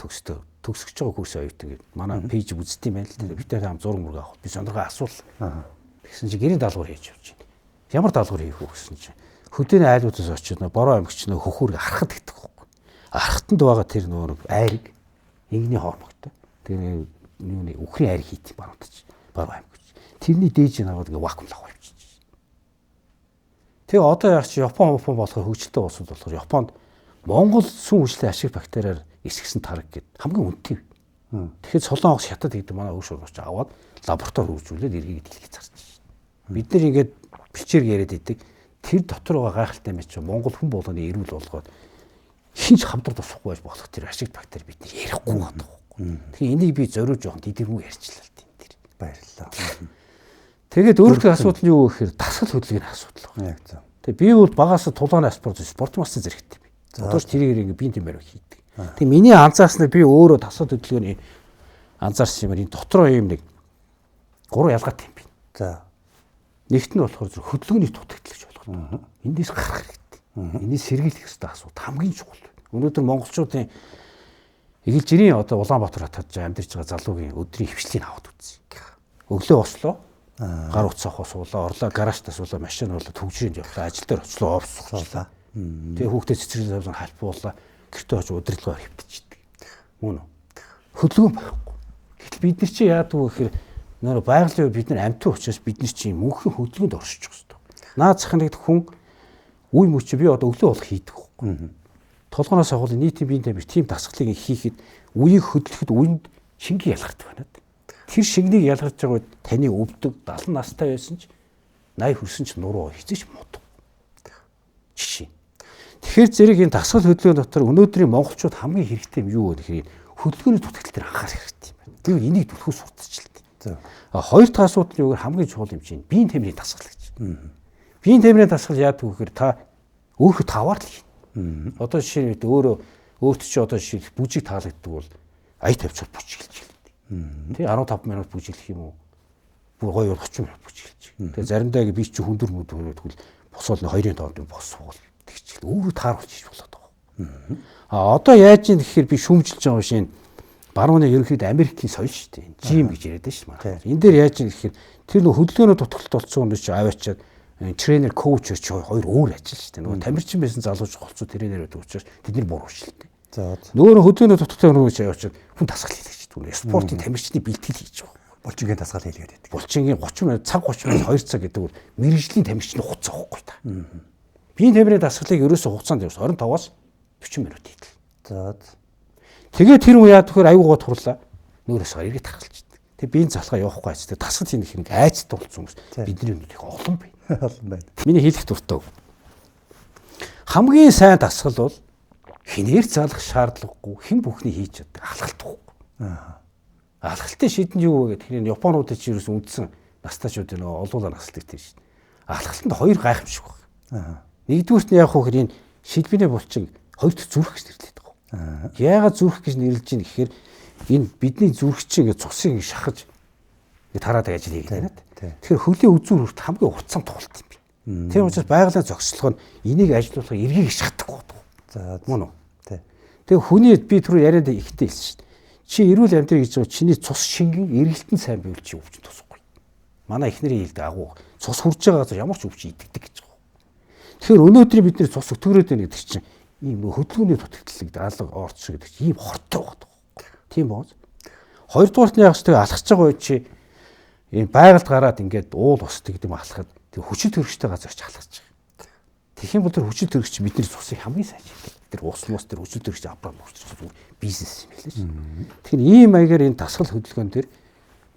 төгсөж байгаа курс оюут ингээд манай пэйж үзт юм байна л. Бид хам зураг мөргөө авах. Би сонирхоо асуул. Тэгсэн чинь гэрийн даалгавар хийж явж байна. Ямар даалгавар хийх вэ гэсэн чинь хөдөөний айлуудаас очиж бороо аймагч нөө хөхүүрийг арахад гэдэг байхгүй. Арахтанд байгаа тэр нөө айрыг ингийн хормогтой. Тэгээ юуны үхрийн айр хийх баруунтаж бороо аймагч. Тэрний дээж наваад ингээ вакуумлах явчих. Тэгээ одоо яг чи Япон болохоор хөгжилтэй улсууд болохоор Японд Монгол сүм хүчлийн ашиг бактериар эсгсэн тараг гэдэг хамгийн үнэтэй. Тэгэхээр Солонгос хятад гэдэг манай өш урууч аваад лаборатори үржүүлээд эргээд дэлхийд зарчих. Бид нэр ингээд бичээр яриад идэг тэр дотор байгаа гайхалтай мэт чи Монгол хүн болгоны эрүүл болгоод хинч хамтрал тусахгүй байж болох тэр ашиг бактери бид нэр ярихгүй байгаа. Тэгэхээр энийг би зориуж жоохон дидэргүй ярьчлаа л тийм тэр. Баярлалаа. Тэгээд өөрийнхөө асуудал нь юу гэхээр дасгал хөдөлгөөний асуудал байна. Яг зөв. Тэгээ би бол багаас тулгааны спорт массан зэрэгтэй би. Одоо ч тэрийг ингээ биеийн тэмээр хийдэг. Тэгээ миний анзаарснаа би өөрөө дасгал хөдөлгөөний анзаарсан юм энэ дотроо юм нэг 3 ялгаатай юм би. За. Нэгт нь болохоор зөв хөдөлгөөний дутагдлагч болгох. Эндээс гарах хэрэгтэй. Энэс сэргийлэх ёстой асуудал хамгийн чухал. Өнөөдөр монголчуудын эгэл жирийн одоо Улаанбаатар хотод амьдарч байгаа залуугийн өдрийн хвшлийг аваад үзье. Өглөө ослоо гар утсаах суулаа, орлоо гаражтаас суулаа, машин болоо төгжрөнд явлаа, ажил дээр очлоо, офс суулаа. Тэгээ хүүхдээ цэцэрлэг завсан халбуулаа, гэртээ очиж удирдлагаар хөвтчихдэг. Мөн үү? Хөдөлгөөн байхгүй. Гэтэл бид нар чи яадаг вэ гэхээр нөр байгалийн бид нар амьтан учраас бид нар чи мөнхийн хөдөлгөөнд оршиж байгаа хэрэгтэй. Наад зах нэг хүн үе мөч би одоо өглөө болох хийдэг байхгүй. Толгоноос авах нийтийн биеийн тамир тийм дасгалыг хийхэд үеийг хөдлөхөд үенд шингээ ялгардаг байна. Тэр шингэнийг ялгарч байгаа таны өвдөг 70 настай байсан ч 80 хүрсэн ч нуруу хизээч мод. Жишээ. Тэгэхээр зэрэг энэ дасгал хөдөлгөөний дотор өнөөдрийн монголчууд хамгийн хэрэгтэй юм юу вэ гэхээр хөдөлгөөний дутагдал дээр анхаарах хэрэгтэй байна. Би энийг түлхүү сурталчилдаг. Хоёр дахь асуудал нь юу гэхээр хамгийн чухал юм чинь биеийн тамирын дасгал гэж. Биеийн тамирын дасгал яадаг вэ гэхээр та өөрөөр таваар л хийнэ. Одоо жишээ нь өөрт чи одоо жишээ бүжиг таалагддаг бол ая тавьцаар бүжиглэж байна. Тэ 15 минут бүжиглэх юм уу? Бүр гоё 30 минут бүжиглэж. Тэгээ заримдаа би чи хүндөр мөдгөл босвол 2-ын доонд босвол тэгчихэл өөрөө тааруулж хийж болоод байгаа. Одоо яаж юм гэхээр би шүүмжилж байгаа шин барууны ерөнхийдөө Америкийн соёл шүү дээ. Жим гэж яриад шүү дээ. Энэ дээр яаж юм гэхээр тэр нөх хөдөлгөөний дутагдлалт болсон хүн чи аваачаад тренер коуч чи хоёр өөр ажил шүү дээ. Нөгөө тамирчин байсан залууч голцоо тренер байдаг учраас тэдний буруу шүү дээ. За. Нөгөө хөдөлгөөний дутагдлалт хүн чи аваачаад хүн дасгал хийлгэж шүү. Спортын тамирчны бэлтгэл хийж байгаа. Булчингийн дасгал хийлгээд байдаг. Булчингийн 30 минут цаг 30 минут 2 цаг гэдэг бол мэрэгжлийн тамирчны хугацаа واخгүй та. Биеийн тамирын дасгалыг ерөөсөө хугацаанд явуулсан 25-аас 40 минут хийдэг. За. Тэгээд тэр үе яад төхөр аюугаа турлаа. Нөөрэс эргээд тахалчдаг. Тэгээд биеийн залхаа явахгүй айц. Дасгал хийх хэрэг айцтай болсон хүмүүс бидний өнөдийг олон байна. Олон байна. Миний хэлэх дуртай. Хамгийн сайн дасгал бол хинээр залах шаардлагагүй хэн бүхний хийж чаддаг алхалтгүй. Алхалтын шийдэн юу вэ гэхээр энэ Японууд ч ерөөс үндсэн настайчууд нөө олуулаа насалдаг тийм шүү дээ. Алхалтанд хоёр гайхамшиг байна. Нэгдүгürt нь яг хөө хэр энэ шилбэний булчин хоёрт зүрх гэж нэрлэдэг байгаа. Яагаад зүрх гэж нэрлэж чинь гэхээр энэ бидний зүрхчин гэж цусыг шахаж тараадаг ажил хийгээд байна. Тэгэхээр хөлийн үзүүр хүрт хамгийн уцсан тоглолт юм би. Тийм учраас байгалийн зохицлого нь энийг ажилуулах эргийг шахдаг байдаг. За мөн үү? Тэгээ хүний би түрүү яриад ихтэй хэлсэн шүү дээ. Чи эрүүл амьдрий гэж байгаа чиний цус шингэн эргэлтэн сайн байвал чи өвчин тусахгүй. Манай эхнэрийн хэлдэг агуу цус хурж байгаа газар ямар ч өвчин идэгдэг гэж байгаа. Тэгэхээр өнөөдөр бид нэр цус өтгөрөөд байна гэдэг чинь ийм хөдөлгөөний дутагдлагд алга орц гэдэг чинь ийм хортой байгаа. Тийм бооз. Хоёрдугаарт нь яг ч тэгээ алхаж байгаа үе чи ийм байгальд гараад ингээд уул усдаг гэдэг юм алхахад тэг хүчил төрөгчтэй газар ч алхаж байгаа. Тэгэх юм бол тэр хүчил төрөгч бидний цусыг хамгийн сайн шилдэг. Тэр ус мус тэр хүчил төрөгч аппарат мөрчиж бизнес юм хэлээ шүү. Тэгэхээр ийм маягаар энэ дасгал хөдөлгөөн дээр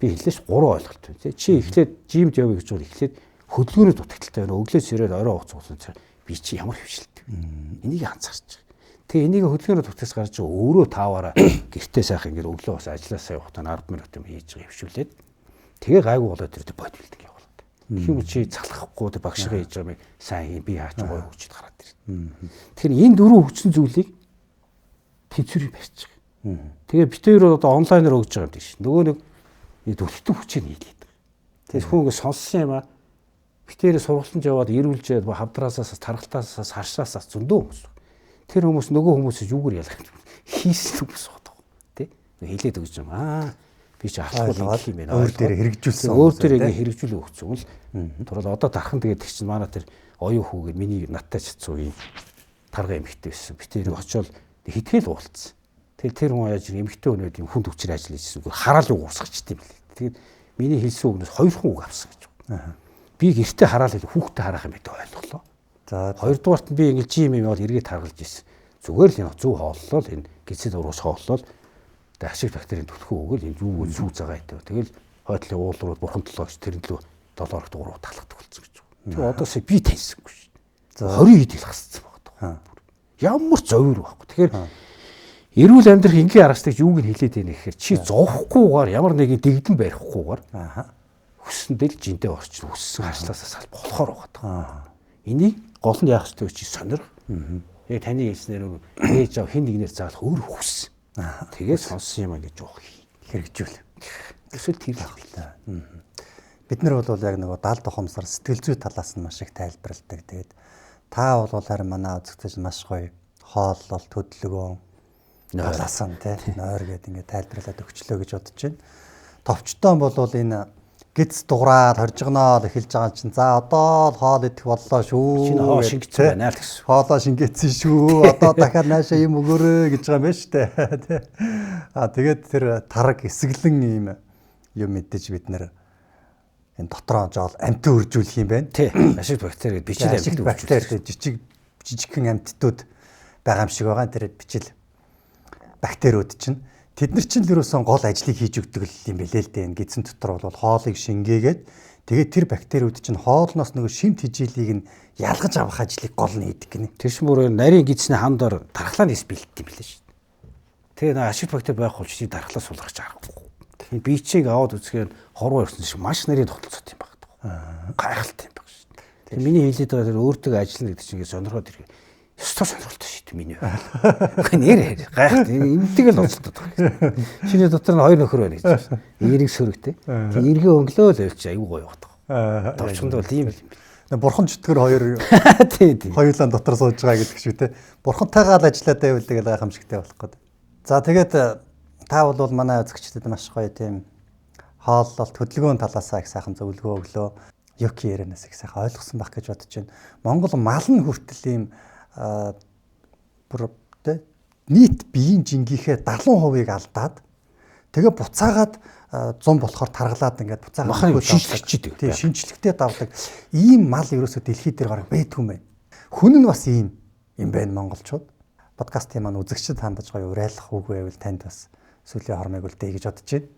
Би хэллээш 3 ойлголт байна тий. Чи эхлээд жимд явъя гэж бол эхлээд хөдөлгөөний дутагдaltaй байна. Өглөөс ирээд орой уцсан цаар би чи ямар хөвшилтэй. Энийг анзаарч байгаа. Тэгээ энийг хөдөлгөөний дутагтаас гарч өөрөө тааваараа гэртээ сайхан ингээд өглөө бас ажилласаа явахдаа 10 минут юм хийж байгаа хөвшүүлээд тэгээ гайгүй болоод тэр бодибилдинг явуулаад. Тэг юм чи залхахгүй багшгаа хийж байгаа юм сайн би хаач гоё хөвчөд гараад ирнэ. Тэгэхээр энэ дөрвөн хүчсэн зүйлийг тэнцвэрийг барьж байгаа. Тэгээ битээр одоо онлайнаар өгж байгаа юм тийм ш. Нөгөө нэг дөрвөлтөг хүчийг нийлээд байгаа. Тэгээс хүн ингэ сонссон юм аа. Битээр сургалтанд яваад ирүүлжээд хавдраасаас тархалтаасаас харшаасаас зөндөө хүмүүс. Тэр хүмүүс нөгөө хүмүүсээс юугаар ялгах хийсэн хүмүүс байдаг тий. Хэлээд өгч юм аа. Би ч ахлах юм байна. Өөр дээр хэрэгжүүлсэн. Өөр дээр ингэ хэрэгжүүлээ өгсөн л. Турал одоо дархан тэгээд тэг чинь манай тэр оюун хүүгээ миний надтай чацуугийн тарга эмхтэй байсан. Битээр очиод хитгэл уулцсан. Тэгээд тэр хүн яаж эмхтэй өнөөд юм хүнд хүчээр ажиллаж ирсэн. Хараал үг урсгалчт юм лээ. Тэгээд миний хэлсэн үгнээс 2 хүн үг авсан гэж. Би гэртээ хараал хэл хүүхдээ харах юм гэдэг ойлголоо. За хоёрдугаарт нь би ингэж жим юм бол эргээд харгалж ирсэн. Зүгээр л энэ зөв хооллоо л энэ гизэд уруус хооллоо л ашиг бактерийн түлхүү өгөөл энэ юу сүү цагаа итэ. Тэгэл хойдлын уулрууд бурхан толгойч тэрэн лөө 7 орогт 3 талхдаг болсон гэж. Тэгээ одоосоо би таньсангүй шүү. За 20 хэд ил хасцсан байгаа. Ямар зовир байхгүй. Тэгэхээр эрүүл амьдрах энгийн аргачлалыг юуг нь хэлээд байна гэхээр чи зовхгүйгээр ямар нэгэн дэгдэн барихгүйгээр хүссэндээ л жинтэй орчин хүссэн харслаасаа салб болохоор байгаа. Энийг гол нь яах ёстой чи сонирх. Тэгээ таны хэлснээр ээж аав хэн нэгнээр заалах өөр хүс. Тэгээ сонссон юм гэж жоох хэрэгжүүл. Эсвэл тэр л байна. Бид нар бол яг нөгөө даал тухамсар сэтгэл зүй талаас нь маш их тайлбарладаг. Тэгээд та бол харин манай үзэгдэж маш гоё хооллол төдөлгөөн талаас нь тий нойр гэдэг ингээд тайлбарлаад өгчлөө гэж бодож байна. Товчтой бол энэ гиз дуграад хоржигноод эхэлж байгаа чинь за одоо л хоол идэх боллоо шүү. Шинэ хоол шингэсэн байна л гэсэн. Хоолоо шингээсэн шүү. Одоо дахиад наашаа юм өгөөрэй гэж байгаа юм байна шүү дээ. Тэгээд тэр тараг эсгэлэн юм мэдээж бид нэр энэ дотроо жоол амтын үржүүлэх юм байна. Тий. Ашиг бактери гэдэг бичил амтд бактери жижигхэн амттууд байгаа юм шиг байгаа. Тэр бичил бактериуд чинь тэд нар чинь л юусэн гол ажлыг хийж өгдөг юм билээ л дээ. Энэ гидсэн дотор бол хоолыг шингээгээд тэгээд тэр бактериуд чинь хоолноос нөгөө шимт хижээлийг нь ялгаж авах ажлыг гол нь хийдэг гинэ. Тэр чинь бүр нарийн гидсний хамдаар тархлаа нэс бэлддэг юм билээ шүү дээ. Тэгээ нэг ашиг бактери байх бол чи дархлаа сулгаж аргагүй. Тэгэхээр бичиг аваад үзэхээр хорвоо ирсэн шиг маш нарийн тогтолцоод юм байна. Гайхалтай юм байна шүү дээ. Тэгээ миний хэлээд байгаа тэр өөртөө ажиллана гэдэг чинь ингэ сонирхоод ирэх. Ёстой сонирхолтой шүү дээ миний байл. Нэр гайхалтай эмдэг л онцлогдод байгаа. Чиний дотор нь 2 нөхөр байна гэж байна. Эрэг сөрөгтэй. Тэг эргээ өнгөлөө л явж аюу гоё явах. Товчонд бол ийм л юм бил. Бурхан чөтгөр хоёр хоёулаа дотор сууж байгаа гэдэг шүү те. Бурхантайгаа л ажиллаад байвал тэгэл гайхамшигтай болох гээд. За тэгээд та бол манай үзэгчдэд маш гоё тийм хооллол хөдөлгөөн талаасаа их сайхан зөвлөгөө өглөө. Юки ярианаас их сайхан ойлгосон байх гэж бодож байна. Монгол мал нь хүртэл ийм нийт биеийн жингийнхээ 70%-ыг алдаад тэгээ буцаагаад 100 болохоор таргалаад ингээд буцаагаад шинжлэгчтэй. Тийм шинжлэхтэй давдаг ийм мал ерөөсөө дэлхийд дээр гарах байдгүй юм байна. Хүн нь бас ийм юм байна монголчууд. Подкастын маань үзэгчд хандаж гоё уриалах үг байвал танд бас сүлийн хормыг үлдээ гэж бодож байна.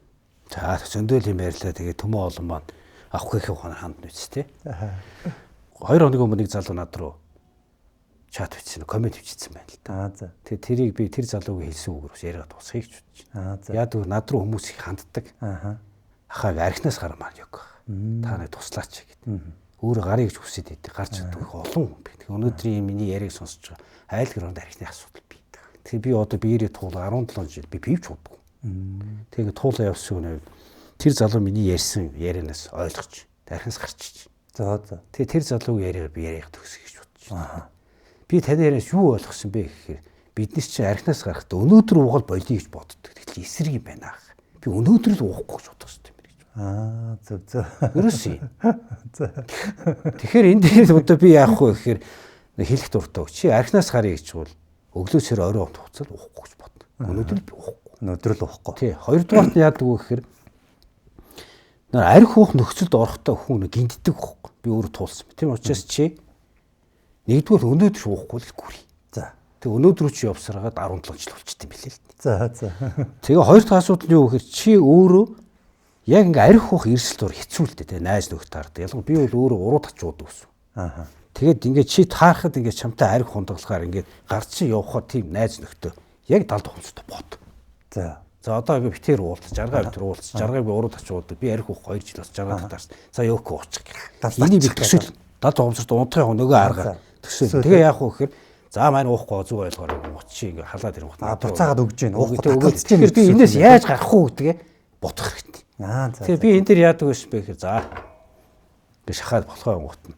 За зөндөөл юм ярьлаа. Тэгээ төмөө олон маань авах гэхээ ханд нүц тий. 2 хоног өмнө нэг залуу над руу чат бичсэн, коммент бичсэн байна л да. За. Тэгээ тэрийг би тэр залууг хэлсэн үгээр бас яриад дуусгая гэж бодож байна. За. Яг над руу хүмүүс их ханддаг. Ахааг архинаас гармаар яг. Та нэг туслаач гэдэг. Өөр гарыг гэж хүсэж идэв. Гарч чаддаг олон хүн би. Тэгээ өнөөдрийн миний яриаг сонсож байгаа. Айл гэрээнд архины асуудал бий. Тэгээ би одоо биеэрээ туулаа 17 жил би пивч удаггүй. Тэгээ туулаа явсан үнэ. Тэр залуу миний ярьсан ярианаас ойлгож архинаас гарчиж. За. Тэгээ тэр залууг яриаг би яриаг төгсгөе гэж бодож байна. Би таны ярианаас юу ойлгосон бэ гэхээр биднес чинь архинаас гарахдаа өнөөдөр уугал болиё гэж боддог. Тэгэл эсрэг юм байна. Би өнөөдөр л уухгүй гэж боддог юм байна гэж. Зөв. Ерөөсөө. Тэгэхээр энэ дээр одоо би яах вэ гэхээр хэлэх дуртай. Чи архинаас гарыг гэж бол өглөөсөө орой онт хуцаад уухгүй гэж бодно. Өнөөдөр би уухгүй. Өнөөдөр л уухгүй. Тий. Хоёрдугаарт нь яадаг вэ гэхээр арх уух нөхцөлд орохдоо хүн гинтдэг байхгүй. Би өөрөө туулсан. Тийм учраас чи нэгдүгээр өнөөдөр уухгүй л гүрий. За. Тэг өнөөдөр чи явсараад 17 жил болчихсон юм билээ л. За. Тэгээ хоёр дахь асуудал нь юу гэхээр чи өөрөө Яг ингээ арх уух эрсэлтөөр хэцүү л дээ найз нөхд таард. Ялангуяа би бол өөрөө уруу тачууд гэсэн. Аа. Тэгээд ингээ чи таарахад ингээ чамтай арх хундаглахаар ингээ гарч чи явхад тийм найз нөхдөд яг далд ухамсартай бод. За. За одоо ингээ битээр уулз, жаргаа битэр уулз, жаргааг би уруу тачууд би арх уух 2 жил бас жаргаа татаарсан. За ёоко уучих гэх. Энийг би төсөл далд ухамсартай унтахын нөгөө арга төсөл. Тэгээ яах вэ гэхээр за маань уухгүй зүг ойлгоор мууч чи ингээ халаад ирэх гот. Буцаагаад өгж гин уухгүй татгалзаж гин. Би энэс яаж гарах уу гэдгээ бодох хэрэгтэй. Аа за. Тэгээ би энэ дээр яадаг байсан бэ гэхээр за ингээ шахаад болохоо гот нь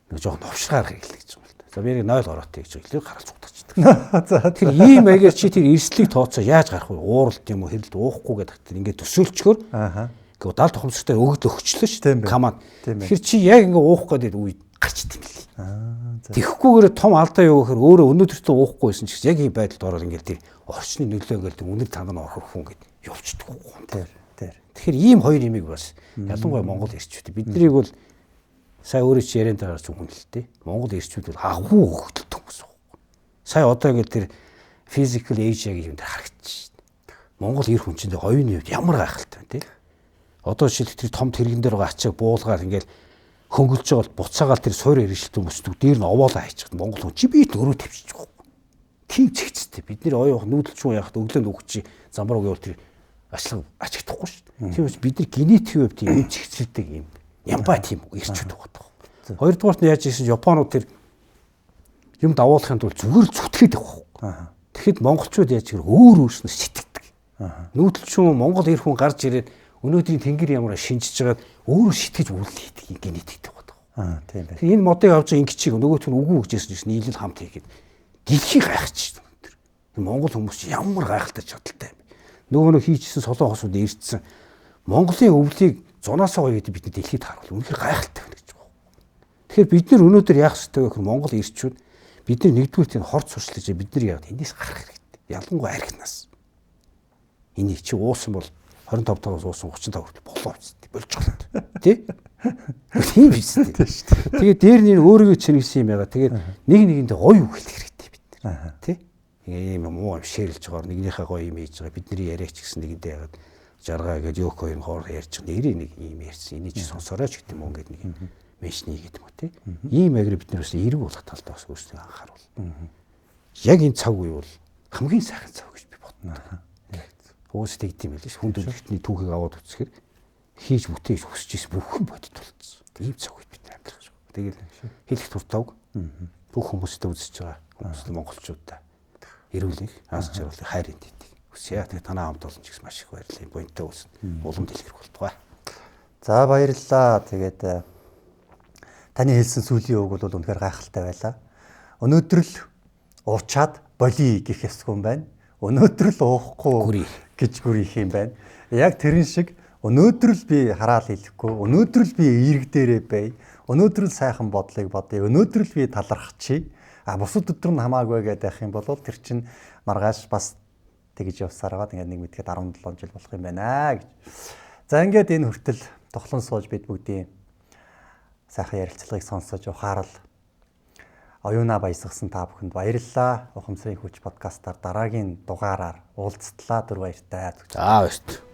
нэг жоохон новшраар хэлээ гэж юм л да. За би нэг 0 ороотыг гэж хэлээ гаргалж угтаачихдаг. За тэр ийм маягаар чи тэр эрслийг тооцоо яаж гарах вэ? Ууралт юм уу хэрэлд уухгүй гэдэг ингээ төсөөлчгөр ааха. Ингээ далд ухамсартай өгд өгчлөө шүү дээ. Команд. Тийм ээ. Тэр чи яг ингээ уух гэдэг үед гарчдаг юм лээ. Аа за. Тэгэхгүйгээр том алдаа юу гэхээр өөрөө өнөөдөртөө уухгүйсэн ч гэсэн яг ийм байдалд ороод ингээ тэр орчны нөлөө ингээл үнэр танд нь орох хүн гэдэг явчихдаг. Тэр. Тэгэхээр ийм хоёр юмыг бас ялангуяа Монгол ирчүүд биднийг бол сая өөрөө чи яриан дээр гарч үгэн л дээ. Монгол ирчүүд бол агуу хөгдөлт хүмүүс байна. Сая одоо ингээд тэр physical age-ийг юм дээр харагдчих шин. Монгол ир хүн чинь оюуны үед ямар гайхалтай байна тий. Одоо жишээл тэр том тэрэгэн дээр байгаа ачааг буулгаар ингээд хөнгөлж байгаа бол буцаагаал тэр суур ирэлт хүмүүсд дээр нь овоолоо хайчих. Монгол хүн чи би өөрөө тавьчих жоох. Тийм зэгцтэй. Бид нэр оюун нүүдэлчгүй яхад өглөөнд өгч замбар өгөөл тэр ачлаг ачигдахгүй шүү дээ. Тийм учраас бид нар генетик хувьд тийм зэгцэлдэг юм. Ямбай тийм ирчүүд байгаа. Хоёрдугаарт нь яаж ийсэн Японууд тэр юм давуулахын тулд зүгээр зүтгээд байгаа. Тэгэхэд монголчууд яаж гэр өөр өөрснөө сэтгэдэг. Нүүдэлчүүн Монгол ир хүн гарч ирээд өнөөдрийн тэнгэр ямар шинжиж байгаад өөрөө сэтгэж үйл хийдэг генетиктэй байгаа. Тийм байх. Энэ модыг авч байгаа ингэчийг нөгөөт нь үгүй гэжсэн чинь нийлэл хамт хийгээд дэлхийг гайхаж байна. Тэр Монгол хүмүүс ямар гайхалтай чадaltaй юм. Нөгөө нэг хийчихсэн солон хосууд ирсэн Монголын өвлийг зунаасаа гоё гэдэг бидний дэлхийд харуул. Үнэхээр гайхалтай байна гэж байна. Тэгэхээр бид нар өнөөдөр яах ёстой вэ гэхээр Монгол ирчүүд бид нар нэгдүгээр тийм хорц сурчлаж бид нар яг эндээс гарах хэрэгтэй. Ялангуяа архинаас. Энийг чи уусан бол 25 тагаас уусан 35 хүртэл болоо үстэй болж байгаа. Тэ? Тийм биз дээ. Тэгээд дээр нь өөрийгөө чиргэсэн юм яга. Тэгээд нэг нэгэндээ гоё үг хэлэх хэрэгтэй бид нар. Тэ? Ийм муу юм ширэлж байгаа нэгнийхээ гоё юм хийж байгаа бидний яриач гэсэн нэгэндээ ягаад жаргаа гэж ёок хоёрын хоор ярьж байгаа. Нэрийг нэг юм ярьсан. Энийг чи сонсорооч гэдэг юм уу гэдэг нэг меншний гэдэг юм уу тий. Ийм агэр бид нар бас эерэг болох талдаа бас өөрсдөө анхааруул. Яг энэ цаг үе бол хамгийн сайхан цаг гэж би бодно. Уус тэгдэм байл ш. Хүн төлөвлөлтний түүхийг аваад үзэхээр хийж бүтээж хүсэж ирсэн бүх хүн бодит болцсон. Ийм цаг үед бид нар амьдрах шүү. Тэгэл хэлэх туртааг бүх хүмүүстэй үзэж байгаа. Хүмүүс монголчуудаа эрүүлэх, аз жаргалыг хайр эндийдэг. Хүсье. Тэгээ танаа хамт олон ч гэсэн маш их баярлалаа. Буянтай үлсэн. Улам дэлгэрэх болтугай. За баярлалаа. Тэгээд таны хэлсэн сүүлийн үг бол үнэхээр гайхалтай байлаа. Өнөөдөр л уучаад боли гэх ёсгүй юм байна. Өнөөдөр л уухгүй гэж гүрийх юм байна. Яг тэрэн шиг өнөөдөр л би хараал хэлэхгүй, өнөөдөр л би эерэг дээрээ бай, өнөөдөр л сайхан бодлыг бодъё, өнөөдөр л би талархчихъя. Бусад өдөр нь хамаагүй гэдэг юм бол тэр чинь маргааш бас тэгж явсаар байгаа. Ингээд нэг мэдгээд 17 жил болох юм байна гэж. За ингээд энэ хүртэл тоглон сууж бид бүгдийн сайхан ярилцлагыг сонсож ухаарал оюунаа баясгасан та бүхэнд баярлалаа. Ухамсарын хүч подкастаар дараагийн дугаараар уулзтлаа. Түр баяртай. За баяртай.